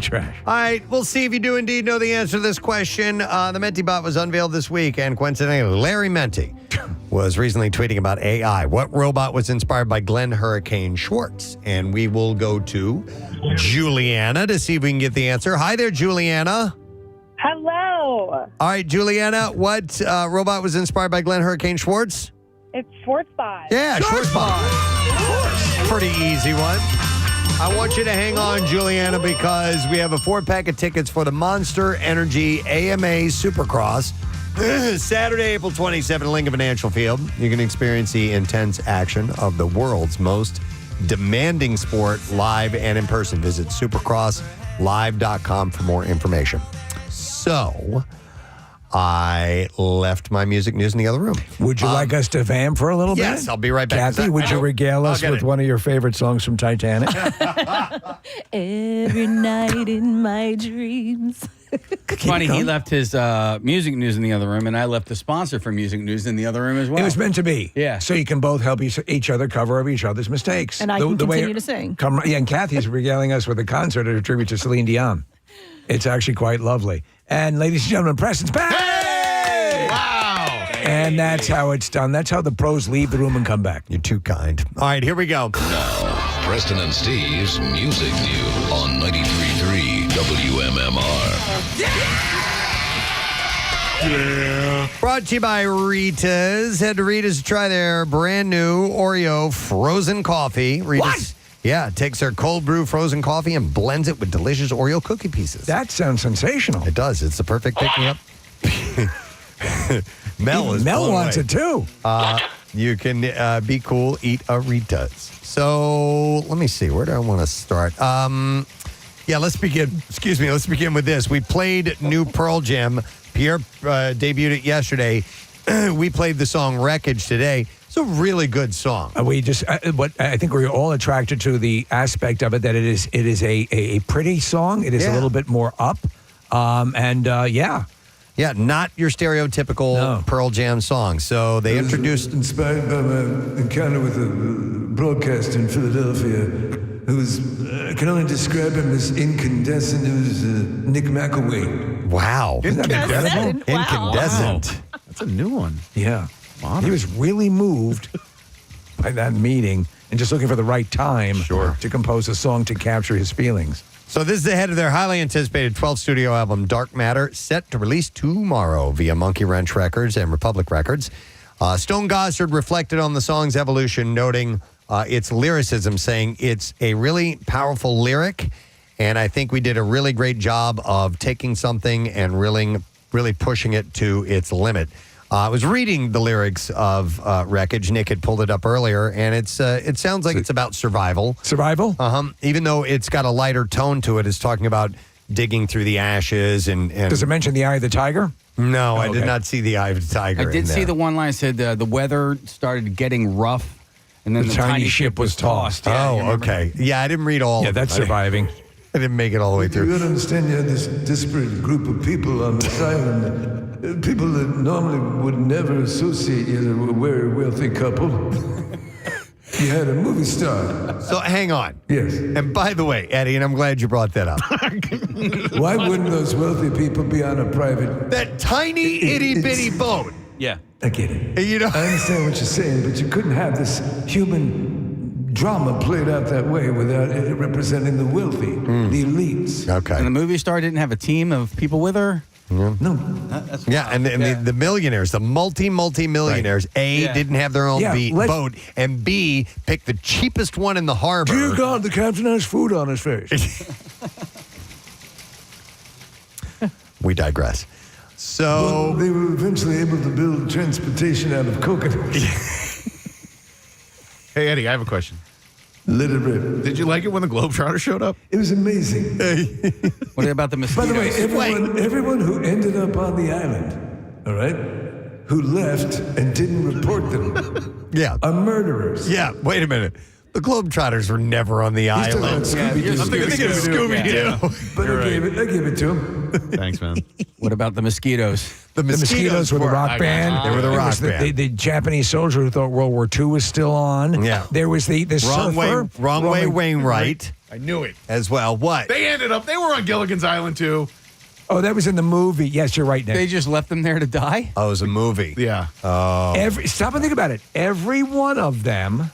Trash. All right, we'll see if you do indeed know the answer to this question. The Menti bot was unveiled this week, and coincidentally, Larry Menti was recently tweeting about AI. What robot was inspired by Glenn Hurricane Schwartz? And we will go to Juliana to see if we can get the answer. Hi there, Juliana. Hello. All right, Juliana, what robot was inspired by Glenn Hurricane Schwartz? It's Schwartzbot. Yeah, Schwartzbot. Pretty easy one. I want you to hang on, Juliana, because we have a 4-pack of tickets for the Monster Energy AMA Supercross. Saturday, April 27th, Lincoln Financial Field. You can experience the intense action of the world's most demanding sport live and in person. Visit supercrosslive.com for more information. So, I left my music news in the other room. Would you like us to vamp for a little bit? Yes, I'll be right back. Kathy, would you regale us with one of your favorite songs from Titanic? Every night in my dreams. Funny, he left his music news in the other room, and I left the sponsor for music news in the other room as well. It was meant to be. Yeah. So you can both help each other cover each other's mistakes. And I can continue to sing. And Kathy's regaling us with a concert at a tribute to Celine Dion. It's actually quite lovely. And ladies and gentlemen, Preston's back! Hey! Wow! And that's how it's done. That's how the pros leave the room and come back. You're too kind. All right, here we go. Now, Preston and Steve's Music News on 93.3 WMMR. Yeah. Brought to you by Rita's. Head to Rita's to try their brand new Oreo frozen coffee. Rita's, what? Yeah, takes their cold brew frozen coffee and blends it with delicious Oreo cookie pieces. That sounds sensational. It does. It's the perfect pick-me-up. Mel wants it too. You can be cool, eat a Rita's. So let me see. Where do I want to start? Yeah, let's begin. Excuse me. Let's begin with this. We played new Pearl Jam. Pierre debuted it yesterday. We played the song Wreckage today. It's a really good song. We just, I think we're all attracted to the aspect of it that it is a pretty song. It is a little bit more up, Yeah, not your stereotypical Pearl Jam song. So they introduced... Inspired by my encounter with a broadcaster in Philadelphia who was, I can only describe him as incandescent. It was Nick McElwain. Wow. Incandescent? Wow. Incandescent. That's a new one. Yeah. He was really moved by that meeting and just looking for the right time to compose a song to capture his feelings. So this is the head of their highly anticipated 12th studio album, Dark Matter, set to release tomorrow via Monkey Wrench Records and Republic Records. Stone Gossard reflected on the song's evolution, noting its lyricism, saying it's a really powerful lyric, and I think we did a really great job of taking something and really pushing it to its limit. I was reading the lyrics of Wreckage. Nick had pulled it up earlier, and it sounds like it's about survival. Survival? Even though it's got a lighter tone to it, it's talking about digging through the ashes. And does it mention the eye of the tiger? No, I did not see the eye of the tiger. I did see the one line that said the weather started getting rough, and then the tiny ship was tossed. Yeah, okay. Yeah, I didn't read all of it. Yeah, that's surviving. I didn't make it all the way through. You gotta understand, you had this disparate group of people on this island. People that normally would never associate you to a very wealthy couple. You had a movie star. So hang on. Yes. And by the way, Eddie, and I'm glad you brought that up. Why wouldn't those wealthy people be on a private... That tiny itty-bitty boat. Yeah. I get it. You know, I understand what you're saying, but you couldn't have this human drama played out that way without it representing the wealthy, the elites. Okay. And the movie star didn't have a team of people with her? Yeah. No. That's and the millionaires, the multi-millionaires, didn't have their own boat, and B, picked the cheapest one in the harbor. Dear God, the captain has food on his face. We digress. So they were eventually able to build transportation out of coconuts. Hey, Eddie, I have a question. Let it rip. Did you like it when the Globetrotter showed up? It was amazing. What about the mosquitoes? By the way, everyone who ended up on the island, all right, who left and didn't report them, are murderers. Yeah, wait a minute. The Globetrotters were never on the island. I'm thinking of Scooby-Doo. But I gave it to him. Thanks, man. What about the mosquitoes? The Mosquitoes were the rock band. They were the rock band. The Japanese soldier who thought World War II was still on. Yeah. There was the surfer. Wrong way Wainwright. I knew it. As well. What? They were on Gilligan's Island, too. Oh, that was in the movie. Yes, you're right, Nick. They just left them there to die? Oh, it was a movie. Yeah. Oh. Stop and think about it. Every one of them,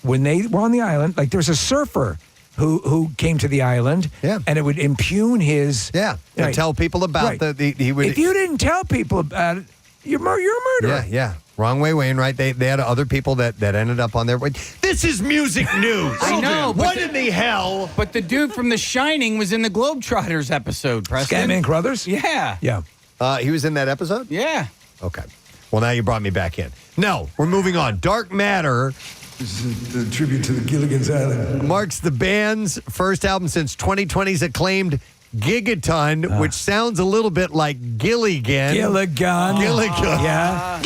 when they were on the island, like there was a surfer who came to the island, and it would impugn his. Yeah, and tell people about he would. If you didn't tell people about it, you're a murderer. Yeah. Wrong way, Wayne, right? They had other people that ended up on their way. This is music news. I know. What in the hell? But the dude from The Shining was in the Globetrotters episode, Preston. Scatman Crothers? Yeah. Yeah. He was in that episode? Yeah. Okay. Well, now you brought me back in. No, we're moving on. Dark Matter. This is a tribute to the Gilligan's Island. Marks the band's first album since 2020's acclaimed Gigaton, which sounds a little bit like Gilligan. Gilligan. Yeah.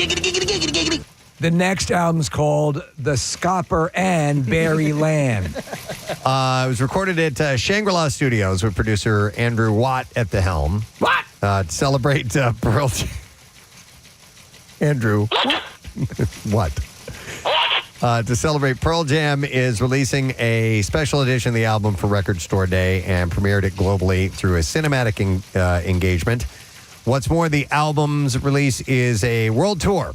The next album's called The Scopper and Barry Land. It was recorded at Shangri-La Studios with producer Andrew Watt at the helm. What? To celebrate Pearl Andrew. What? To celebrate, Pearl Jam is releasing a special edition of the album for Record Store Day and premiered it globally through a cinematic engagement. What's more, the album's release is a world tour.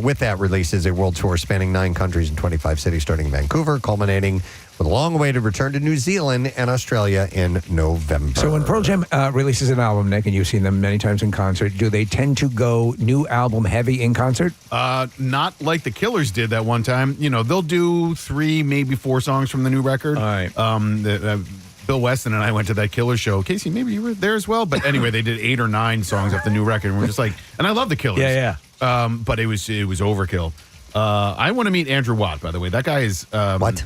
With that release is a world tour spanning 9 countries and 25 cities, starting in Vancouver, culminating with a long-awaited return to New Zealand and Australia in November. So when Pearl Jam releases an album, Nick, and you've seen them many times in concert, do they tend to go new album heavy in concert? Not like the Killers did that one time. You know, they'll do 3, maybe 4 songs from the new record. All right. Bill Weston and I went to that Killers show. Casey, maybe you were there as well. But anyway, they did 8 or 9 songs off the new record. And we're just like, and I love the Killers. Yeah. But it was overkill. I want to meet Andrew Watt, by the way. That guy is what?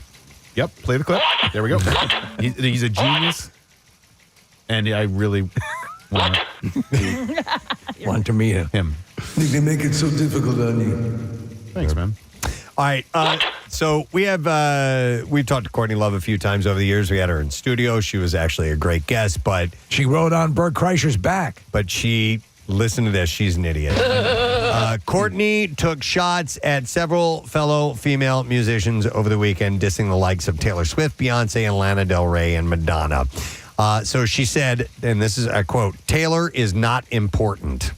Yep, play the clip. There we go. He's a genius, and I really want to meet him. They make it so difficult on you. Thanks, man. All right, so we've talked to Courtney Love a few times over the years. We had her in studio. She was actually a great guest, but she rode on Bert Kreischer's back. But listen to this, she's an idiot. Courtney took shots at several fellow female musicians over the weekend, dissing the likes of Taylor Swift, Beyonce, and Lana Del Rey, and Madonna. So she said, and this is a quote, "Taylor is not important."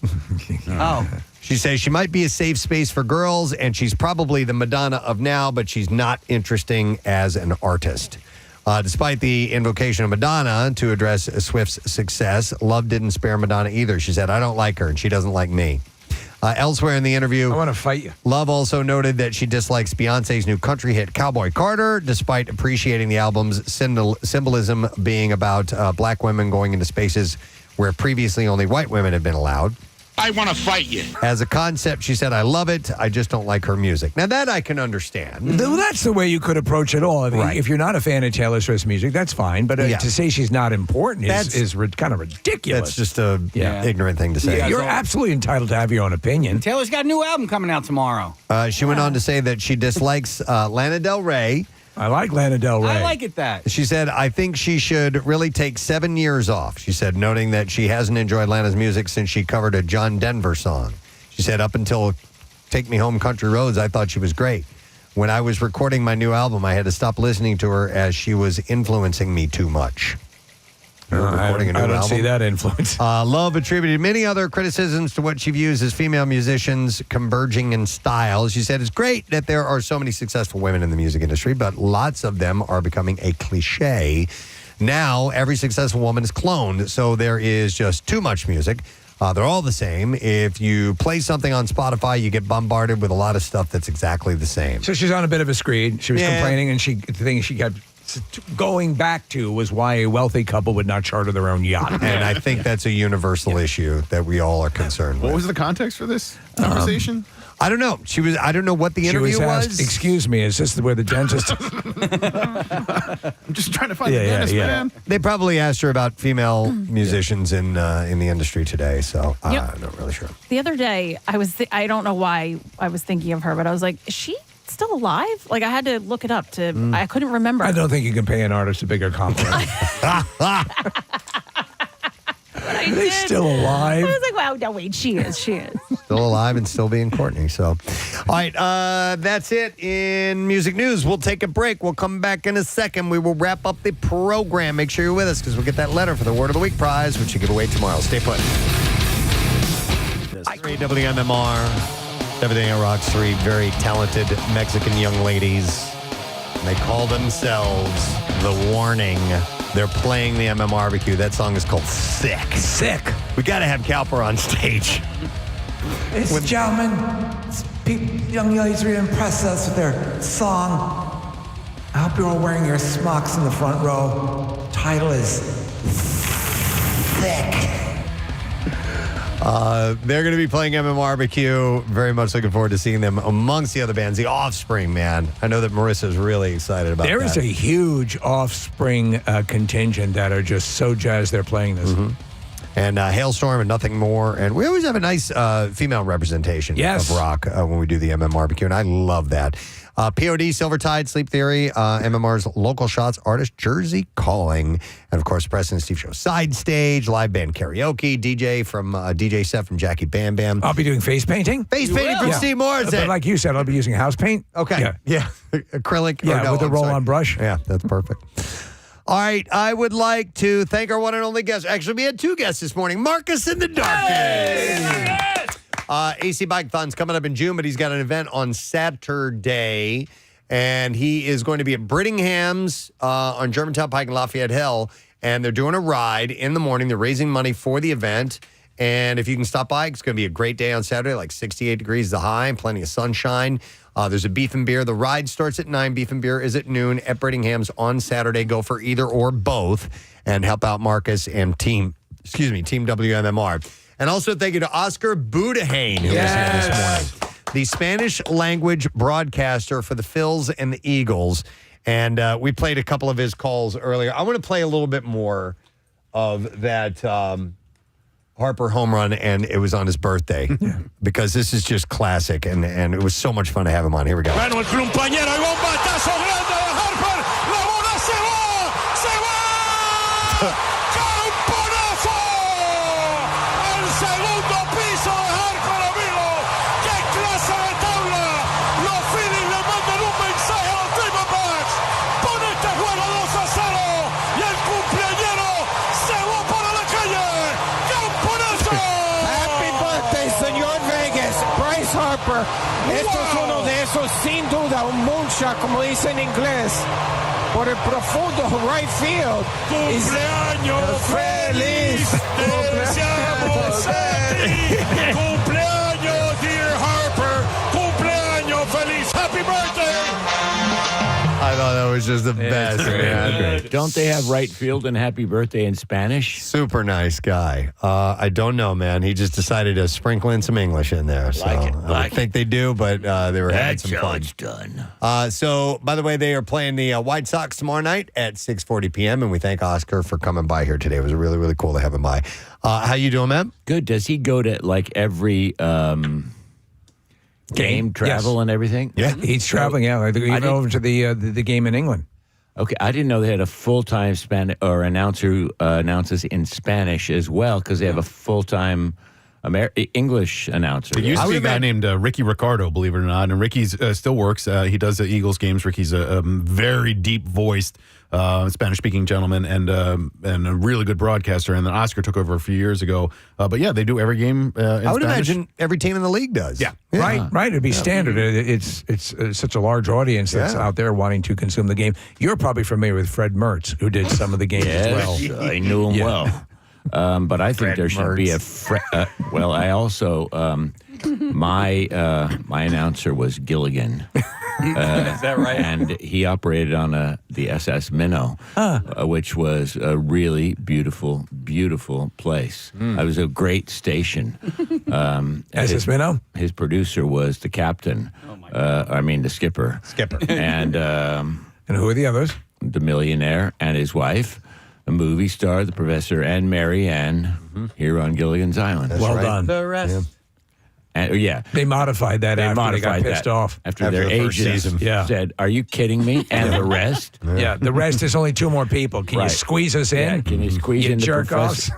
Oh. She says she might be a safe space for girls, and she's probably the Madonna of now, but she's not interesting as an artist. Despite the invocation of Madonna to address Swift's success, Love didn't spare Madonna either. She said, "I don't like her, and she doesn't like me." Elsewhere in the interview, I want to fight you. Love also noted that she dislikes Beyonce's new country hit Cowboy Carter, despite appreciating the album's symbolism being about black women going into spaces where previously only white women had been allowed. I want to fight you. As a concept, she said, "I love it. I just don't like her music." Now, that I can understand. Well, that's the way you could approach it all. I mean, Right. If you're not a fan of Taylor Swift's music, that's fine. But Yeah. to say she's not important is kind of ridiculous. That's just a ignorant thing to say. Yeah, you're absolutely entitled to have your own opinion. Taylor's got a new album coming out tomorrow. She went on to say that she dislikes Lana Del Rey. I like Lana Del Rey. I like it that. She said, "I think she should really take 7 years off." She said, noting that she hasn't enjoyed Lana's music since she covered a John Denver song. She said, "Up until Take Me Home Country Roads, I thought she was great. When I was recording my new album, I had to stop listening to her as she was influencing me too much." I don't see that influence. Love attributed many other criticisms to what she views as female musicians converging in style. She said, "It's great that there are so many successful women in the music industry, but lots of them are becoming a cliche. Now, every successful woman is cloned, so there is just too much music. They're all the same. If you play something on Spotify, you get bombarded with a lot of stuff that's exactly the same." So she's on a bit of a screed. She was complaining, and the thing she kept going back to was why a wealthy couple would not charter their own yacht. And I think that's a universal issue that we all are concerned with. What was the context for this conversation? I don't know. I don't know what the interview She was asked, "Excuse me, is this where the dentist?" I'm just trying to find the dentist, man. They probably asked her about female musicians in the industry today, so I'm not really sure. The other day, I don't know why I was thinking of her, but I was like, is she still alive? Like, I had to look it up I couldn't remember. I don't think you can pay an artist a bigger compliment. I Are they did. still alive? I was like, wow, no, wait, she is. Still alive and still being Courtney. So, all right, that's it in music news. We'll take a break. We'll come back in a second. We will wrap up the program. Make sure you're with us because we'll get that letter for the Word of the Week prize, which you give away tomorrow. Stay put. 3 WMMR. Everything that rocks. 3 very talented Mexican young ladies. They call themselves The Warning. They're playing the MMRBQ. That song is called Sick. Sick. We got to have Cowper on stage. Ladies and gentlemen, young ladies really impressed us with their song. I hope you're all wearing your smocks in the front row. Title is Sick. They're going to be playing MMRBQ. Very much looking forward to seeing them amongst the other bands. The Offspring, man. I know that Marissa's really excited about There that. is a huge Offspring contingent that are just so jazzed they're playing this. And Hailstorm and Nothing More. And we always have a nice female representation of rock when we do the MMRBQ, and I love that. POD, Silvertide, Sleep Theory, MMR's Local Shots Artist, Jersey Calling, and of course, Preston and Steve Show Side Stage, live band karaoke, DJ from DJ set from Jackie Bam Bam. I'll be doing face painting. Face painting from Steve Morrison. But like you said, I'll be using house paint. Okay. Yeah. Acrylic. Yeah, or no, with a I'm roll-on sorry. brush. Yeah, that's perfect. All right, I would like to thank our one and only guest. Actually, we had 2 guests this morning. Marcus in the Darkness. AC Bikeathon's coming up in June, but he's got an event on Saturday, and he is going to be at Brittingham's on Germantown Pike and Lafayette Hill, and they're doing a ride in the morning. They're raising money for the event, and if you can stop by, it's going to be a great day on Saturday, like 68 degrees the high and plenty of sunshine. There's a beef and beer. The ride starts at 9. Beef and beer is at noon at Brittingham's on Saturday. Go for either or both and help out Marcus and Team WMMR. And also thank you to Oscar Bude, who was here this morning. The Spanish language broadcaster for the Phils and the Eagles. And we played a couple of his calls earlier. I want to play a little bit more of that Harper home run, and it was on his birthday because this is just classic, and it was so much fun to have him on. Here we go. Bueno, el compañero, hay un batazo grande de Harper. La bola se va, se va. ¡Camponazo! Al segundo piso de Harper, amigo. ¡Qué clase de tabla! Los Phillies le mandan un mensaje a los Diamondbacks. Pon este juego 2-0 y el cumpleañero se va para la calle. ¡Camponazo! Happy birthday, señor Vegas. Bryce Harper. Esto es uno de esos, sin duda, un moonshot, como dice en inglés, por el profundo right field. ¡Cumpleaños feliz! ¡Te deseamos a ti! ¡Cumpleaños, dear Harper! ¡Cumpleaños feliz! ¡Happy birthday! I thought that was just the best, man. Don't they have right field and happy birthday in Spanish? Super nice guy. I don't know, man. He just decided to sprinkle in some English in there. So I think they do, but they were having some fun. That's done. So, by the way, they are playing the White Sox tomorrow night at 6:40 p.m., and we thank Oscar for coming by here today. It was really, really cool to have him by. How you doing, man? Good. Does he go to like every game travel and everything? Yeah, he's traveling. Yeah, even over to the game in England. Okay, I didn't know they had a full-time Spanish or announcer who announces in Spanish as well, because they have a full-time English announcer. There used to be a guy named Ricky Ricardo, believe it or not, and Ricky's still works. He does the Eagles games. Ricky's a very deep-voiced Spanish-speaking gentleman and a really good broadcaster. And then Oscar took over a few years ago. But yeah, they do every game in I would Spanish. imagine every team in the league does. Yeah. Right. It'd be standard. It's such a large audience that's out there wanting to consume the game. You're probably familiar with Fred Mertz, who did some of the games as well. I knew him well. But I think there should be a well, I also my announcer was Gilligan. Is that right? And he operated on the SS Minnow, which was a really beautiful, beautiful place. It was a great station. SS Minnow? His producer was the captain. The skipper. And who are the others? The millionaire and his wife. A movie star, the professor, and Mary Ann here on Gilligan's Island. Well done. The rest. And, They modified that after they got pissed off. After their agents said, "Are you kidding me?" And the rest? Yeah, the rest is only 2 more people. Can you squeeze us in? Yeah, can you squeeze in the jerk professor?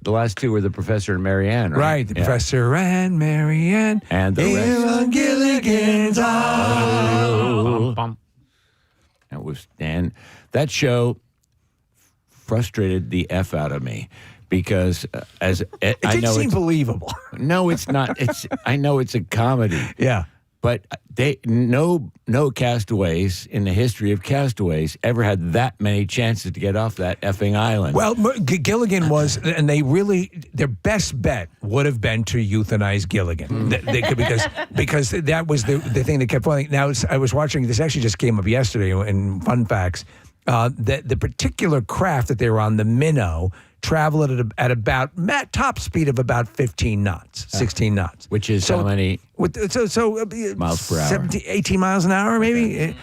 The last two were the Professor and Marianne, right? Right, the Professor and Marianne. And the Here rest. on Gilligan's Island. And that show frustrated the F out of me because It I didn't know seem it's, believable. no, it's not. I know it's a comedy. Yeah. But no castaways in the history of castaways ever had that many chances to get off that effing island. Well, Gilligan was, and their best bet would have been to euthanize Gilligan. Because that was the thing that kept falling. Now, I was watching, this actually just came up yesterday in Fun Facts, the particular craft that they were on, the minnow, traveled at about top speed of about 15 knots, 16 knots. Which is how many miles per hour? 17, 18 miles an hour, maybe.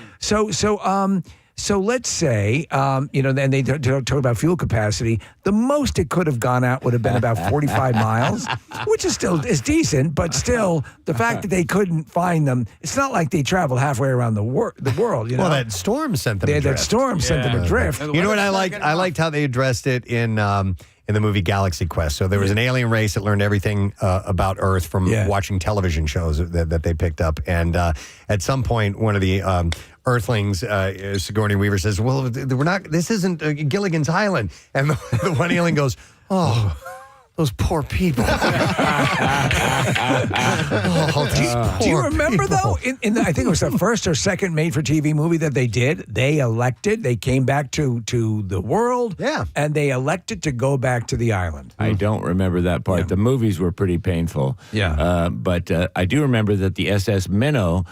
So let's say, then they talk about fuel capacity. The most it could have gone out would have been about 45 miles, which is decent, but still, the fact that they couldn't find them, it's not like they traveled halfway around the world. Well, that storm sent them adrift. That storm sent them adrift. You know what I liked? I liked how they addressed it in the movie Galaxy Quest. So there was an alien race that learned everything about Earth from watching television shows that they picked up. And at some point, one of the Earthlings, Sigourney Weaver says, "Well, this isn't Gilligan's Island." And the one alien goes, "Oh, those poor people." Do you remember, though, in I think it was the first or second made-for-TV movie that they did, they came back to the world, and they elected to go back to the island. I don't remember that part. The movies were pretty painful. Yeah. But I do remember that the SS Minnow,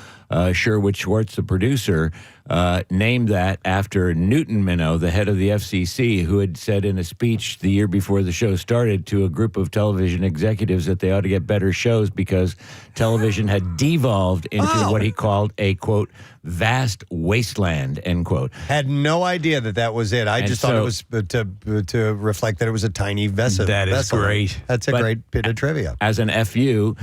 Sherwood Schwartz, the producer, named that after Newton Minnow, the head of the FCC, who had said in a speech the year before the show started to a group of television executives that they ought to get better shows because television had devolved into what he called a, quote, vast wasteland, end quote. Had no idea that was it. I just thought it was to reflect that it was a tiny vessel. That is great. That's a great bit of trivia. As an FU,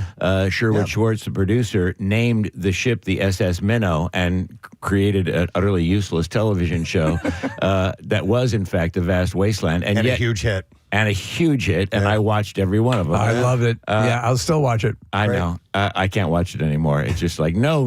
Sherwood Schwartz, the producer, named the ship the SS Minnow and created an utterly useless television show that was, in fact, a vast wasteland. And yet, a huge hit. And a huge hit, and I watched every one of them. I loved it. I'll still watch it. I know. I can't watch it anymore. It's just like, no,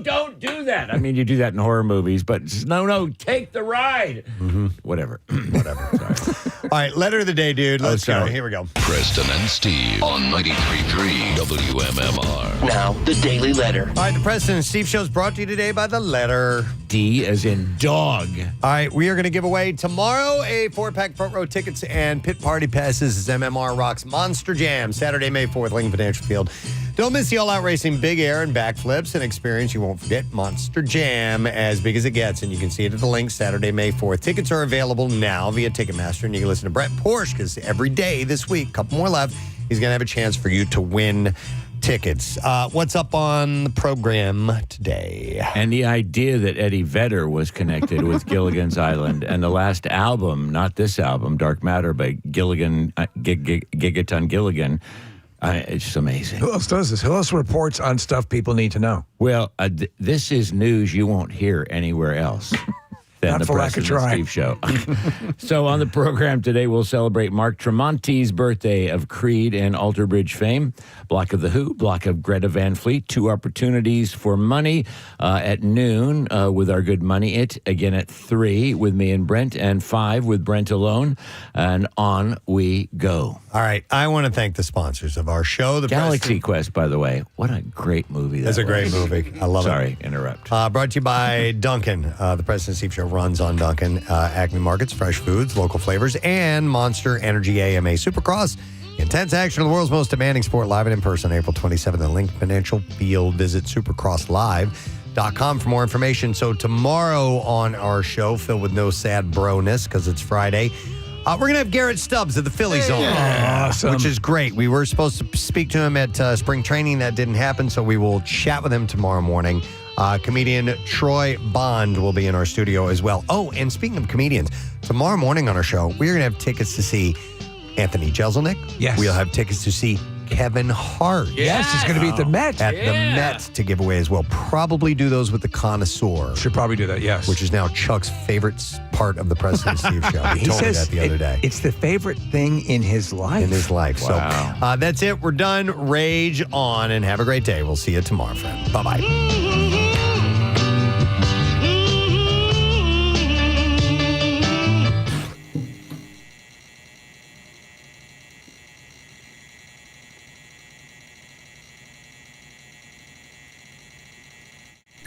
don't do that. I mean, you do that in horror movies, but it's just, no, take the ride. Mm-hmm. Whatever. Sorry. All right, letter of the day, dude. Let's go. Here we go. Preston and Steve on 93.3 WMMR. Now, the Daily Letter. All right, the Preston and Steve Show is brought to you today by the letter D as in dog. All right, we are going to give away tomorrow a 4-pack front row tickets and pit party passes as MMR rocks Monster Jam, Saturday, May 4th, Lincoln Financial Field. Don't miss the all-out racing big air and backflips, an experience you won't forget. Monster Jam, as big as it gets, and you can see it at the link Saturday, May 4th. Tickets are available now via Ticketmaster, and you can listen to Brett Porsche because every day this week, a couple more left, he's going to have a chance for you to win tickets. What's up on the program today? And the idea that Eddie Vedder was connected with Gilligan's Island and the last album, not this album, Dark Matter, but Gilligan, Gigaton Gilligan, it's just amazing. Who else does this? Who else reports on stuff people need to know? Well, this is news you won't hear anywhere else. Not the for lack Preston of trying. and Steve Show. So on the program today, we'll celebrate Mark Tremonti's birthday of Creed and Alter Bridge fame, Block of the Who, Block of Greta Van Fleet, 2 opportunities for money at noon with our good money it, again at 3 with me and Brent, and 5 with Brent alone, and on we go. All right, I want to thank the sponsors of our show. The Galaxy Quest, by the way. What a great movie that was. That's a great movie. I love Sorry, interrupt. Brought to you by Dunkin'. The Preston and Steve Show runs on Dunkin'. Acme Markets, fresh foods, local flavors, and Monster Energy AMA Supercross. Intense action of the world's most demanding sport, live and in person, April 27th at Lincoln Financial Field. Visit supercrosslive.com for more information. So tomorrow on our show, filled with no sad broness because it's Friday, we're going to have Garrett Stubbs at the Philly Zone. Awesome. Which is great. We were supposed to speak to him at spring training. That didn't happen, so we will chat with him tomorrow morning. Comedian Troy Bond will be in our studio as well. Oh, and speaking of comedians, tomorrow morning on our show, we're going to have tickets to see Anthony Jeselnik. Yes. We'll have tickets to see Kevin Hart. Yes, he's going to be at the Met. At the Met to give away as well. Probably do those with the Connoisseur. Should probably do that, yes. Which is now Chuck's favorite part of the Preston and Steve show. He told me that the other day. It's the favorite thing in his life. In his life. Wow. So that's it. We're done. Rage on and have a great day. We'll see you tomorrow, friend. Bye-bye.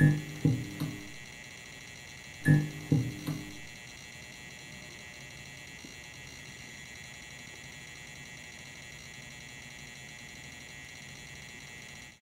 Mm-hmm.